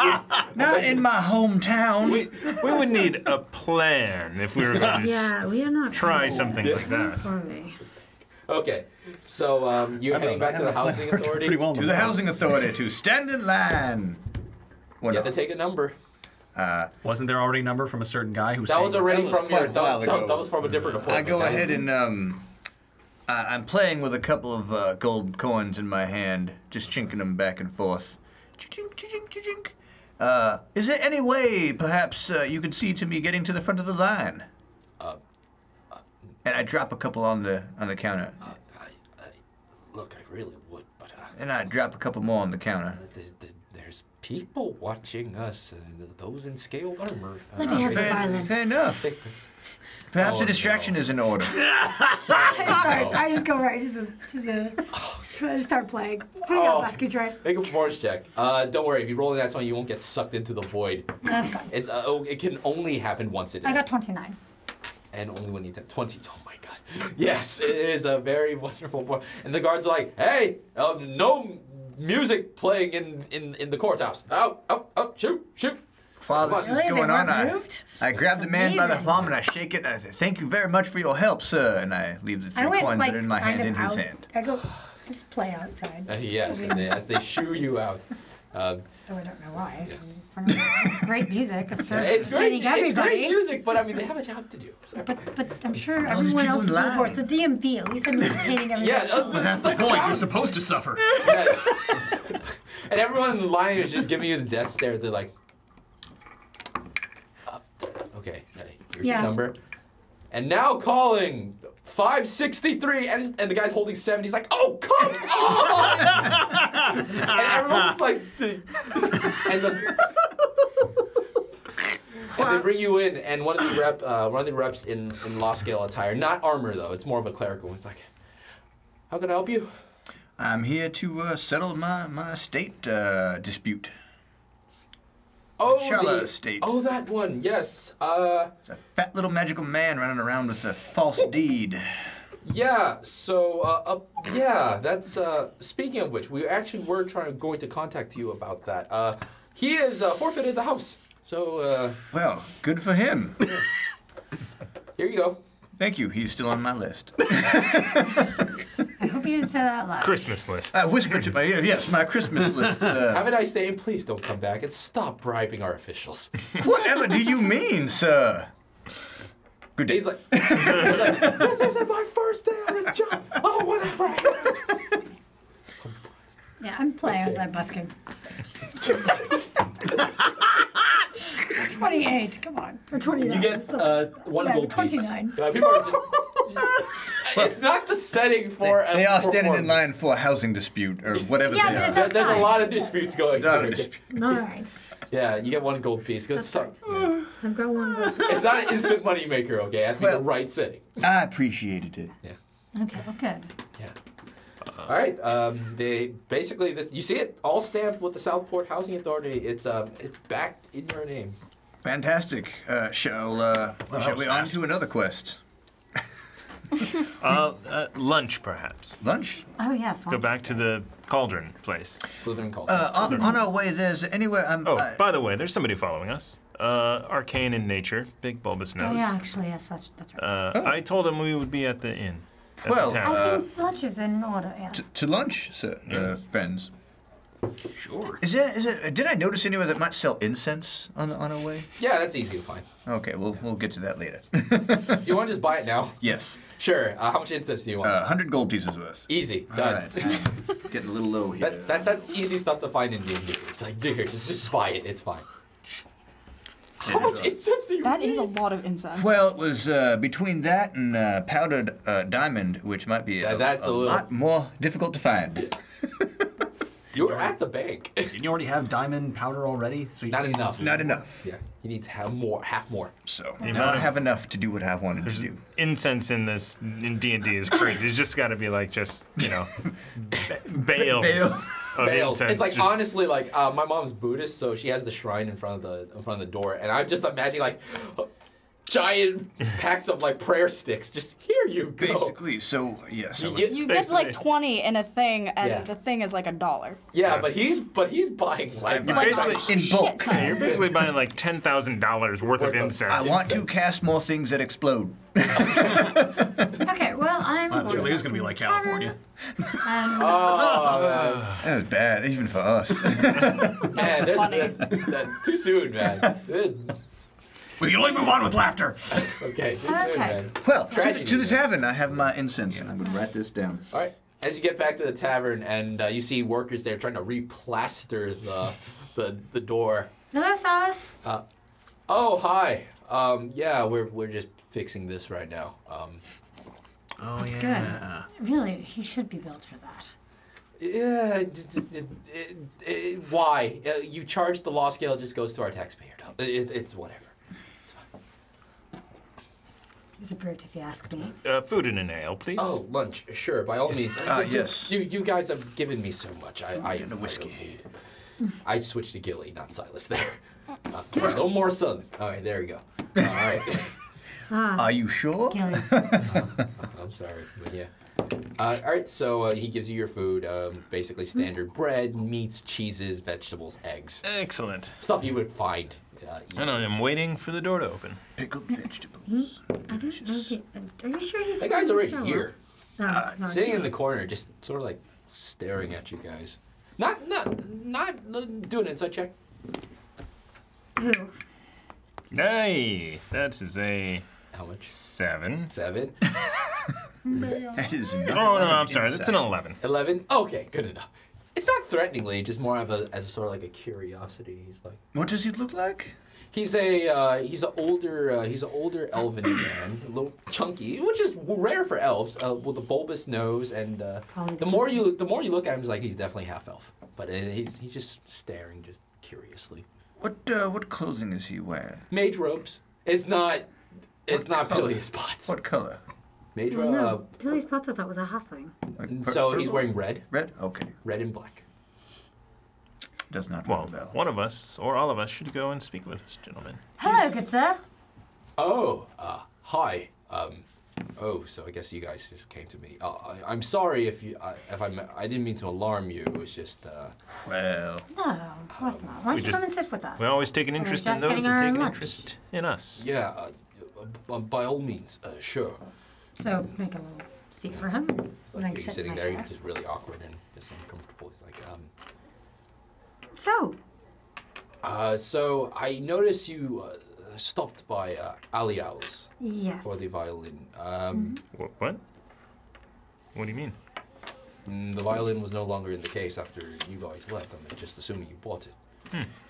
Not in my hometown. We would need a plan if we were going to we are not try something like that. for me. Okay, so you're heading back to the housing authority. Pretty well. To the housing authority to stand in line. You have to take a number. Wasn't there already a number from a certain guy who That was already That was from quite your. a while ago. That was from a different appointment. I go ahead and I'm playing with a couple of gold coins in my hand, just chinking them back and forth. Chink, chink, chink. Is there any way, perhaps, you could see to me getting to the front of the line? And I drop a couple on the counter. Look, I really would, but And I drop a couple more on the counter. there's people watching us, those in scaled armor. Let me have the violin. Fair enough. Perhaps a distraction is in order. I just go right to start playing. Putting out basket tray. Make a performance check. Don't worry, if you roll in that 20, you won't get sucked into the void. That's fine. It's it can only happen once a day. I got 29. And only when you take 20. Oh my god. Yes, it is a very wonderful point. And the guard's like, hey, no music playing in the courthouse. Out, shoot. While this is going on, I grab That's the man by the amazing. palm and I shake it and I say, thank you very much for your help, sir. And I leave the 3 coins that are in my hand in his hand. I go, just play outside. Yes, and as they shoo you out. Oh, I don't know why. It's great music. I'm sure It's great. entertaining It's great everybody. music, but I mean they have a job to do. So. But I'm sure All these everyone people else is in on board. line. It's a DMV. At least I'm entertaining everybody. Yeah, That's the point. You're supposed to suffer. And everyone in the line is just giving you the death stare. They're like, okay, here's your number. And now calling 563, and the guy's holding 7. He's like, oh, come on! And everyone's like, and they bring you in, and one of the reps in law scale attire, not armor though, it's more of a clerical. It's like, how can I help you? I'm here to settle my estate dispute. Oh, Shala estate. Oh, that one. Yes. It's a fat little magical man running around with a false deed. Yeah. So, yeah. That's. Speaking of which, we actually were going to contact you about that. He has forfeited the house. So. Well, good for him. Here you go. Thank you. He's still on my list. I hope you didn't say that out loud. Christmas list. I whispered to my ear, yes, my Christmas list. Have a nice day, and please don't come back and stop bribing our officials. Whatever do you mean, sir? Good day. He's like, this isn't my first day on the job. Oh, whatever. Yeah, I'm playing outside busking. 28, come on. Or 29. You get one gold 29. piece. People are just. It's not the setting for a They are standing in performance. line for a housing dispute or whatever Yeah, they but are. it's There's a lot of disputes going Lot of on. dispute. All right. Yeah, you get one gold piece. Cause I've got one gold. it's not an instant money maker, okay? It has to be the Well- right setting. I appreciated it. Okay, well, good. Yeah. All right. They basically you see it all stamped with the Southport Housing Authority. It's back in your name. Fantastic. Shall we on to another quest? Lunch, perhaps. Lunch? Oh, yes. Go back to the cauldron place. Slytherin cult. On our way, there's anywhere. Oh, by the way, there's somebody following us. Arcane in nature, big bulbous nose. Oh, yeah, actually, yes, that's right. I told him we would be at the inn. At Well, the town. I think lunch is in order, yes. to lunch, sir, Yes. friends. Sure. Is there? Did I notice anywhere that might sell incense on our way? Yeah, that's easy to find. Okay, we'll get to that later. Do you want to just buy it now? Yes, Sure. How much incense do you want? 100 gold pieces worth. Easy. All Done. right, I'm getting a little low here. That's easy stuff to find in D&D. It's like, dude, just buy it. It's fine. How much incense do you That need? is a lot of incense. Well, it was between that and powdered diamond, which might be That's a a little- lot more difficult to find. You were at the bank. Didn't you already have diamond powder already? So you Not just- enough. Not enough. Yeah, he needs half more. So The now amount I of- have enough to do what I wanted to do. Incense in this in D&D is crazy. It's just got to be like just bales Bales. of Bales. incense. It's like just- honestly, like my mom's Buddhist, so she has the shrine in front of the door, and I'm just imagining like giant packs of like prayer sticks. Just here you go. Basically, so yes. You I get- was- You get like basically- 20 in a thing, and Yeah. the thing is like $1. Yeah, but he's buying like You're basically- in bulk. Yeah, you're basically buying like $10,000 worth of incense. I want to cast more things that explode. Okay, well, I'm. Well, that really is going to be like California. Oh That was bad, even for us. man, there's funny. that's too soon, man. We can only move on with laughter. Okay, too soon, Okay. man. Well, Tragedy, to the man. tavern, I have my incense, and I'm going to write this down. All right. As you get back to the tavern, and you see workers there trying to replaster the door. Hello, Silas. Oh, hi. Yeah, we're just fixing this right now. Oh, That's good. Really, he should be built for that. Yeah, why? You charge the law scale, it just goes to our taxpayer. It's whatever. It's fine. He's a brute, if you ask me. Food and an ale, please. Oh, lunch. Sure, by all means. Yes. You guys have given me so much. I And a whiskey. I switched to Gilly, not Silas there. A little more southern. All right, there we go. All right. Are you sure? Gilly. I'm sorry, but yeah. All right, so he gives you your food, basically standard bread, meats, cheeses, vegetables, eggs. Excellent. Stuff you would find. And I am waiting for the door to open. Pickled vegetables. I don't know if he, are you sure he's That guy's on the already show? here, No, it's not sitting here. in the corner, just sort of like staring at you guys. Not doing an insight check. Who? Hey, that is a How much? 7. 7? That is not. Oh, no, I'm sorry. That's an 11. 11? Okay, good enough. It's not threateningly, just more of as a sort of like a curiosity. He's like, What does he look like? he's an older elven man, a little chunky, which is rare for elves, with a bulbous nose, and the more you look at him, it's like he's definitely half elf, but he's just staring, just curiously. What clothing is he wearing? Mage robes. It's not color? Pilius Potts. What color? Mage Oh, robe. no, Billy's Potter thought was a halfling. Like So he's purple? wearing red, Red? Okay. red and black. Does not Well, ring a bell. one of us, or all of us, should go and speak with this gentleman. Hello, good sir. Oh, hi. So I guess you guys just came to me. I'm sorry if I didn't mean to alarm you. It was just. Well, No, of course not. Why don't you just- come and sit with us? We always take an interest in just those getting that our take an lunch. interest in us. Yeah, by all means, sure. So make a little seat for him. It's And I like he's sit in sitting my there, chair. he's just really awkward and just uncomfortable. He's like, So, so I noticed you stopped by Ali Owls yes. for the violin. What? What do you mean? The violin was no longer in the case after you guys left. I'm just assuming you bought it.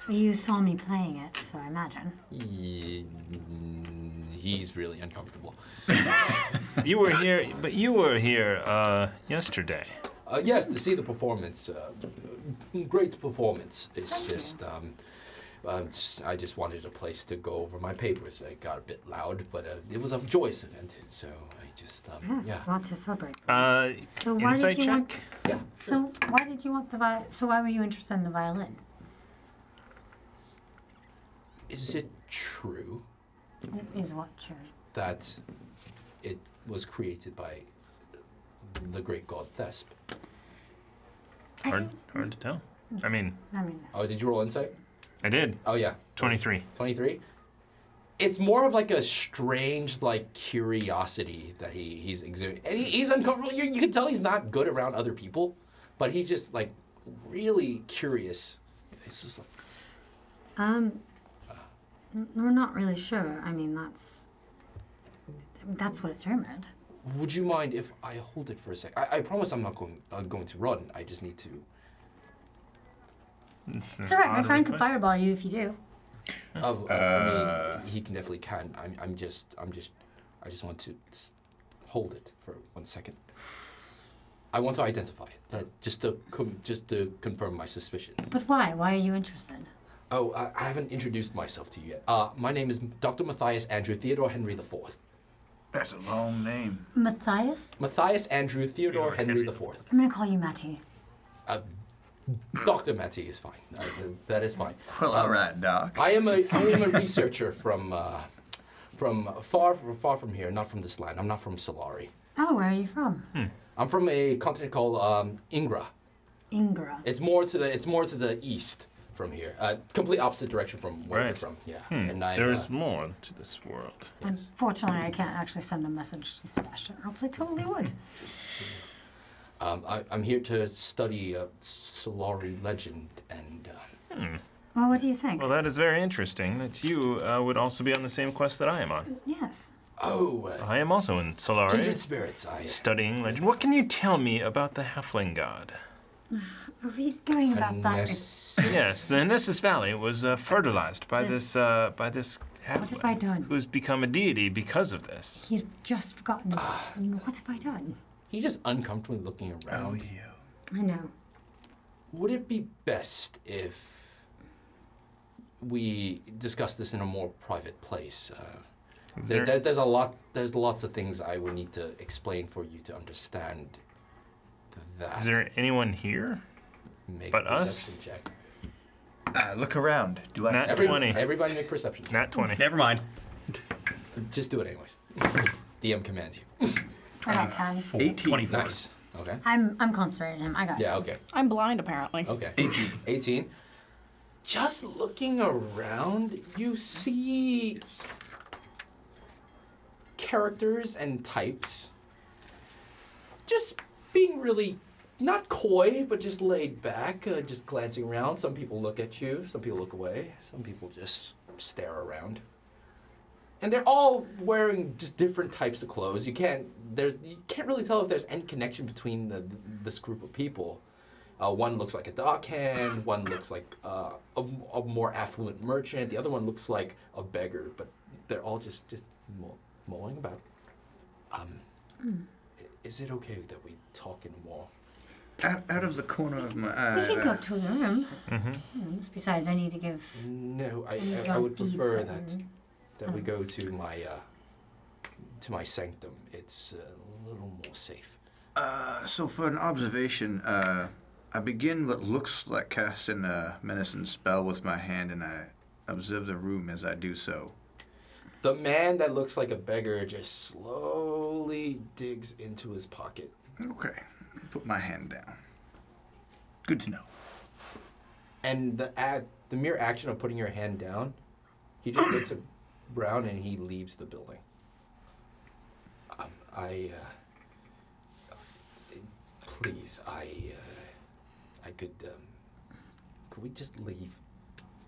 You saw me playing it, so I imagine. He's really uncomfortable. You were here yesterday. Yes, to see the performance. Great performance. It's just, I just wanted a place to go over my papers. It got a bit loud, but it was a joyous event, so I just, Yes, yeah. lot to celebrate. So Insight did you check? Yeah. So why did you want the violin? So why were you interested in the violin? Is it true It is what true. that it was created by the great god Thesp? Hard to tell. I mean, Oh, did you roll insight? I did. Oh, yeah. 23. 23? It's more of like a strange, like, curiosity that he's exuding. And he's uncomfortable. You can tell he's not good around other people, but he's just, like, really curious. It's just like, We're not really sure. I mean, that's what it's rumored. would you mind if I hold it for a sec? I promise I'm not going to run. I just need to. It's alright. My friend could fireball you if you do. I mean, he definitely can. I just want to hold it for 1 second. I want to identify it, just to confirm my suspicions. But why? Why are you interested? Oh, I haven't introduced myself to you yet. My name is Dr. Matthias Andrew Theodore Henry IV. that's a long name. Matthias? Matthias Andrew Theodore Henry IV. I'm gonna call you Matty. Dr. Matty is fine. That is fine. Well, all right, Doc. I am a researcher from far from here, not from this land. I'm not from Solari. Oh, where are you from? I'm from a continent called Ingra. Ingra. It's more to the east from here. Complete opposite direction from where you're Right. from. Yeah. And There's more to this world. yes. Unfortunately, I can't actually send a message to Sebastian, or else I totally would. I'm here to study Solari legend and. Well, what do you think? Well, that is very interesting that you would also be on the same quest that I am on. Yes. I am also in Solari, Kindred spirits. studying legend. What can you tell me about the halfling god? Are we going about that? Yes, the Nessus Valley was fertilized by this halfling. What have I done? Who's become a deity because of this. He'd just forgotten about it. What have I done? He's just uncomfortably looking around. Oh, you. I know. would it be best if we discuss this in a more private place? There's lots of things I would need to explain for you to understand that. Is there anyone here? Make but a us? perception check. Look around. Do I? Nat 20. Everybody make perception. Nat 20. Never mind. Just do it anyways. DM commands you. I got 10. 18. 24. Nice. Okay. I'm concentrating him. I got Yeah. it. Okay. I'm blind, apparently. Okay. 18. Just looking around, you see characters and types just being really not coy, but just laid back, just glancing around. Some people look at you, some people look away, some people just stare around. And they're all wearing just different types of clothes. You can't really tell if there's any connection between this group of people. One looks like a dockhand, one looks like a more affluent merchant, the other one looks like a beggar, but they're all just mulling about. Is it okay that we talk in more? Out of the corner of my eye. We can go to a room. Mm-hmm. Besides, I need to give. No, you I don't would eat prefer certain that we go to my sanctum. It's a little more safe. So for an observation, I begin what looks like casting a menacing spell with my hand, and I observe the room as I do so. The man that looks like a beggar just slowly digs into his pocket. Okay, put my hand down. Good to know. And the mere action of putting your hand down, he just looks around and he leaves the building. Please, could we just leave?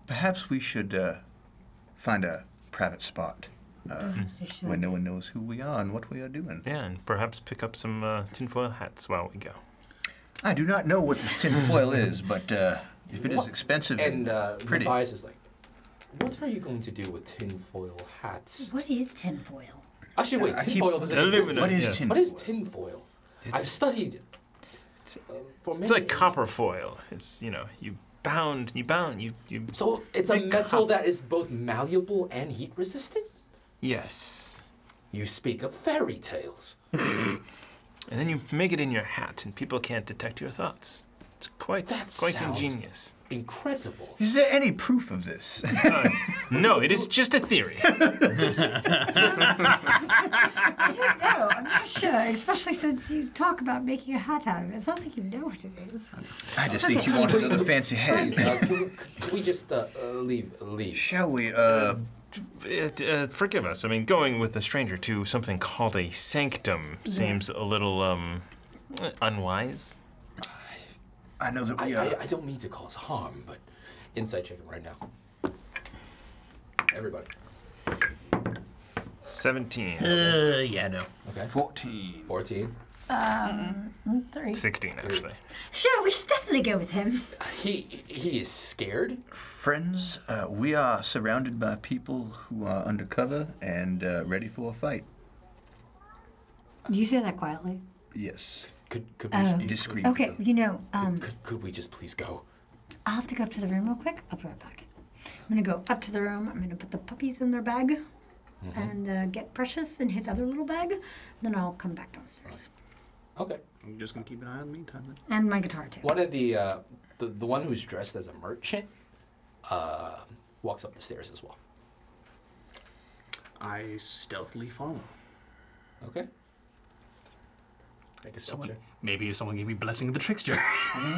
Perhaps we should find a private spot Perhaps we should. where no one knows who we are and what we are doing. Yeah, and perhaps pick up some tinfoil hats while we go. I do not know what this tinfoil is, but if it is expensive And pretty. Matthias is like, what are you going to do with tinfoil hats? What is tinfoil? Actually, wait, I keep- tinfoil doesn't exist. Aluminum, What is yes. tin? What is tinfoil? I've studied for many It's like years. copper foil. It's, you bound. So it's a Big metal copper. that is both malleable and heat resistant? Yes. You speak of fairy tales. And then you make it in your hat, and people can't detect your thoughts. It's quite That quite sounds- incgenious. Incredible. Is there any proof of this? No, it is just a theory. I don't know. I'm not sure, especially since you talk about making a hat out of it. It sounds like you know what it is. I just think you want another fancy hat. Please, can we just leave? Shall we? Forgive us. I mean, going with a stranger to something called a sanctum seems a little unwise. I know that we are. I don't mean to cause harm, but insight checking right now. Everybody. 17. Yeah, no. Okay. 14. 14. 3. 16, actually. Sure, we should definitely go with him. He is scared. Friends, we are surrounded by people who are undercover and ready for a fight. Do you say that quietly? Yes. Could Oh. we Discreet. Okay, could we just please go? I'll have to go up to the room real quick. I'll be right back. I'm gonna go up to the room. I'm gonna put the puppies in their bag and get Precious in his other little bag. Then I'll come back downstairs. Okay. I'm just gonna keep an eye on the meantime then. And my guitar too. One of the one who's dressed as a merchant walks up the stairs as well. I stealthily follow. Okay. Make a stealth check. Maybe if someone gave me Blessing of the Trickster.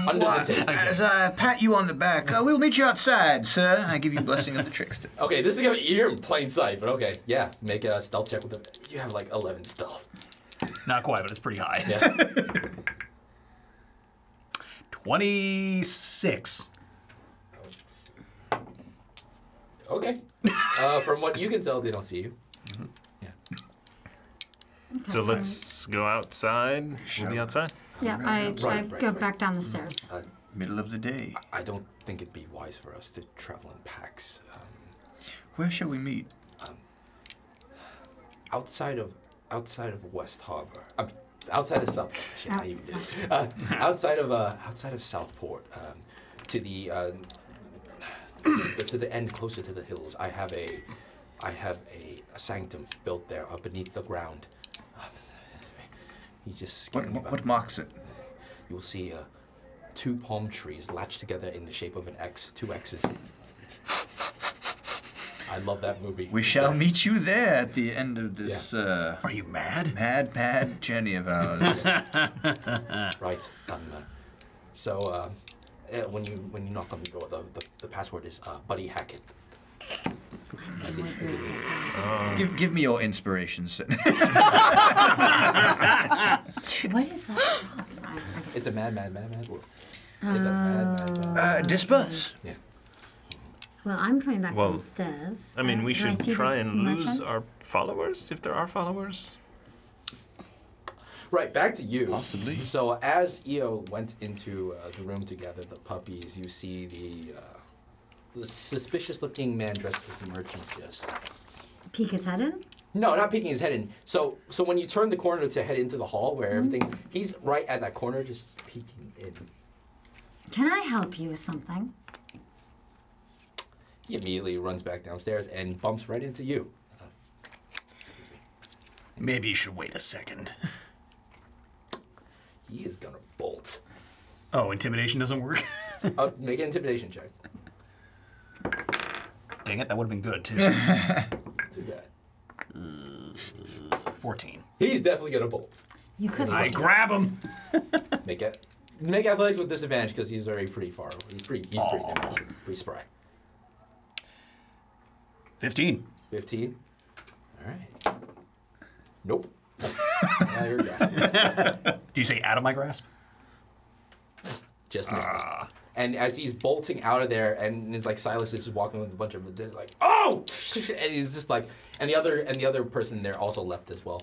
Under the table. As I pat you on the back, we'll meet you outside, sir. I give you blessing of the trickster. Okay, this is gonna you're in plain sight, but okay, yeah. Make a stealth check with the. You have like 11 stealth. Not quite, but it's pretty high. Yeah. 26. Okay. From what you can tell, they don't see you. Yeah. So let's go outside. We'll be outside. Yeah, I Right, go right. back down the stairs. Middle of the day. I don't think it'd be wise for us to travel in packs. Where shall we meet? Outside of West Harbor. outside of Southport. Shit, I even did it. Outside of Southport, to the end, closer to the hills, I have a sanctum built there, beneath the ground. He's just What marks it? You will see 2 palm trees latched together in the shape of an X, 2 X's. I love that movie. We shall meet you there at the end of this. Are you mad? Mad journey of ours. Right. So when you knock on the door, the password is Buddy Hackett. As it is. Give me your inspiration, sir. What is that? It's a mad world. It's a mad. Disperse. Yeah. Well, I'm coming back Well, downstairs. I mean, we Can I should see try this and lose merchant? our followers, if there are followers. Right, back to you. Possibly. So as Io went into the room to gather the puppies, you see the suspicious-looking man dressed as a merchant just... Peek his head in? No, not peeking his head in. So when you turn the corner to head into the hall where everything... He's right at that corner just peeking in. Can I help you with something? He immediately runs back downstairs and bumps right into you. Maybe you should wait a second. He is gonna bolt. Oh, intimidation doesn't work? Make an intimidation check. Dang it, that would have been good, too. Too bad. 14. He's definitely gonna bolt. You could. I grab him. Make athletics with disadvantage because he's already pretty far. He's pretty nimble, pretty spry. 15. 15. All right. Nope. Now you're grasping. Do you say out of my grasp? Just missed it. And as he's bolting out of there, and it's like Silas is just walking with a bunch of this, like, oh! And he's just like, and the other person there also left as well.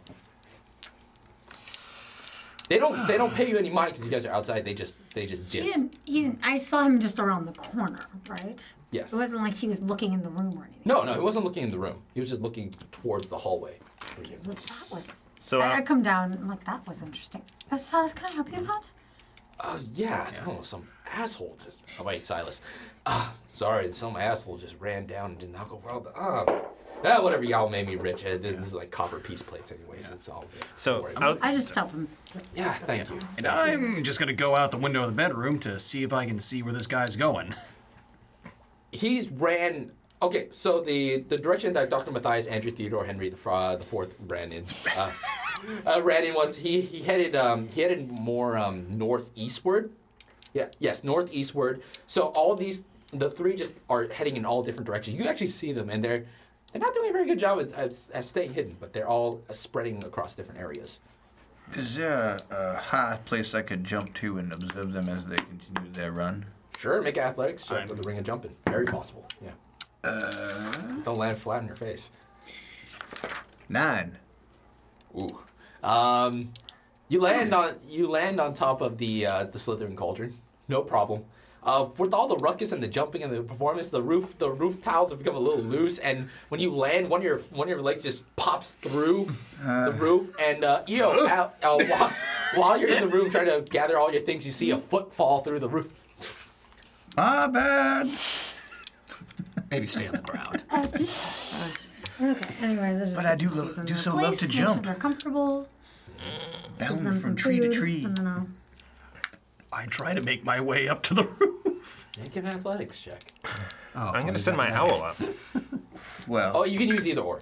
They don't pay you any mind because you guys are outside. They just dip. He didn't. I saw him just around the corner, right? Yes. It wasn't like he was looking in the room or anything. No, he wasn't looking in the room. He was just looking towards the hallway. That was. So I come down and I'm like, that was interesting. Oh, Silas, can I help you with that? Yeah, I don't know, some asshole just... Oh, wait, Silas. Sorry, some asshole just ran down and did not go well. Whatever, y'all made me rich. This is like copper piece plates anyways. It's all good. So Don't worry. I just help him. Yeah, thank you. And I'm just going to go out the window of the bedroom to see if I can see where this guy's going. He's ran... Okay, so the direction that Dr. Matthias Andrew Theodore Henry the Fourth ran in was he headed more northeastward. Yeah, yes, northeastward. So all the 3 just are heading in all different directions. You can actually see them, and they're not doing a very good job at staying hidden, but they're all spreading across different areas. Is there a high place I could jump to and observe them as they continue their run? Sure, make an athletics check with the ring of jumping. Very possible. Yeah. Don't land flat in your face. 9. Ooh. You land on top of the Slytherin cauldron. No problem. With all the ruckus and the jumping and the performance, the roof tiles have become a little loose, and when you land, one of your legs just pops through the roof, and while you're in the room trying to gather all your things, you see a foot fall through the roof. My bad. Maybe stay on the ground. Okay. Anyway, But I do so love to jump. They're comfortable. Bound them from some tree to food, tree. and then I'll- I try to make my way up to the roof. Make an athletics check. Oh, I'm going to send my owl up. Well, Oh, you can use either or.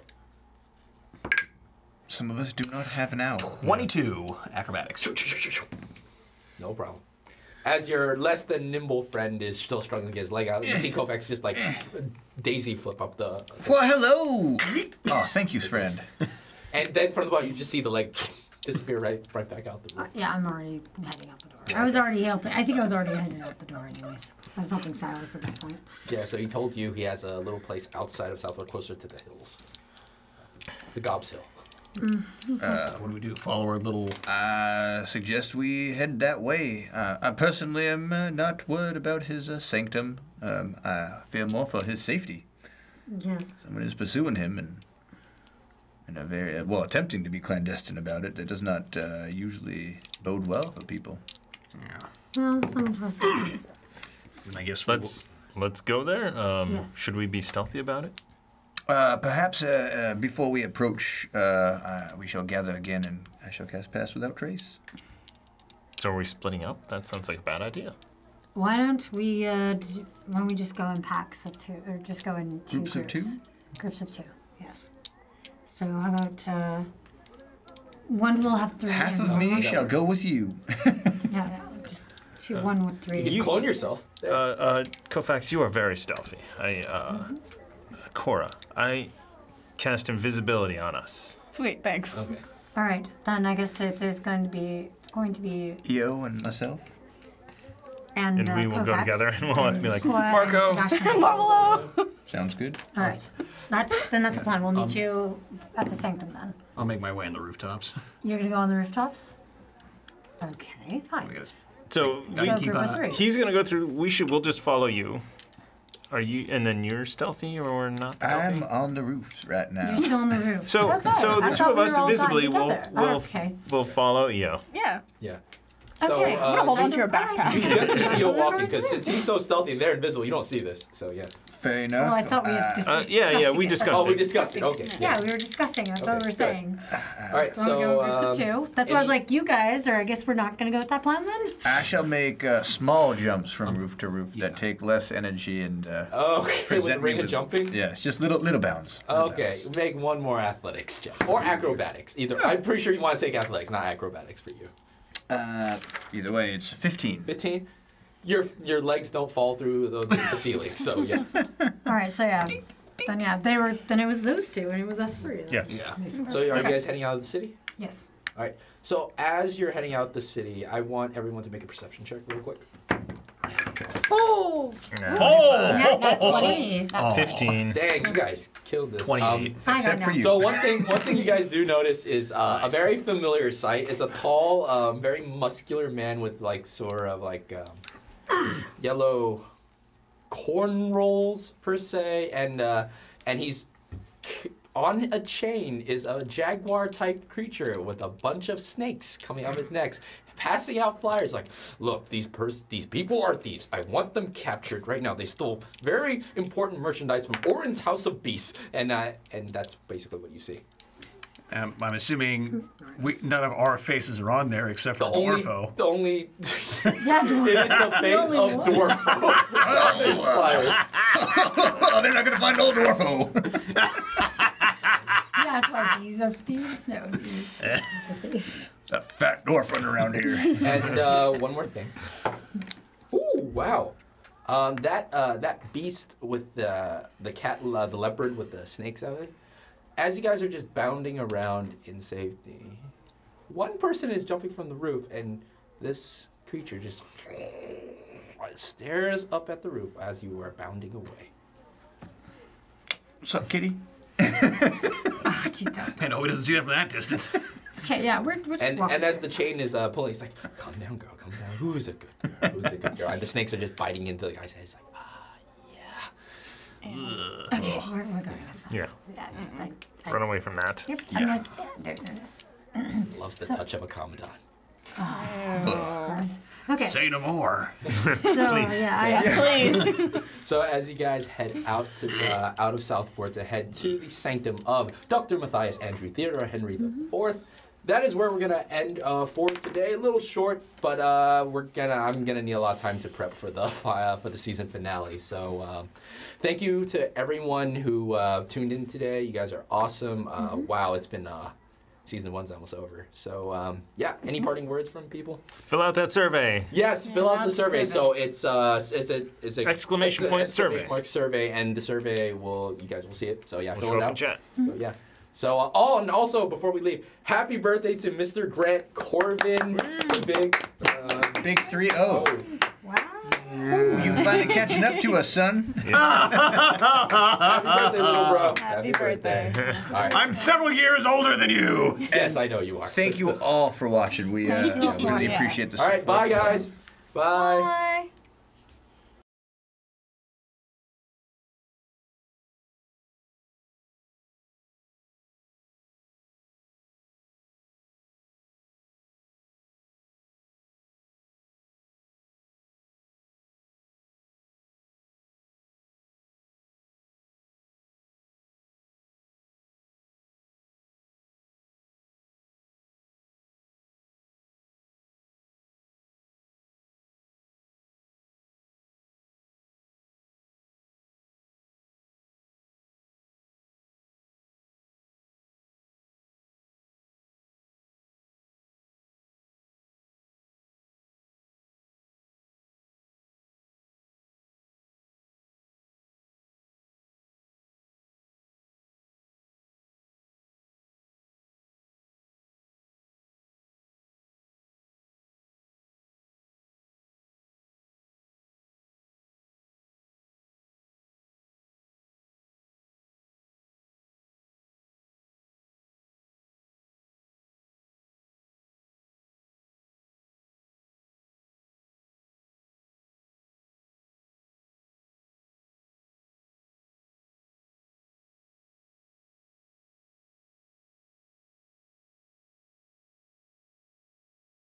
some of us do not have an owl. 22 acrobatics. No problem. As your less than nimble friend is still struggling to get his leg out, you see Kofax just like daisy flip up the... Well, hello. Oh, thank you, friend. And then from the bottom, you just see the leg disappear right back out the roof. Yeah, I'm already heading out the door. I was already helping. I think I was already heading out the door anyways. I was helping Silas at that point. Yeah, so he told you he has a little place outside of Southport, closer to the hills. The Gobs Hill. What do we do? Follow our little... I suggest we head that way. I personally am not worried about his sanctum. I fear more for his safety. Yes. Someone is pursuing him, and and a very well attempting to be clandestine about it. That does not usually bode well for people. Yeah. Well, sometimes. And I guess Let's go there. Yes. Should we be stealthy about it? Perhaps before we approach, we shall gather again, and I shall cast Pass Without Trace. So are we splitting up? That sounds like a bad idea. Why don't we just go in packs of 2, or just go in 2 Groups of 2? Groups of 2, yes. So how about one will have 3. Half and of me one- shall go with you. No, just 2, 1 with 3. You can clone yourself. Kofax, you are very stealthy. Cora, I cast invisibility on us. Sweet, thanks. Okay. All right, then I guess it is going to be Io and myself. And we will go Kofax together and we'll have to be like, Cora and Marco! Joshua. Marlo! Sounds good. All right, that's the plan. We'll meet you at the sanctum then. I'll make my way on the rooftops. You're gonna go on the rooftops. Okay, fine. I guess So Go keep group on- of 3. he's gonna go through. We'll just follow you. Are you? And then you're stealthy or not stealthy? I'm on the roofs right now. You're still on the roof. So Okay, so I the two thought of we us were all invisibly dying together. Okay. will follow Io. Yeah. Yeah. Okay, I'm gonna hold on to your you backpack. just see That's Io what we're walking going because to since he's so stealthy and they're invisible, you don't see this. So yeah. Fair enough. Well, I thought we had discussed Yeah, we it. discussed Oh, we it. discussed it. Okay. Yeah, we were discussing. That's what Okay, we were good. saying. All right. We're gonna go in groups So of 2. That's why I was like, you guys, or I guess we're not gonna go with that plan then. I shall make small jumps from roof to roof that take less energy and okay, with the present me ring of jumping. Yeah, it's just little bounds. Little Okay, bounds. make one more athletics check or acrobatics. Either I'm pretty sure you want to take athletics, not acrobatics for you. Either way, it's 15. 15. Your legs don't fall through the ceiling, so yeah. All right, so yeah. Then it was those 2, and it was us 3. then. Yes. Yeah. So are you guys heading out of the city? Yes. All right. So as you're heading out the city, I want everyone to make a perception check real quick. Oh! Nat 20. 15. Dang, you guys killed this. 28. I Except got for that. you. So one thing you guys do notice is a very familiar sight. It's a tall, very muscular man with like sort of like yellow corn rolls per se, and he's on a chain is a jaguar type creature with a bunch of snakes coming out of his neck, passing out flyers like, look, these people are thieves. I want them captured right now. They stole very important merchandise from Orin's House of Beasts, and that's basically what you see. I'm assuming none of our faces are on there except for Dwarfo. The only Yeah, it is the face only of one. Dwarfo. Oh, they're not gonna find old Dwarfo. Yeah, that's why these are thieves. No. That fat dwarf running around here. And one more thing. Ooh, wow. That beast with the cat, the leopard with the snakes out of it. As you guys are just bounding around in safety, one person is jumping from the roof, and this creature just stares up at the roof as you are bounding away. What's up, kitty? Ah, keep that. I know he doesn't see that from that distance. Okay, yeah, we're just And walking. as the chain is pulling, he's like, "Calm down, girl. Calm down. Who is a good girl? Who's a good girl?" And the snakes are just biting into the guy's head. He's like, "Ah, yeah." Okay, we're going as fast. Yeah. I- Run away from that. Yep, I'm like, yeah, there it is. Loves the touch of a commandant. Gross. Okay, Say no more. so Please. yeah, Please. So as you guys head out to out of Southport to head to the sanctum of Dr. Matthias Andrew Theodore Henry IV, that is where we're gonna end for today. A little short, but I'm gonna need a lot of time to prep for the season finale. So thank you to everyone who tuned in today. You guys are awesome. Wow, it's been season 1's almost over. So yeah, any parting words from people? Fill out that survey. Yes, fill out the survey. So it's a Exclamation point survey. exclamation mark survey, and the survey you guys will see it. So yeah, We'll fill show it up in out. chat. So yeah. So and also before we leave, happy birthday to Mr. Grant Corbin, the big. Big 3-0. Oh. wow. Ooh, you finally catching up to us, son. Happy birthday, little bro. Happy birthday. All right. I'm several years older than you. Yes, I know you are. Thank you all for watching. We Thank you all for really watching. appreciate the All support. right, bye guys. Bye. Bye.